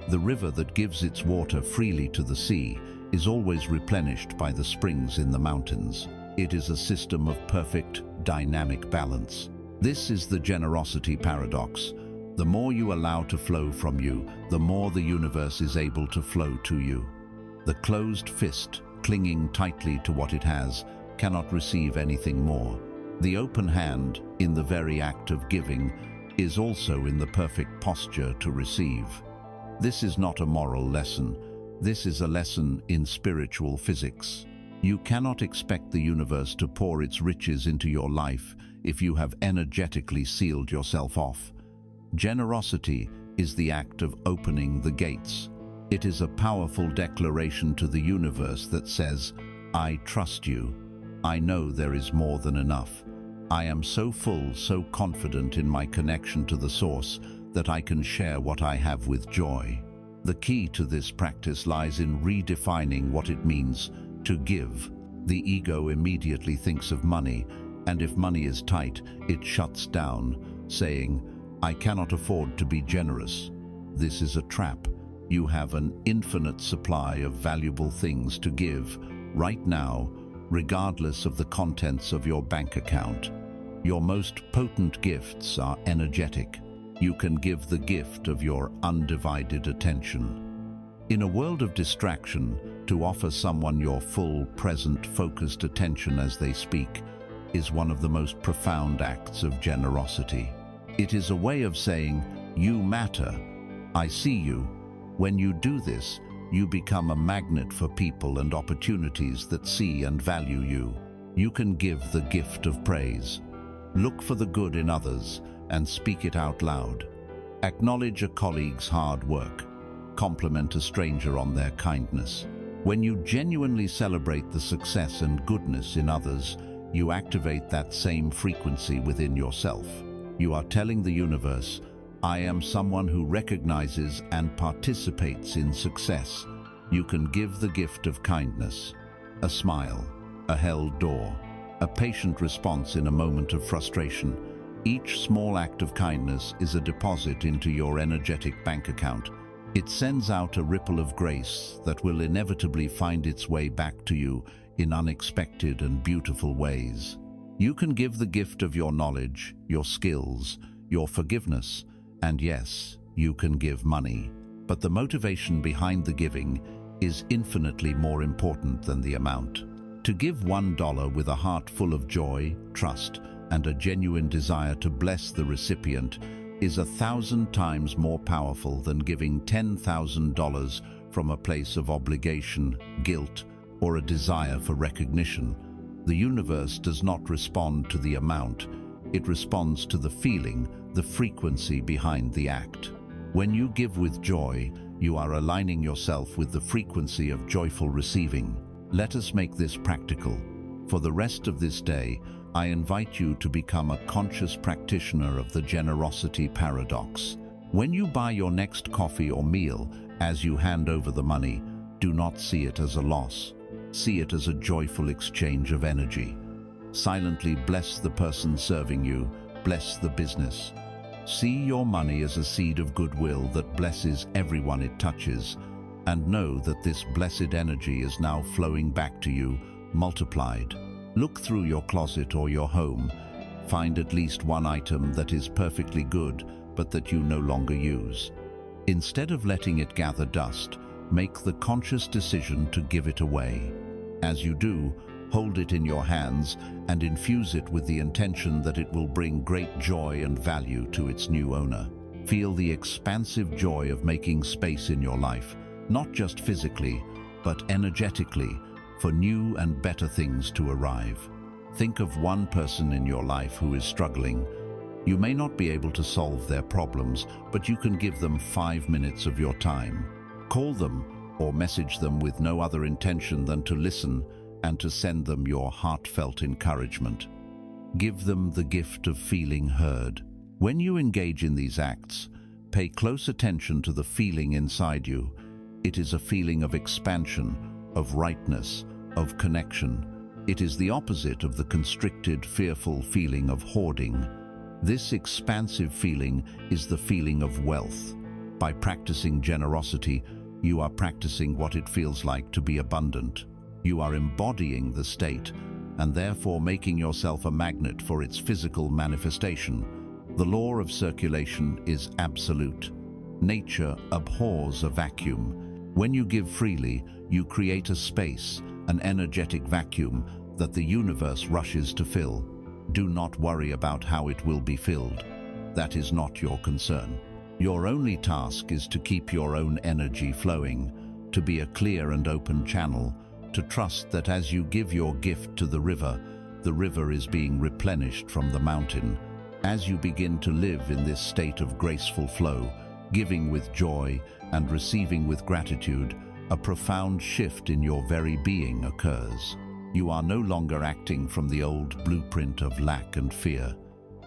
The river that gives its water freely to the sea is always replenished by the springs in the mountains. It is a system of perfect, dynamic balance. This is the generosity paradox. The more you allow to flow from you, the more the universe is able to flow to you. The closed fist, clinging tightly to what it has, cannot receive anything more. The open hand, in the very act of giving, is also in the perfect posture to receive. This is not a moral lesson. This is a lesson in spiritual physics. You cannot expect the universe to pour its riches into your life if you have energetically sealed yourself off. Generosity is the act of opening the gates. It is a powerful declaration to the universe that says, "I trust you. I know there is more than enough. I am so full, so confident in my connection to the source that I can share what I have with joy." The key to this practice lies in redefining what it means to give. The ego immediately thinks of money, and if money is tight, it shuts down, saying, "I cannot afford to be generous." This is a trap. You have an infinite supply of valuable things to give right now, regardless of the contents of your bank account. Your most potent gifts are energetic. You can give the gift of your undivided attention. In a world of distraction, to offer someone your full, present, focused attention as they speak is one of the most profound acts of generosity. It is a way of saying, "You matter. I see you." When you do this, you become a magnet for people and opportunities that see and value you. You can give the gift of praise. Look for the good in others and speak it out loud. Acknowledge a colleague's hard work. Compliment a stranger on their kindness. When you genuinely celebrate the success and goodness in others, you activate that same frequency within yourself. You are telling the universe, "I am someone who recognizes and participates in success." You can give the gift of kindness, a smile, a held door, a patient response in a moment of frustration. Each small act of kindness is a deposit into your energetic bank account. It sends out a ripple of grace that will inevitably find its way back to you in unexpected and beautiful ways. You can give the gift of your knowledge, your skills, your forgiveness, and yes, you can give money. But the motivation behind the giving is infinitely more important than the amount. To give $1 with a heart full of joy, trust, and a genuine desire to bless the recipient is 1,000 times more powerful than giving $10,000 from a place of obligation, guilt, or a desire for recognition. The universe does not respond to the amount, it responds to the feeling, the frequency behind the act. When you give with joy, you are aligning yourself with the frequency of joyful receiving. Let us make this practical. For the rest of this day, I invite you to become a conscious practitioner of the generosity paradox. When you buy your next coffee or meal, as you hand over the money, do not see it as a loss. See it as a joyful exchange of energy. Silently bless the person serving you, bless the business. See your money as a seed of goodwill that blesses everyone it touches, and know that this blessed energy is now flowing back to you, multiplied. Look through your closet or your home. Find at least one item that is perfectly good, but that you no longer use. Instead of letting it gather dust, make the conscious decision to give it away. As you do, hold it in your hands and infuse it with the intention that it will bring great joy and value to its new owner. Feel the expansive joy of making space in your life, not just physically, but energetically, for new and better things to arrive. Think of one person in your life who is struggling. You may not be able to solve their problems, but you can give them 5 minutes of your time. Call them or message them with no other intention than to listen and to send them your heartfelt encouragement. Give them the gift of feeling heard. When you engage in these acts, pay close attention to the feeling inside you. It is a feeling of expansion, of rightness, of connection. It is the opposite of the constricted, fearful feeling of hoarding. This expansive feeling is the feeling of wealth. By practicing generosity, you are practicing what it feels like to be abundant. You are embodying the state, and therefore making yourself a magnet for its physical manifestation. The law of circulation is absolute. Nature abhors a vacuum. When you give freely, you create a space, an energetic vacuum that the universe rushes to fill. Do not worry about how it will be filled. That is not your concern. Your only task is to keep your own energy flowing, to be a clear and open channel, to trust that as you give your gift to the river is being replenished from the mountain. As you begin to live in this state of graceful flow, giving with joy and receiving with gratitude, a profound shift in your very being occurs. You are no longer acting from the old blueprint of lack and fear.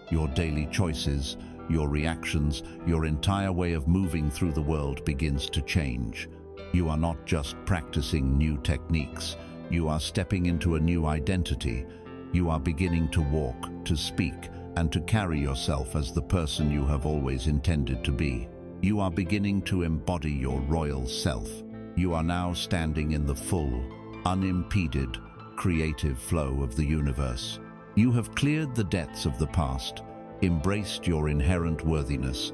Your daily choices, your reactions, your entire way of moving through the world begins to change. You are not just practicing new techniques, you are stepping into a new identity. You are beginning to walk, to speak, and to carry yourself as the person you have always intended to be. You are beginning to embody your royal self. You are now standing in the full, unimpeded, creative flow of the universe. You have cleared the debts of the past, embraced your inherent worthiness,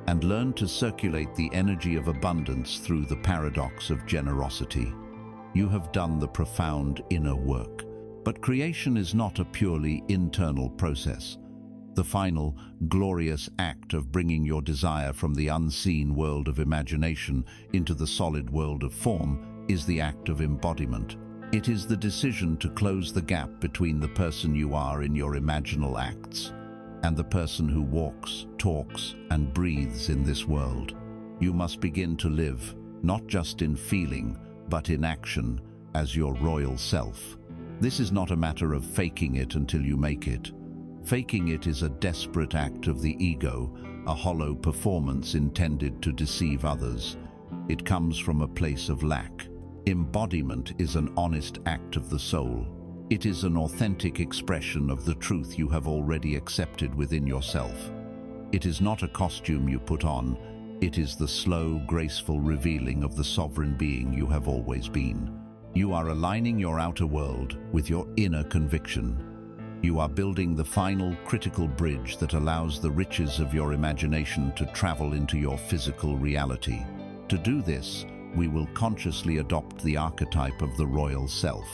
and learned to circulate the energy of abundance through the paradox of generosity. You have done the profound inner work. But creation is not a purely internal process. The final, glorious act of bringing your desire from the unseen world of imagination into the solid world of form is the act of embodiment. It is the decision to close the gap between the person you are in your imaginal acts and the person who walks, talks, and breathes in this world. You must begin to live, not just in feeling, but in action, as your royal self. This is not a matter of faking it until you make it. Faking it is a desperate act of the ego, a hollow performance intended to deceive others. It comes from a place of lack. Embodiment is an honest act of the soul. It is an authentic expression of the truth you have already accepted within yourself. It is not a costume you put on. It is the slow, graceful revealing of the sovereign being you have always been. You are aligning your outer world with your inner conviction. You are building the final critical bridge that allows the riches of your imagination to travel into your physical reality. To do this, we will consciously adopt the archetype of the royal self.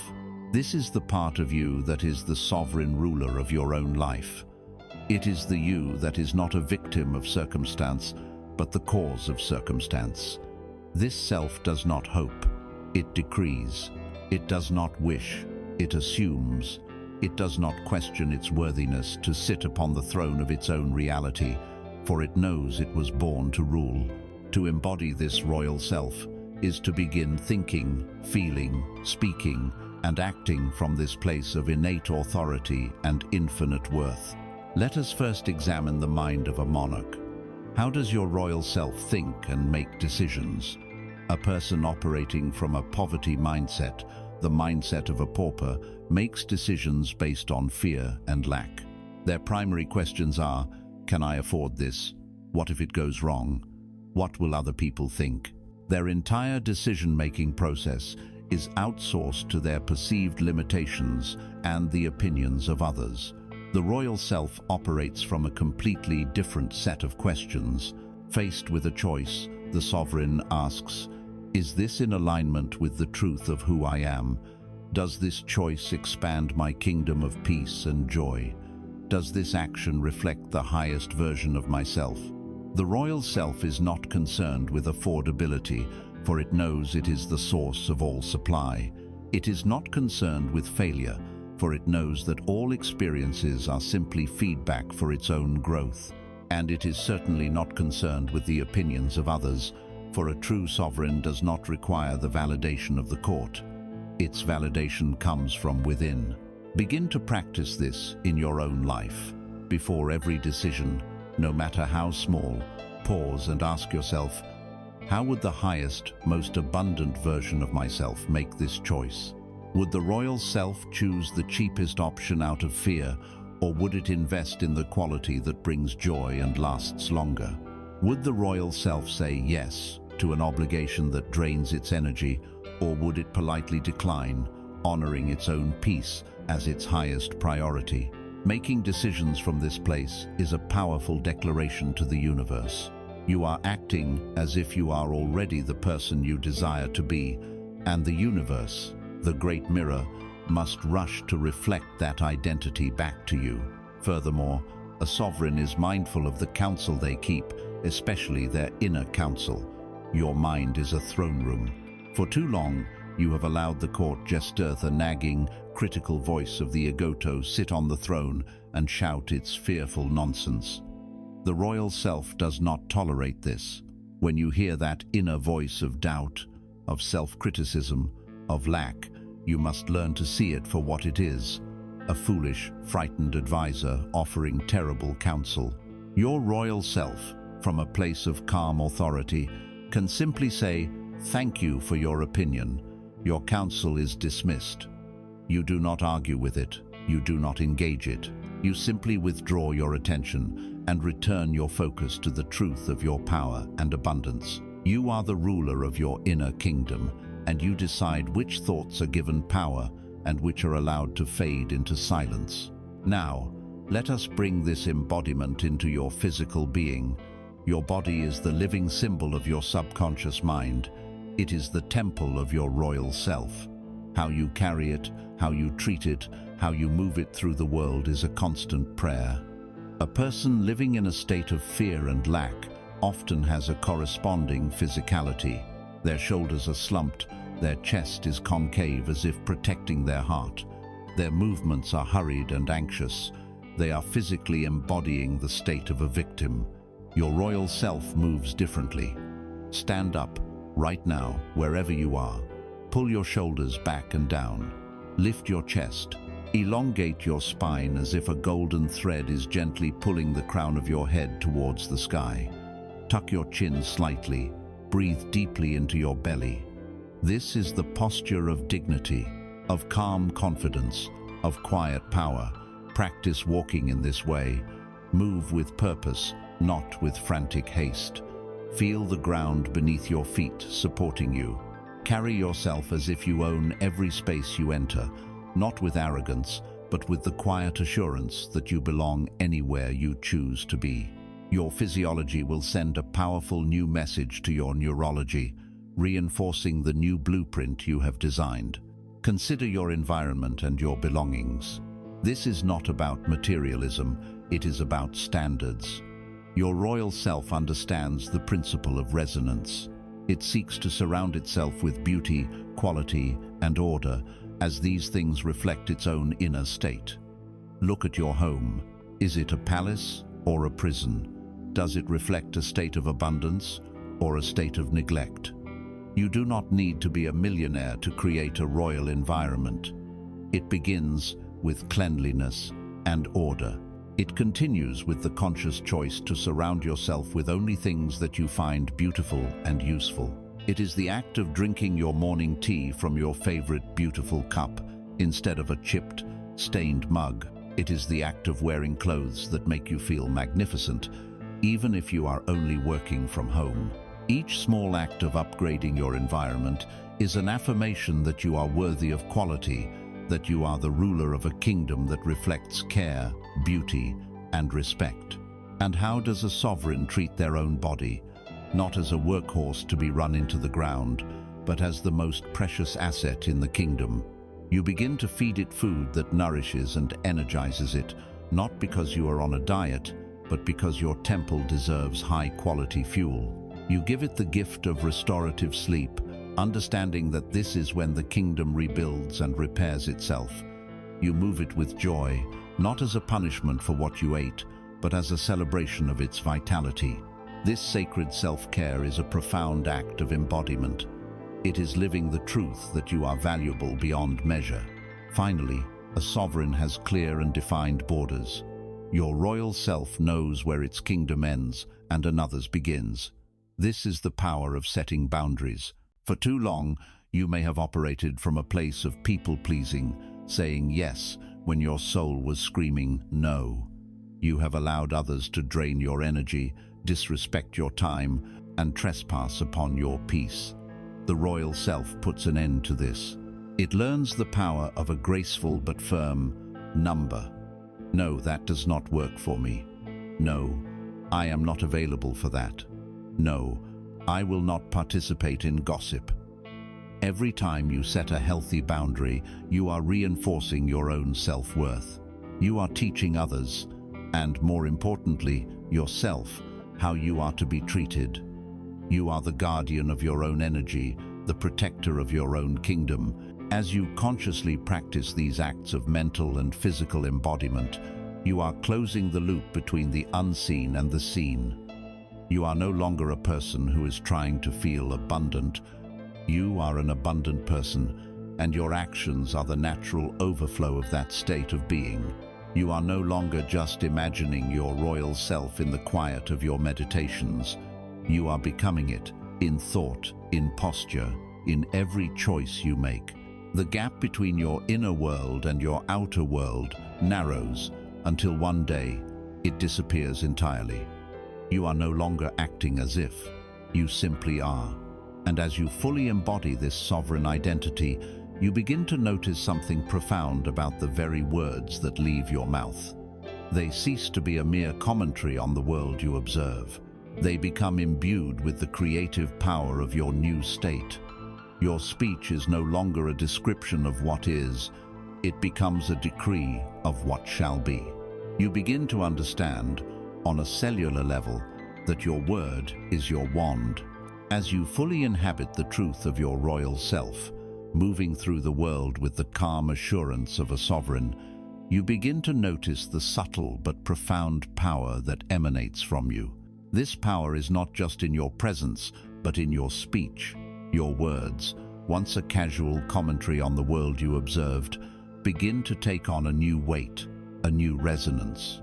This is the part of you that is the sovereign ruler of your own life. It is the you that is not a victim of circumstance, but the cause of circumstance. This self does not hope, it decrees. It does not wish, it assumes. It does not question its worthiness to sit upon the throne of its own reality, for it knows it was born to rule. To embody this royal self is to begin thinking, feeling, speaking, and acting from this place of innate authority and infinite worth. Let us first examine the mind of a monarch. How does your royal self think and make decisions? A person operating from a poverty mindset, the mindset of a pauper, makes decisions based on fear and lack. Their primary questions are, can I afford this? What if it goes wrong? What will other people think? Their entire decision-making process is outsourced to their perceived limitations and the opinions of others. The royal self operates from a completely different set of questions. Faced with a choice, the sovereign asks, is this in alignment with the truth of who I am? Does this choice expand my kingdom of peace and joy? Does this action reflect the highest version of myself? The royal self is not concerned with affordability, for it knows it is the source of all supply. It is not concerned with failure, for it knows that all experiences are simply feedback for its own growth. And it is certainly not concerned with the opinions of others, for a true sovereign does not require the validation of the court. Its validation comes from within. Begin to practice this in your own life. Before every decision, no matter how small, pause and ask yourself, how would the highest, most abundant version of myself make this choice? Would the royal self choose the cheapest option out of fear, or would it invest in the quality that brings joy and lasts longer? Would the royal self say yes to an obligation that drains its energy, or would it politely decline, honoring its own peace as its highest priority? Making decisions from this place is a powerful declaration to the universe. You are acting as if you are already the person you desire to be, and the universe, the great mirror, must rush to reflect that identity back to you. Furthermore, a sovereign is mindful of the counsel they keep, especially their inner counsel. Your mind is a throne room. For too long, you have allowed the court jester, the nagging, critical voice of the egoto, sit on the throne and shout its fearful nonsense. The royal self does not tolerate this. When you hear that inner voice of doubt, of self-criticism, of lack, you must learn to see it for what it is, a foolish, frightened advisor offering terrible counsel. Your royal self, from a place of calm authority, can simply say, "Thank you for your opinion. Your counsel is dismissed." You do not argue with it. You do not engage it. You simply withdraw your attention and return your focus to the truth of your power and abundance. You are the ruler of your inner kingdom, and you decide which thoughts are given power and which are allowed to fade into silence. Now, let us bring this embodiment into your physical being. Your body is the living symbol of your subconscious mind. It is the temple of your royal self. How you carry it, how you treat it, how you move it through the world is a constant prayer. A person living in a state of fear and lack often has a corresponding physicality. Their shoulders are slumped, their chest is concave as if protecting their heart. Their movements are hurried and anxious. They are physically embodying the state of a victim. Your royal self moves differently. Stand up, right now, wherever you are. Pull your shoulders back and down. Lift your chest. Elongate your spine as if a golden thread is gently pulling the crown of your head towards the sky. Tuck your chin slightly. Breathe deeply into your belly. This is the posture of dignity, of calm confidence, of quiet power. Practice walking in this way. Move with purpose, not with frantic haste. Feel the ground beneath your feet supporting you. Carry yourself as if you own every space you enter, not with arrogance, but with the quiet assurance that you belong anywhere you choose to be. Your physiology will send a powerful new message to your neurology. reinforcing the new blueprint you have designed. Consider your environment and your belongings. This is not about materialism, it is about standards. Your royal self understands the principle of resonance. It seeks to surround itself with beauty, quality, and order, as these things reflect its own inner state. Look at your home. Is it a palace or a prison? Does it reflect a state of abundance or a state of neglect? You do not need to be a millionaire to create a royal environment. It begins with cleanliness and order. It continues with the conscious choice to surround yourself with only things that you find beautiful and useful. It is the act of drinking your morning tea from your favorite beautiful cup instead of a chipped, stained mug. It is the act of wearing clothes that make you feel magnificent, even if you are only working from home. Each small act of upgrading your environment is an affirmation that you are worthy of quality, that you are the ruler of a kingdom that reflects care, beauty, and respect. And how does a sovereign treat their own body? Not as a workhorse to be run into the ground, but as the most precious asset in the kingdom. You begin to feed it food that nourishes and energizes it, not because you are on a diet, but because your temple deserves high-quality fuel. You give it the gift of restorative sleep, understanding that this is when the kingdom rebuilds and repairs itself. You move it with joy, not as a punishment for what you ate, but as a celebration of its vitality. This sacred self-care is a profound act of embodiment. It is living the truth that you are valuable beyond measure. Finally, a sovereign has clear and defined borders. Your royal self knows where its kingdom ends and another's begins. This is the power of setting boundaries. For too long, you may have operated from a place of people-pleasing, saying yes when your soul was screaming no. You have allowed others to drain your energy, disrespect your time, and trespass upon your peace. The royal self puts an end to this. It learns the power of a graceful but firm number. No, that does not work for me. No, I am not available for that. No, I will not participate in gossip. Every time you set a healthy boundary, you are reinforcing your own self-worth. You are teaching others, and more importantly, yourself, how you are to be treated. You are the guardian of your own energy, the protector of your own kingdom. As you consciously practice these acts of mental and physical embodiment, you are closing the loop between the unseen and the seen. You are no longer a person who is trying to feel abundant. You are an abundant person, and your actions are the natural overflow of that state of being. You are no longer just imagining your royal self in the quiet of your meditations. You are becoming it in thought, in posture, in every choice you make. The gap between your inner world and your outer world narrows until one day it disappears entirely. You are no longer acting as if, you simply are. And as you fully embody this sovereign identity, you begin to notice something profound about the very words that leave your mouth. They cease to be a mere commentary on the world you observe. They become imbued with the creative power of your new state. Your speech is no longer a description of what is, it becomes a decree of what shall be. You begin to understand, on a cellular level, that your word is your wand. As you fully inhabit the truth of your royal self, moving through the world with the calm assurance of a sovereign, you begin to notice the subtle but profound power that emanates from you. This power is not just in your presence, but in your speech. Your words, once a casual commentary on the world you observed, begin to take on a new weight, a new resonance.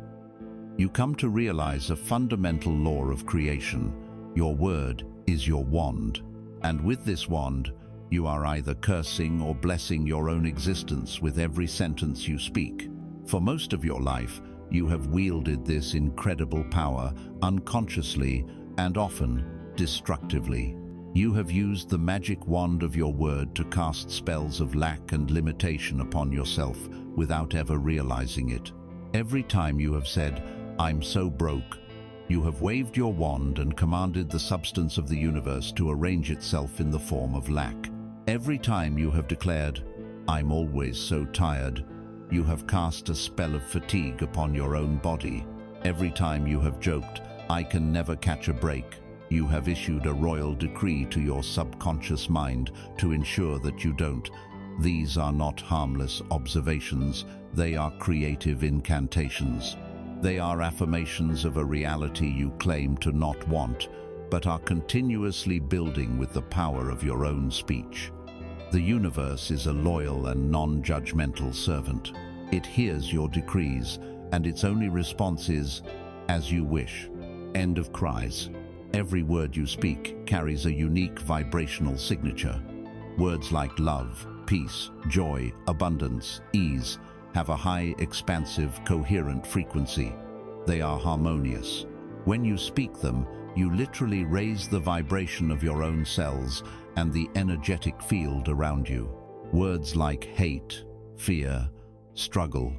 You come to realize a fundamental law of creation. Your word is your wand, and with this wand, you are either cursing or blessing your own existence with every sentence you speak. For most of your life, you have wielded this incredible power unconsciously and often destructively. You have used the magic wand of your word to cast spells of lack and limitation upon yourself without ever realizing it. Every time you have said, "I'm so broke," You have waved your wand and commanded the substance of the universe to arrange itself in the form of lack. Every time you have declared, "I'm always so tired," you have cast a spell of fatigue upon your own body. Every time you have joked, "I can never catch a break," you have issued a royal decree to your subconscious mind to ensure that you don't. These are not harmless observations, they are creative incantations. They are affirmations of a reality you claim to not want, but are continuously building with the power of your own speech. The universe is a loyal and non-judgmental servant. It hears your decrees, and its only response is, "As you wish." End of cries. Every word you speak carries a unique vibrational signature. Words like love, peace, joy, abundance, ease have a high, expansive, coherent frequency. They are harmonious. When you speak them, you literally raise the vibration of your own cells and the energetic field around you. Words like hate, fear, struggle,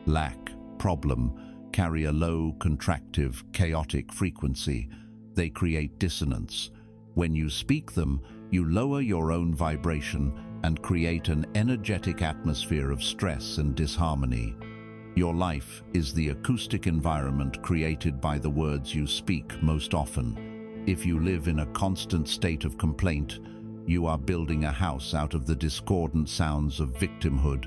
lack, problem carry a low, contractive, chaotic frequency. They create dissonance. When you speak them, you lower your own vibration and create an energetic atmosphere of stress and disharmony. Your life is the acoustic environment created by the words you speak most often. If you live in a constant state of complaint, you are building a house out of the discordant sounds of victimhood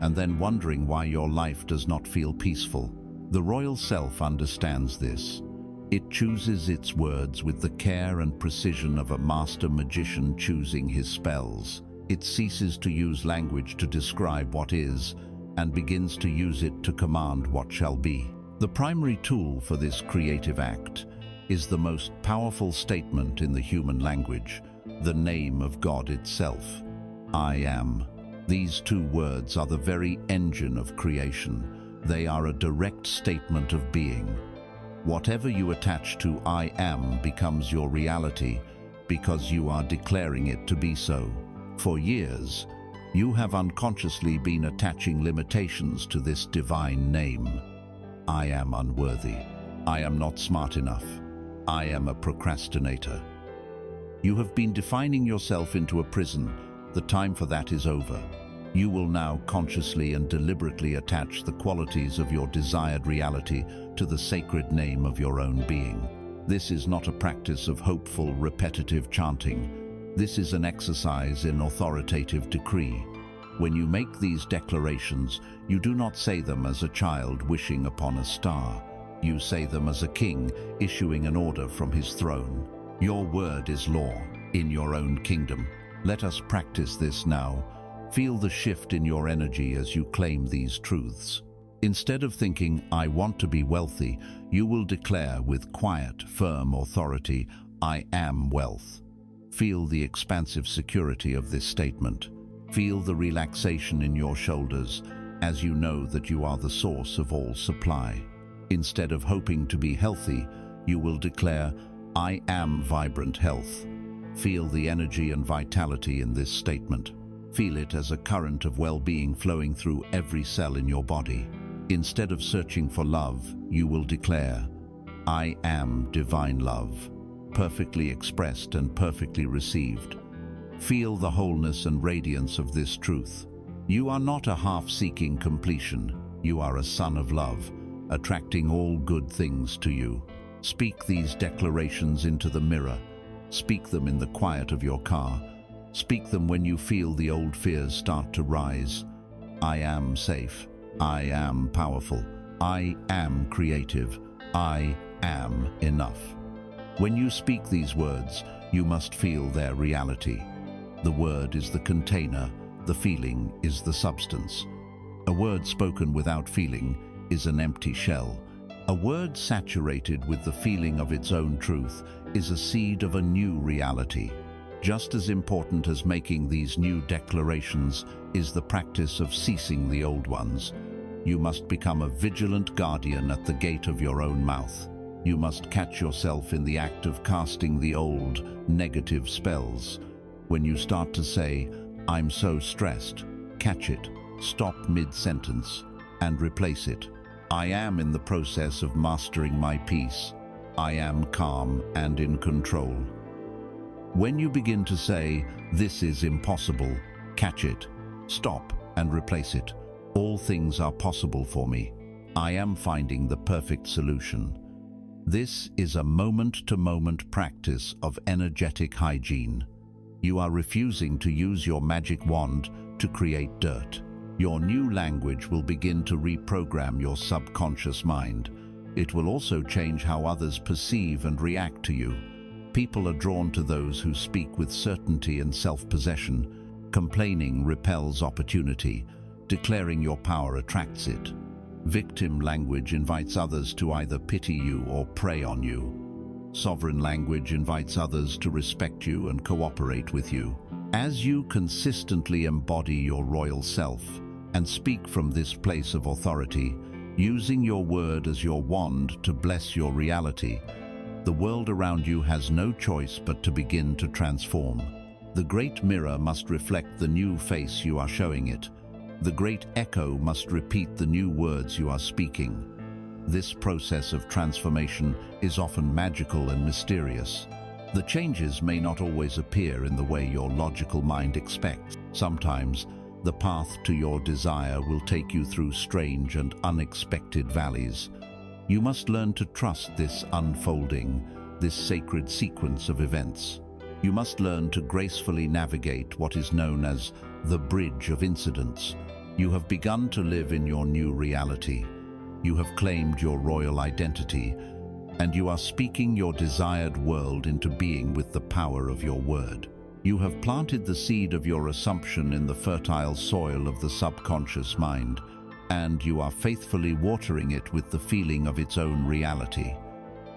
and then wondering why your life does not feel peaceful. The royal self understands this. It chooses its words with the care and precision of a master magician choosing his spells. It ceases to use language to describe what is and begins to use it to command what shall be. The primary tool for this creative act is the most powerful statement in the human language, the name of God itself. I am. These two words are the very engine of creation. They are a direct statement of being. Whatever you attach to I am becomes your reality because you are declaring it to be so. For years, you have unconsciously been attaching limitations to this divine name. I am unworthy. I am not smart enough. I am a procrastinator. You have been defining yourself into a prison. The time for that is over. You will now consciously and deliberately attach the qualities of your desired reality to the sacred name of your own being. This is not a practice of hopeful, repetitive chanting. This is an exercise in authoritative decree. When you make these declarations, you do not say them as a child wishing upon a star. You say them as a king issuing an order from his throne. Your word is law in your own kingdom. Let us practice this now. Feel the shift in your energy as you claim these truths. Instead of thinking, "I want to be wealthy," you will declare with quiet, firm authority, "I am wealth." Feel the expansive security of this statement. Feel the relaxation in your shoulders as you know that you are the source of all supply. Instead of hoping to be healthy, you will declare, "I am vibrant health." Feel the energy and vitality in this statement. Feel it as a current of well-being flowing through every cell in your body. Instead of searching for love, you will declare, "I am divine love," perfectly expressed and perfectly received. Feel the wholeness and radiance of this truth. You are not a half-seeking completion. You are a son of love, attracting all good things to you. Speak these declarations into the mirror. Speak them in the quiet of your car. Speak them when you feel the old fears start to rise. I am safe. I am powerful. I am creative. I am enough. When you speak these words, you must feel their reality. The word is the container, the feeling is the substance. A word spoken without feeling is an empty shell. A word saturated with the feeling of its own truth is a seed of a new reality. Just as important as making these new declarations is the practice of ceasing the old ones. You must become a vigilant guardian at the gate of your own mouth. You must catch yourself in the act of casting the old, negative spells. When you start to say, "I'm so stressed," catch it, stop mid-sentence, and replace it. "I am in the process of mastering my peace." I am calm and in control. When you begin to say, "This is impossible," catch it, stop, and replace it. All things are possible for me. I am finding the perfect solution. This is a moment-to-moment practice of energetic hygiene. You are refusing to use your magic wand to create dirt. Your new language will begin to reprogram your subconscious mind. It will also change how others perceive and react to you. People are drawn to those who speak with certainty and self-possession. Complaining repels opportunity. Declaring your power attracts it. Victim language invites others to either pity you or prey on you. Sovereign language invites others to respect you and cooperate with you. As you consistently embody your royal self and speak from this place of authority, using your word as your wand to bless your reality, the world around you has no choice but to begin to transform. The great mirror must reflect the new face you are showing it. The great echo must repeat the new words you are speaking. This process of transformation is often magical and mysterious. The changes may not always appear in the way your logical mind expects. Sometimes, the path to your desire will take you through strange and unexpected valleys. You must learn to trust this unfolding, this sacred sequence of events. You must learn to gracefully navigate what is known as the bridge of incidents. You have begun to live in your new reality. You have claimed your royal identity, and you are speaking your desired world into being with the power of your word. You have planted the seed of your assumption in the fertile soil of the subconscious mind, and you are faithfully watering it with the feeling of its own reality.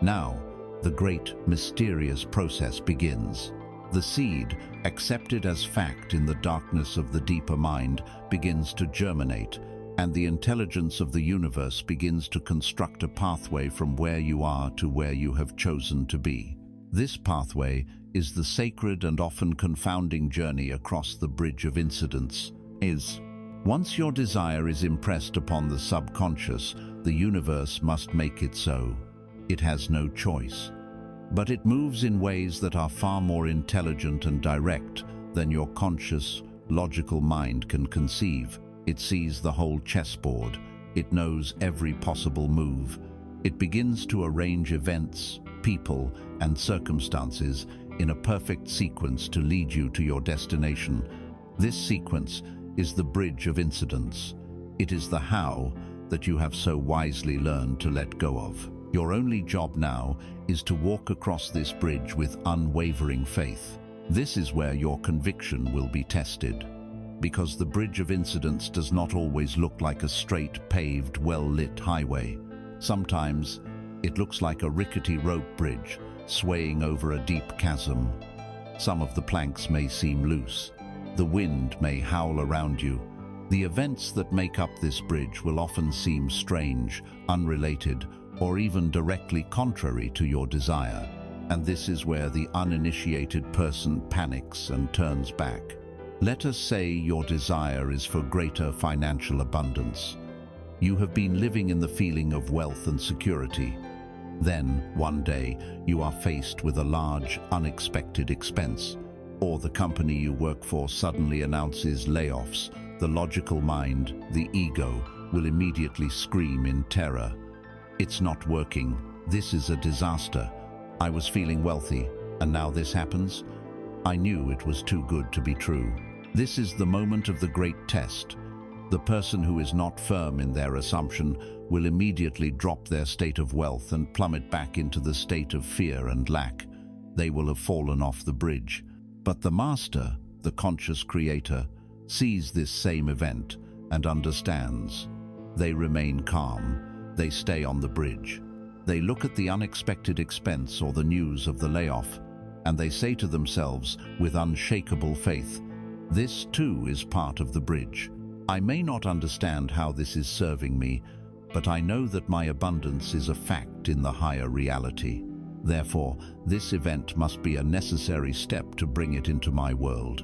Now, the great, mysterious process begins. The seed, accepted as fact in the darkness of the deeper mind, begins to germinate, and the intelligence of the universe begins to construct a pathway from where you are to where you have chosen to be. This pathway is the sacred and often confounding journey across the bridge of incidents. Once your desire is impressed upon the subconscious, the universe must make it so. It has no choice. But it moves in ways that are far more intelligent and direct than your conscious, logical mind can conceive. It sees the whole chessboard. It knows every possible move. It begins to arrange events, people, and circumstances in a perfect sequence to lead you to your destination. This sequence is the bridge of incidents. It is the how that you have so wisely learned to let go of. Your only job now is to walk across this bridge with unwavering faith. This is where your conviction will be tested. Because the bridge of incidents does not always look like a straight, paved, well-lit highway. Sometimes it looks like a rickety rope bridge swaying over a deep chasm. Some of the planks may seem loose. The wind may howl around you. The events that make up this bridge will often seem strange, unrelated, or even directly contrary to your desire. And this is where the uninitiated person panics and turns back. Let us say your desire is for greater financial abundance. You have been living in the feeling of wealth and security. Then, one day, you are faced with a large, unexpected expense, or the company you work for suddenly announces layoffs. The logical mind, the ego, will immediately scream in terror. It's not working. This is a disaster. I was feeling wealthy, and now this happens? I knew it was too good to be true. This is the moment of the great test. The person who is not firm in their assumption will immediately drop their state of wealth and plummet back into the state of fear and lack. They will have fallen off the bridge. But the master, the conscious creator, sees this same event and understands. They remain calm. They stay on the bridge. They look at the unexpected expense or the news of the layoff, and they say to themselves with unshakable faith, "This too is part of the bridge. I may not understand how this is serving me, but I know that my abundance is a fact in the higher reality. Therefore, this event must be a necessary step to bring it into my world."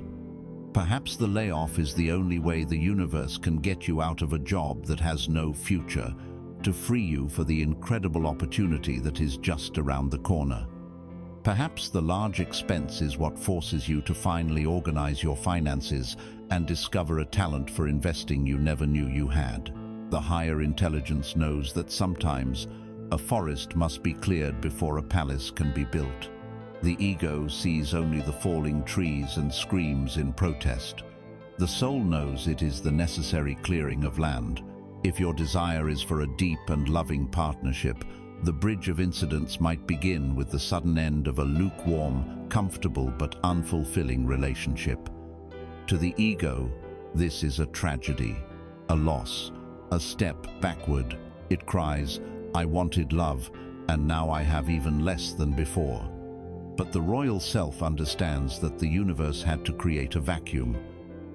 Perhaps the layoff is the only way the universe can get you out of a job that has no future, to free you for the incredible opportunity that is just around the corner. Perhaps the large expense is what forces you to finally organize your finances and discover a talent for investing you never knew you had. The higher intelligence knows that sometimes a forest must be cleared before a palace can be built. The ego sees only the falling trees and screams in protest. The soul knows it is the necessary clearing of land. If your desire is for a deep and loving partnership, the bridge of incidents might begin with the sudden end of a lukewarm, comfortable but unfulfilling relationship. To the ego, this is a tragedy, a loss, a step backward. It cries, "I wanted love, and now I have even less than before." But the royal self understands that the universe had to create a vacuum.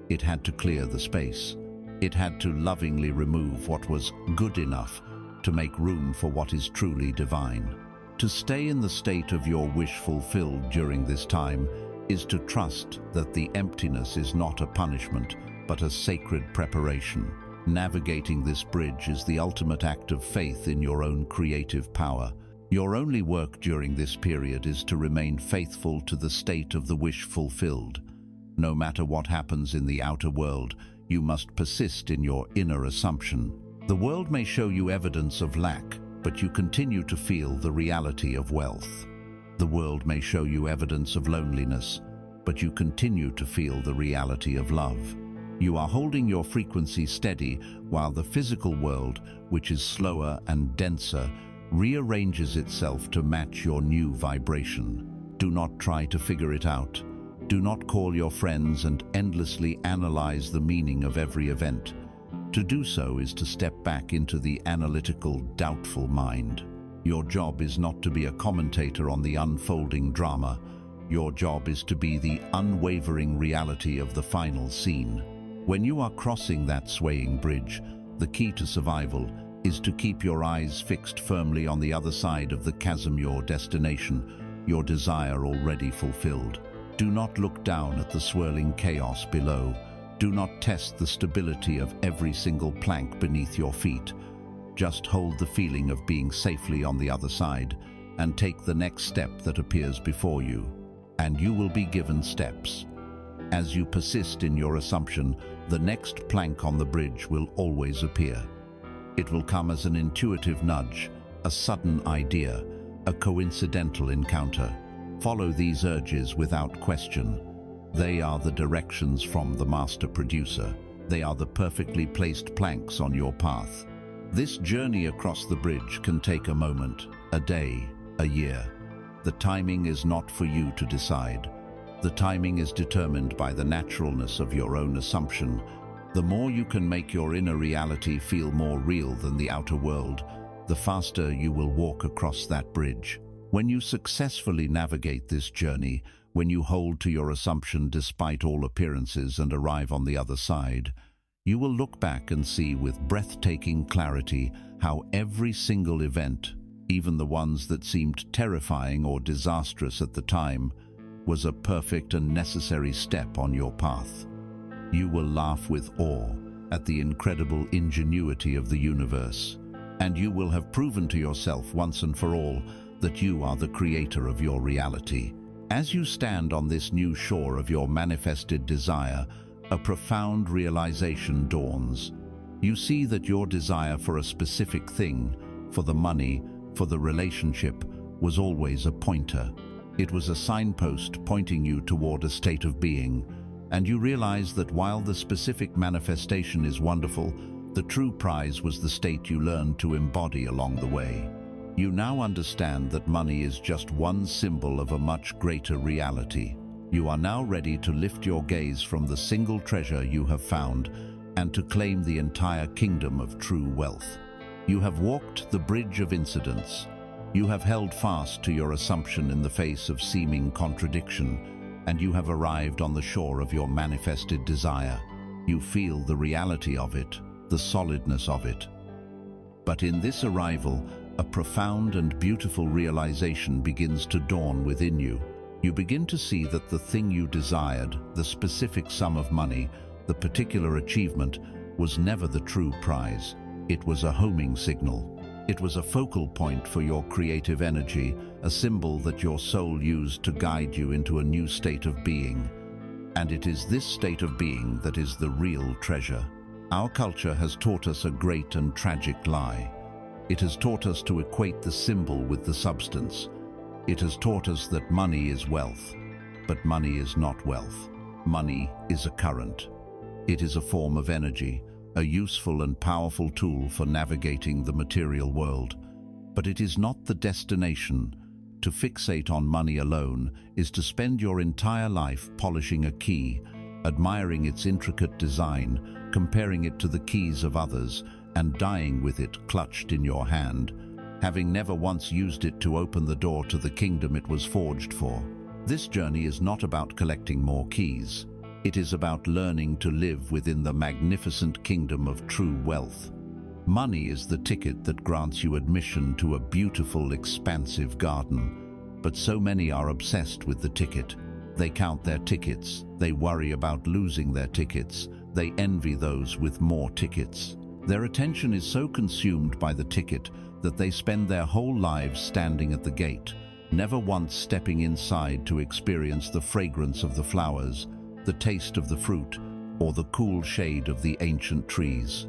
It had to clear the space. It had to lovingly remove what was good enough to make room for what is truly divine. To stay in the state of your wish fulfilled during this time is to trust that the emptiness is not a punishment, but a sacred preparation. Navigating this bridge is the ultimate act of faith in your own creative power. Your only work during this period is to remain faithful to the state of the wish fulfilled. No matter what happens in the outer world, you must persist in your inner assumption. The world may show you evidence of lack, but you continue to feel the reality of wealth. The world may show you evidence of loneliness, but you continue to feel the reality of love. You are holding your frequency steady while the physical world, which is slower and denser, rearranges itself to match your new vibration. Do not try to figure it out. Do not call your friends and endlessly analyze the meaning of every event. To do so is to step back into the analytical, doubtful mind. Your job is not to be a commentator on the unfolding drama. Your job is to be the unwavering reality of the final scene. When you are crossing that swaying bridge, the key to survival is to keep your eyes fixed firmly on the other side of the chasm, your destination, your desire already fulfilled. Do not look down at the swirling chaos below. Do not test the stability of every single plank beneath your feet. Just hold the feeling of being safely on the other side and take the next step that appears before you. And you will be given steps. As you persist in your assumption, the next plank on the bridge will always appear. It will come as an intuitive nudge, a sudden idea, a coincidental encounter. Follow these urges without question. They are the directions from the master producer. They are the perfectly placed planks on your path. This journey across the bridge can take a moment, a day, a year. The timing is not for you to decide. The timing is determined by the naturalness of your own assumption. The more you can make your inner reality feel more real than the outer world, the faster you will walk across that bridge. When you successfully navigate this journey, when you hold to your assumption despite all appearances and arrive on the other side, you will look back and see with breathtaking clarity how every single event, even the ones that seemed terrifying or disastrous at the time, was a perfect and necessary step on your path. You will laugh with awe at the incredible ingenuity of the universe, and you will have proven to yourself once and for all that you are the creator of your reality. As you stand on this new shore of your manifested desire, a profound realization dawns. You see that your desire for a specific thing, for the money, for the relationship, was always a pointer. It was a signpost pointing you toward a state of being, and you realize that while the specific manifestation is wonderful, the true prize was the state you learned to embody along the way. You now understand that money is just one symbol of a much greater reality. You are now ready to lift your gaze from the single treasure you have found and to claim the entire kingdom of true wealth. You have walked the bridge of incidents. You have held fast to your assumption in the face of seeming contradiction, and you have arrived on the shore of your manifested desire. You feel the reality of it, the solidness of it. But in this arrival, a profound and beautiful realization begins to dawn within you. You begin to see that the thing you desired, the specific sum of money, the particular achievement, was never the true prize. It was a homing signal, It was a focal point for your creative energy, a symbol that your soul used to guide you into a new state of being. And it is this state of being that is the real treasure. Our culture has taught us a great and tragic lie. It has taught us to equate the symbol with the substance. It has taught us that money is wealth, but money is not wealth. Money is a current. It is a form of energy, a useful and powerful tool for navigating the material world. But it is not the destination. To fixate on money alone is to spend your entire life polishing a key, admiring its intricate design, comparing it to the keys of others, and dying with it clutched in your hand, having never once used it to open the door to the kingdom it was forged for. This journey is not about collecting more keys. It is about learning to live within the magnificent kingdom of true wealth. Money is the ticket that grants you admission to a beautiful, expansive garden. But so many are obsessed with the ticket. They count their tickets. They worry about losing their tickets. They envy those with more tickets. Their attention is so consumed by the ticket that they spend their whole lives standing at the gate, never once stepping inside to experience the fragrance of the flowers, the taste of the fruit, or the cool shade of the ancient trees.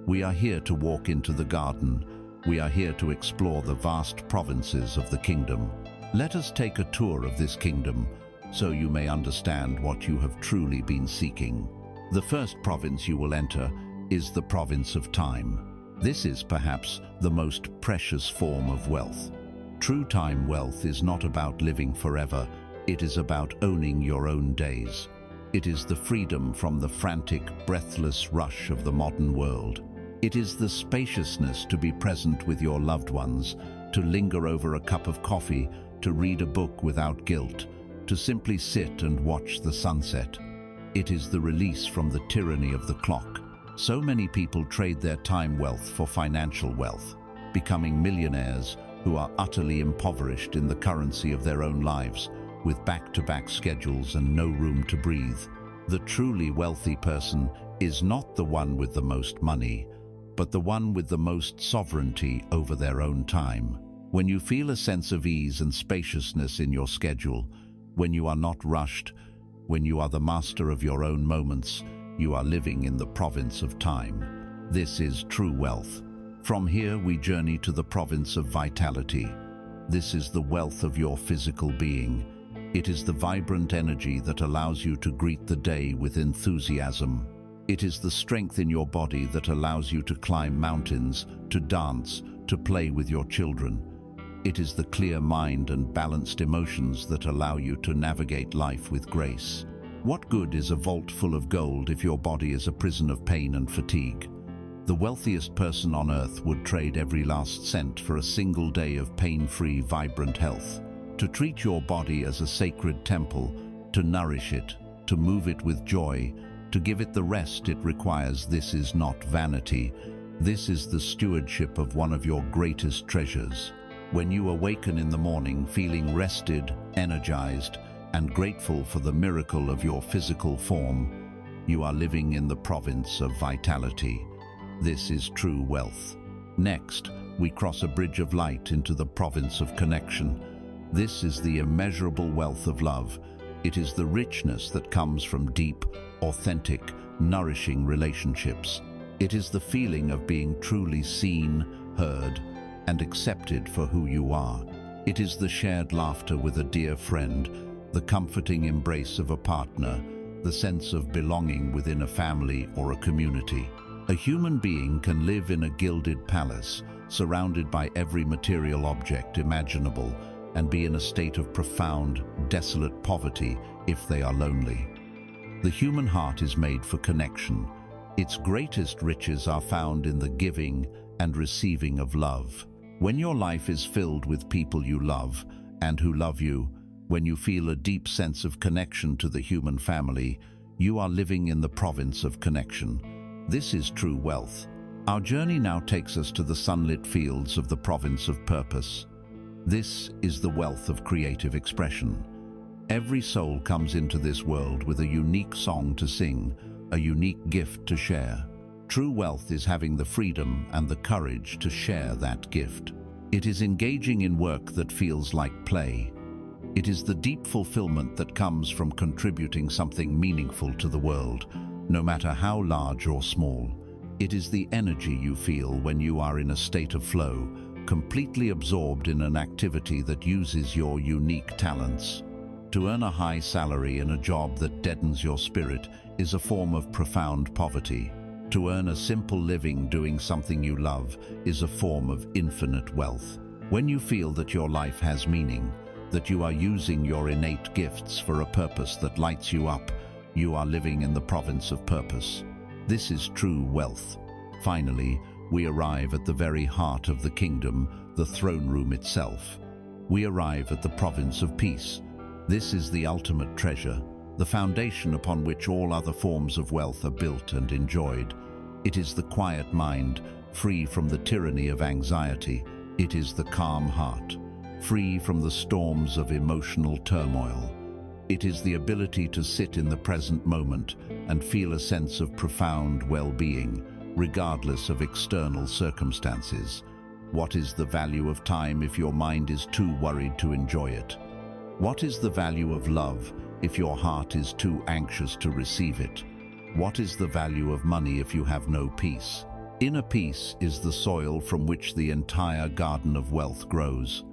We are here to walk into the garden. We are here to explore the vast provinces of the kingdom. Let us take a tour of this kingdom so you may understand what you have truly been seeking. The first province you will enter is the province of time. This is perhaps the most precious form of wealth. True time wealth is not about living forever. It is about owning your own days. It is the freedom from the frantic, breathless rush of the modern world. It is the spaciousness to be present with your loved ones, to linger over a cup of coffee, to read a book without guilt, to simply sit and watch the sunset. It is the release from the tyranny of the clock. So many people trade their time wealth for financial wealth, becoming millionaires who are utterly impoverished in the currency of their own lives, with back-to-back schedules and no room to breathe. The truly wealthy person is not the one with the most money, but the one with the most sovereignty over their own time. When you feel a sense of ease and spaciousness in your schedule, when you are not rushed, when you are the master of your own moments, you are living in the province of time. This is true wealth. From here we journey to the province of vitality. This is the wealth of your physical being. It is the vibrant energy that allows you to greet the day with enthusiasm. It is the strength in your body that allows you to climb mountains, to dance, to play with your children. It is the clear mind and balanced emotions that allow you to navigate life with grace. What good is a vault full of gold if your body is a prison of pain and fatigue? The wealthiest person on earth would trade every last cent for a single day of pain-free, vibrant health. To treat your body as a sacred temple, to nourish it, to move it with joy, to give it the rest it requires, this is not vanity. This is the stewardship of one of your greatest treasures. When you awaken in the morning feeling rested, energized, and grateful for the miracle of your physical form, you are living in the province of vitality. This is true wealth. Next, we cross a bridge of light into the province of connection. This is the immeasurable wealth of love. It is the richness that comes from deep, authentic, nourishing relationships. It is the feeling of being truly seen, heard, and accepted for who you are. It is the shared laughter with a dear friend, the comforting embrace of a partner, the sense of belonging within a family or a community. A human being can live in a gilded palace, surrounded by every material object imaginable, and be in a state of profound, desolate poverty if they are lonely. The human heart is made for connection. Its greatest riches are found in the giving and receiving of love. When your life is filled with people you love and who love you, when you feel a deep sense of connection to the human family, you are living in the province of connection. This is true wealth. Our journey now takes us to the sunlit fields of the province of purpose. This is the wealth of creative expression. Every soul comes into this world with a unique song to sing, a unique gift to share. True wealth is having the freedom and the courage to share that gift. It is engaging in work that feels like play. It is the deep fulfillment that comes from contributing something meaningful to the world, no matter how large or small. It is the energy you feel when you are in a state of flow, completely absorbed in an activity that uses your unique talents. To earn a high salary in a job that deadens your spirit is a form of profound poverty. To earn a simple living doing something you love is a form of infinite wealth. When you feel that your life has meaning, that you are using your innate gifts for a purpose that lights you up, you are living in the province of purpose. This is true wealth. Finally, we arrive at the very heart of the kingdom, the throne room itself. We arrive at the province of peace. This is the ultimate treasure, the foundation upon which all other forms of wealth are built and enjoyed. It is the quiet mind, free from the tyranny of anxiety. It is the calm heart, free from the storms of emotional turmoil. It is the ability to sit in the present moment and feel a sense of profound well-being, regardless of external circumstances. What is the value of time if your mind is too worried to enjoy it? What is the value of love if your heart is too anxious to receive it? What is the value of money if you have no peace? Inner peace is the soil from which the entire garden of wealth grows.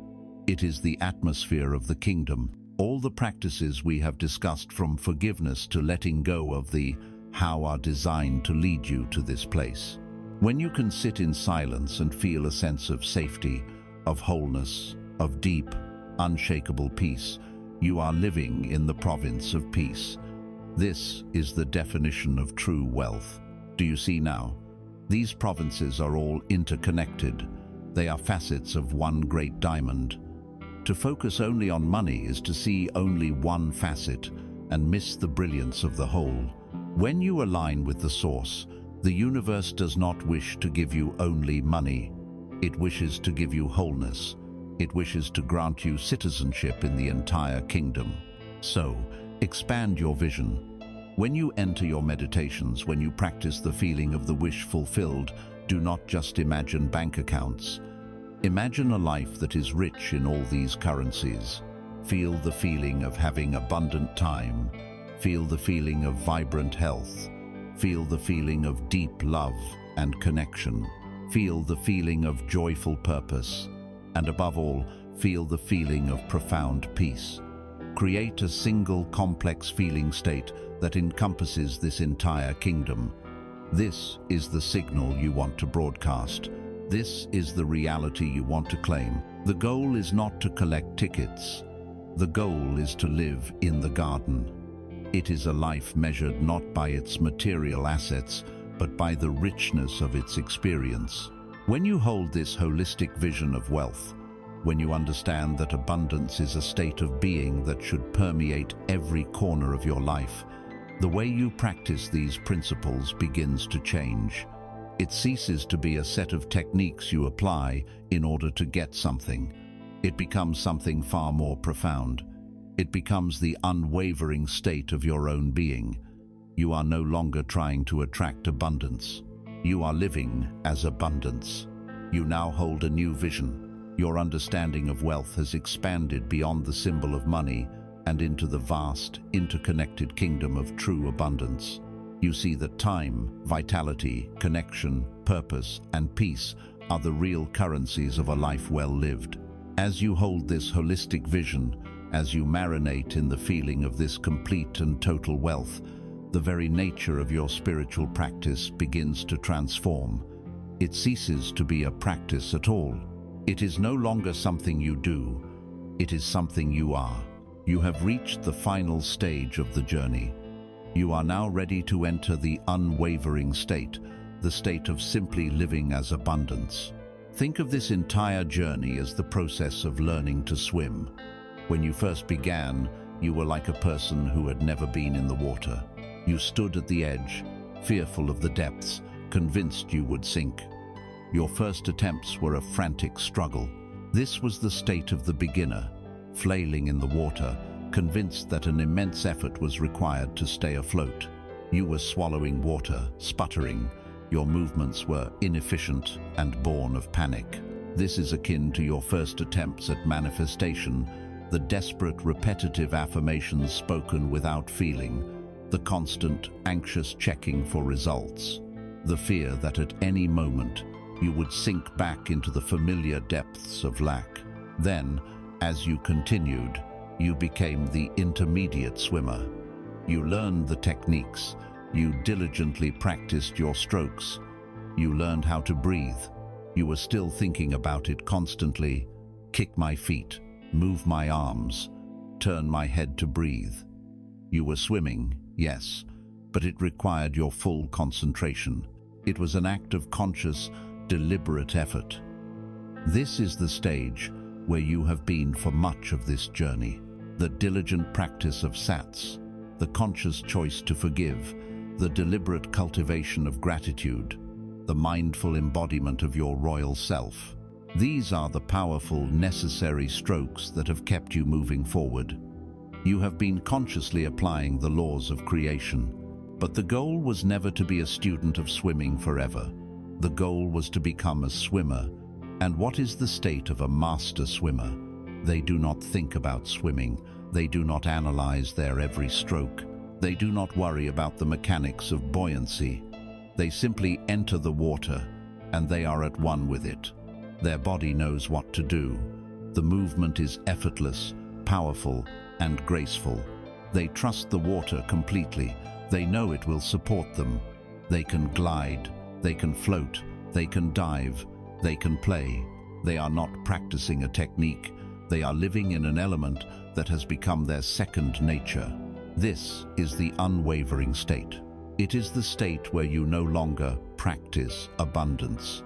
It is the atmosphere of the kingdom. All the practices we have discussed, from forgiveness to letting go of the how, are designed to lead you to this place. When you can sit in silence and feel a sense of safety, of wholeness, of deep, unshakable peace, you are living in the province of peace. This is the definition of true wealth. Do you see now? These provinces are all interconnected. They are facets of one great diamond. To focus only on money is to see only one facet and miss the brilliance of the whole. When you align with the source, the universe does not wish to give you only money. It wishes to give you wholeness. It wishes to grant you citizenship in the entire kingdom. So, expand your vision. When you enter your meditations, when you practice the feeling of the wish fulfilled, do not just imagine bank accounts. Imagine a life that is rich in all these currencies. Feel the feeling of having abundant time. Feel the feeling of vibrant health. Feel the feeling of deep love and connection. Feel the feeling of joyful purpose. And above all, feel the feeling of profound peace. Create a single complex feeling state that encompasses this entire kingdom. This is the signal you want to broadcast. This is the reality you want to claim. The goal is not to collect tickets. The goal is to live in the garden. It is a life measured not by its material assets, but by the richness of its experience. When you hold this holistic vision of wealth, when you understand that abundance is a state of being that should permeate every corner of your life, the way you practice these principles begins to change. It ceases to be a set of techniques you apply in order to get something. It becomes something far more profound. It becomes the unwavering state of your own being. You are no longer trying to attract abundance. You are living as abundance. You now hold a new vision. Your understanding of wealth has expanded beyond the symbol of money and into the vast, interconnected kingdom of true abundance. You see that time, vitality, connection, purpose, and peace are the real currencies of a life well lived. As you hold this holistic vision, as you marinate in the feeling of this complete and total wealth, the very nature of your spiritual practice begins to transform. It ceases to be a practice at all. It is no longer something you do. It is something you are. You have reached the final stage of the journey. You are now ready to enter the unwavering state, the state of simply living as abundance. Think of this entire journey as the process of learning to swim. When you first began, you were like a person who had never been in the water. You stood at the edge, fearful of the depths, convinced you would sink. Your first attempts were a frantic struggle. This was the state of the beginner, flailing in the water, convinced that an immense effort was required to stay afloat. You were swallowing water, sputtering, Your movements were inefficient and born of panic. This is akin to your first attempts at manifestation, the desperate, repetitive affirmations spoken without feeling, the constant, anxious checking for results, the fear that at any moment you would sink back into the familiar depths of lack. Then, as you continued, you became the intermediate swimmer. You learned the techniques, you diligently practiced your strokes, you learned how to breathe. You were still thinking about it constantly. Kick my feet, move my arms, turn my head to breathe. You were swimming, yes, but it required your full concentration. It was an act of conscious, deliberate effort. This is the stage where you have been for much of this journey. The diligent practice of sats, the conscious choice to forgive, the deliberate cultivation of gratitude, the mindful embodiment of your royal self. These are the powerful, necessary strokes that have kept you moving forward. You have been consciously applying the laws of creation, but the goal was never to be a student of swimming forever. The goal was to become a swimmer. And what is the state of a master swimmer? They do not think about swimming. They do not analyze their every stroke. They do not worry about the mechanics of buoyancy. They simply enter the water, and they are at one with it. Their body knows what to do. The movement is effortless, powerful, and graceful. They trust the water completely. They know it will support them. They can glide, they can float, they can dive, they can play. They are not practicing a technique. They are living in an element that has become their second nature. This is the unwavering state. It is the state where you no longer practice abundance.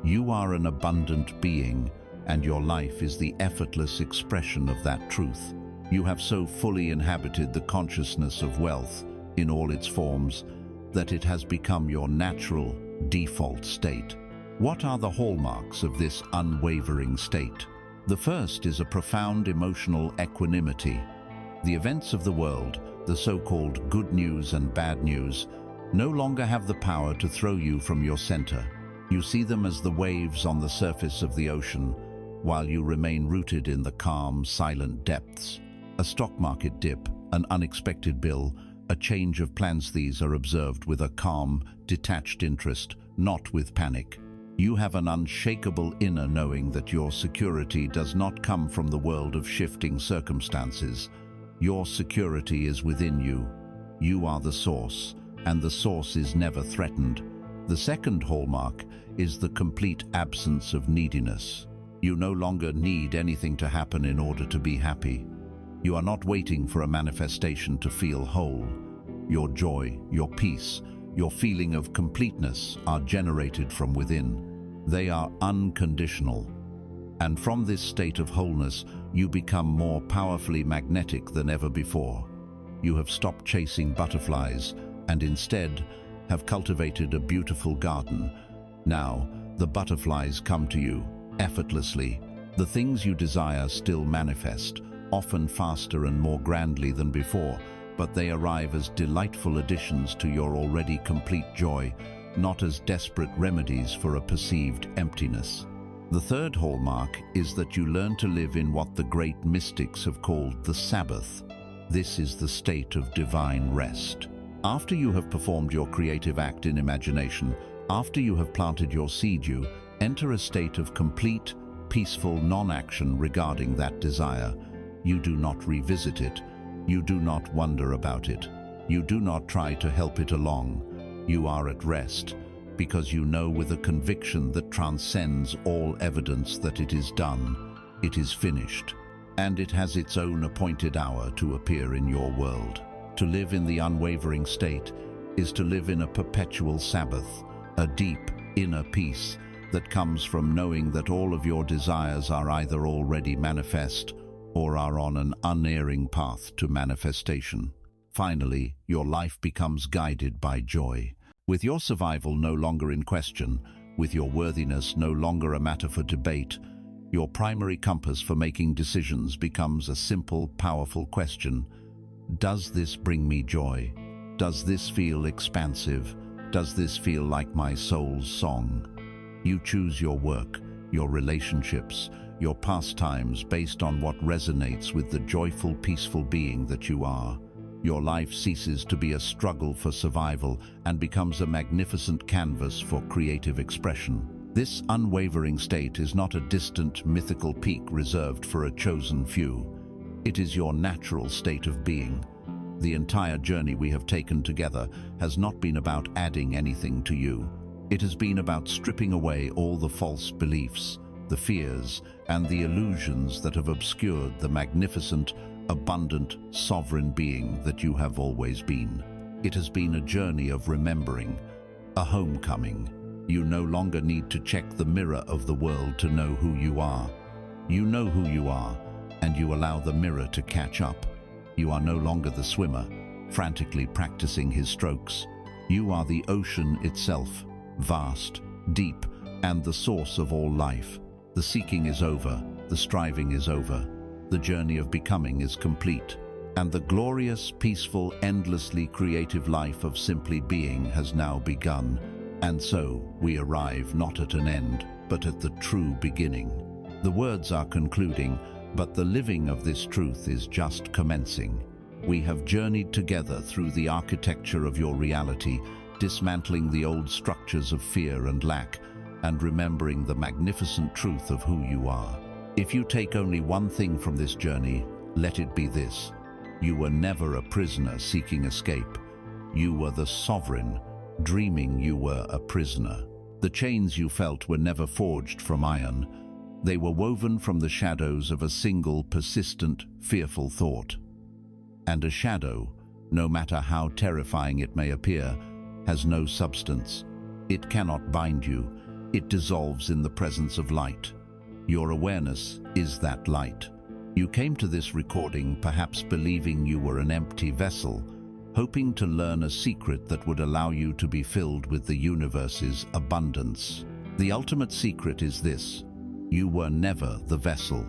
You are an abundant being, and your life is the effortless expression of that truth. You have so fully inhabited the consciousness of wealth in all its forms that it has become your natural, default state. What are the hallmarks of this unwavering state? The first is a profound emotional equanimity. The events of the world, the so-called good news and bad news, no longer have the power to throw you from your center. You see them as the waves on the surface of the ocean, while you remain rooted in the calm, silent depths. A stock market dip, an unexpected bill, a change of plans, these are observed with a calm, detached interest, not with panic. You have an unshakable inner knowing that your security does not come from the world of shifting circumstances. Your security is within you. You are the source, and the source is never threatened. The second hallmark is the complete absence of neediness. You no longer need anything to happen in order to be happy. You are not waiting for a manifestation to feel whole. Your joy, your peace, your feeling of completeness are generated from within. They are unconditional. And from this state of wholeness, you become more powerfully magnetic than ever before. You have stopped chasing butterflies and instead have cultivated a beautiful garden. Now, the butterflies come to you effortlessly. The things you desire still manifest, often faster and more grandly than before, but they arrive as delightful additions to your already complete joy, not as desperate remedies for a perceived emptiness. The third hallmark is that you learn to live in what the great mystics have called the Sabbath. This is the state of divine rest. After you have performed your creative act in imagination, after you have planted your seed, you enter a state of complete, peaceful non-action regarding that desire. You do not revisit it. You do not wonder about it. You do not try to help it along. You are at rest, because you know with a conviction that transcends all evidence that it is done, it is finished, and it has its own appointed hour to appear in your world. To live in the unwavering state is to live in a perpetual Sabbath, a deep inner peace that comes from knowing that all of your desires are either already manifest or are on an unerring path to manifestation. Finally, your life becomes guided by joy. With your survival no longer in question, with your worthiness no longer a matter for debate, your primary compass for making decisions becomes a simple, powerful question. Does this bring me joy? Does this feel expansive? Does this feel like my soul's song? You choose your work, your relationships, your pastimes based on what resonates with the joyful, peaceful being that you are. Your life ceases to be a struggle for survival and becomes a magnificent canvas for creative expression. This unwavering state is not a distant, mythical peak reserved for a chosen few. It is your natural state of being. The entire journey we have taken together has not been about adding anything to you. It has been about stripping away all the false beliefs, the fears, and the illusions that have obscured the magnificent, abundant, sovereign being that you have always been. It has been a journey of remembering, a homecoming. You no longer need to check the mirror of the world to know who you are. You know who you are, and you allow the mirror to catch up. You are no longer the swimmer, frantically practicing his strokes. You are the ocean itself, vast, deep, and the source of all life. The seeking is over, the striving is over. The journey of becoming is complete, and the glorious, peaceful, endlessly creative life of simply being has now begun. And so, we arrive not at an end, but at the true beginning. The words are concluding, but the living of this truth is just commencing. We have journeyed together through the architecture of your reality, dismantling the old structures of fear and lack, and remembering the magnificent truth of who you are. If you take only one thing from this journey, let it be this: you were never a prisoner seeking escape. You were the sovereign, dreaming you were a prisoner. The chains you felt were never forged from iron. They were woven from the shadows of a single, persistent, fearful thought. And a shadow, no matter how terrifying it may appear, has no substance. It cannot bind you. It dissolves in the presence of light. Your awareness is that light. You came to this recording perhaps believing you were an empty vessel, hoping to learn a secret that would allow you to be filled with the universe's abundance. The ultimate secret is this: you were never the vessel.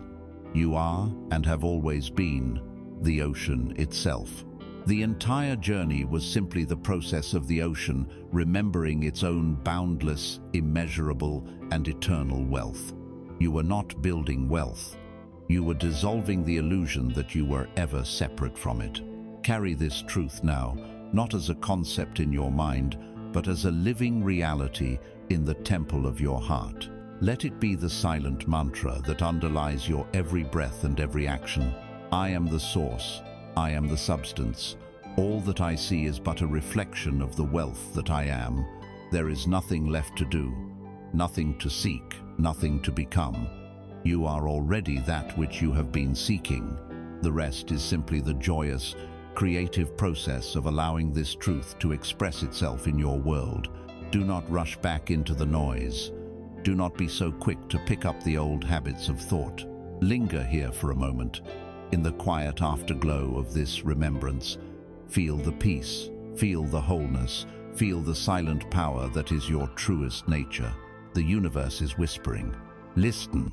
You are, and have always been, the ocean itself. The entire journey was simply the process of the ocean remembering its own boundless, immeasurable, and eternal wealth. You were not building wealth. You were dissolving the illusion that you were ever separate from it. Carry this truth now, not as a concept in your mind, but as a living reality in the temple of your heart. Let it be the silent mantra that underlies your every breath and every action. I am the source. I am the substance. All that I see is but a reflection of the wealth that I am. There is nothing left to do, nothing to seek, nothing to become. You are already that which you have been seeking. The rest is simply the joyous, creative process of allowing this truth to express itself in your world. Do not rush back into the noise. Do not be so quick to pick up the old habits of thought. Linger here for a moment. In the quiet afterglow of this remembrance, feel the peace, feel the wholeness, feel the silent power that is your truest nature. The universe is whispering. Listen.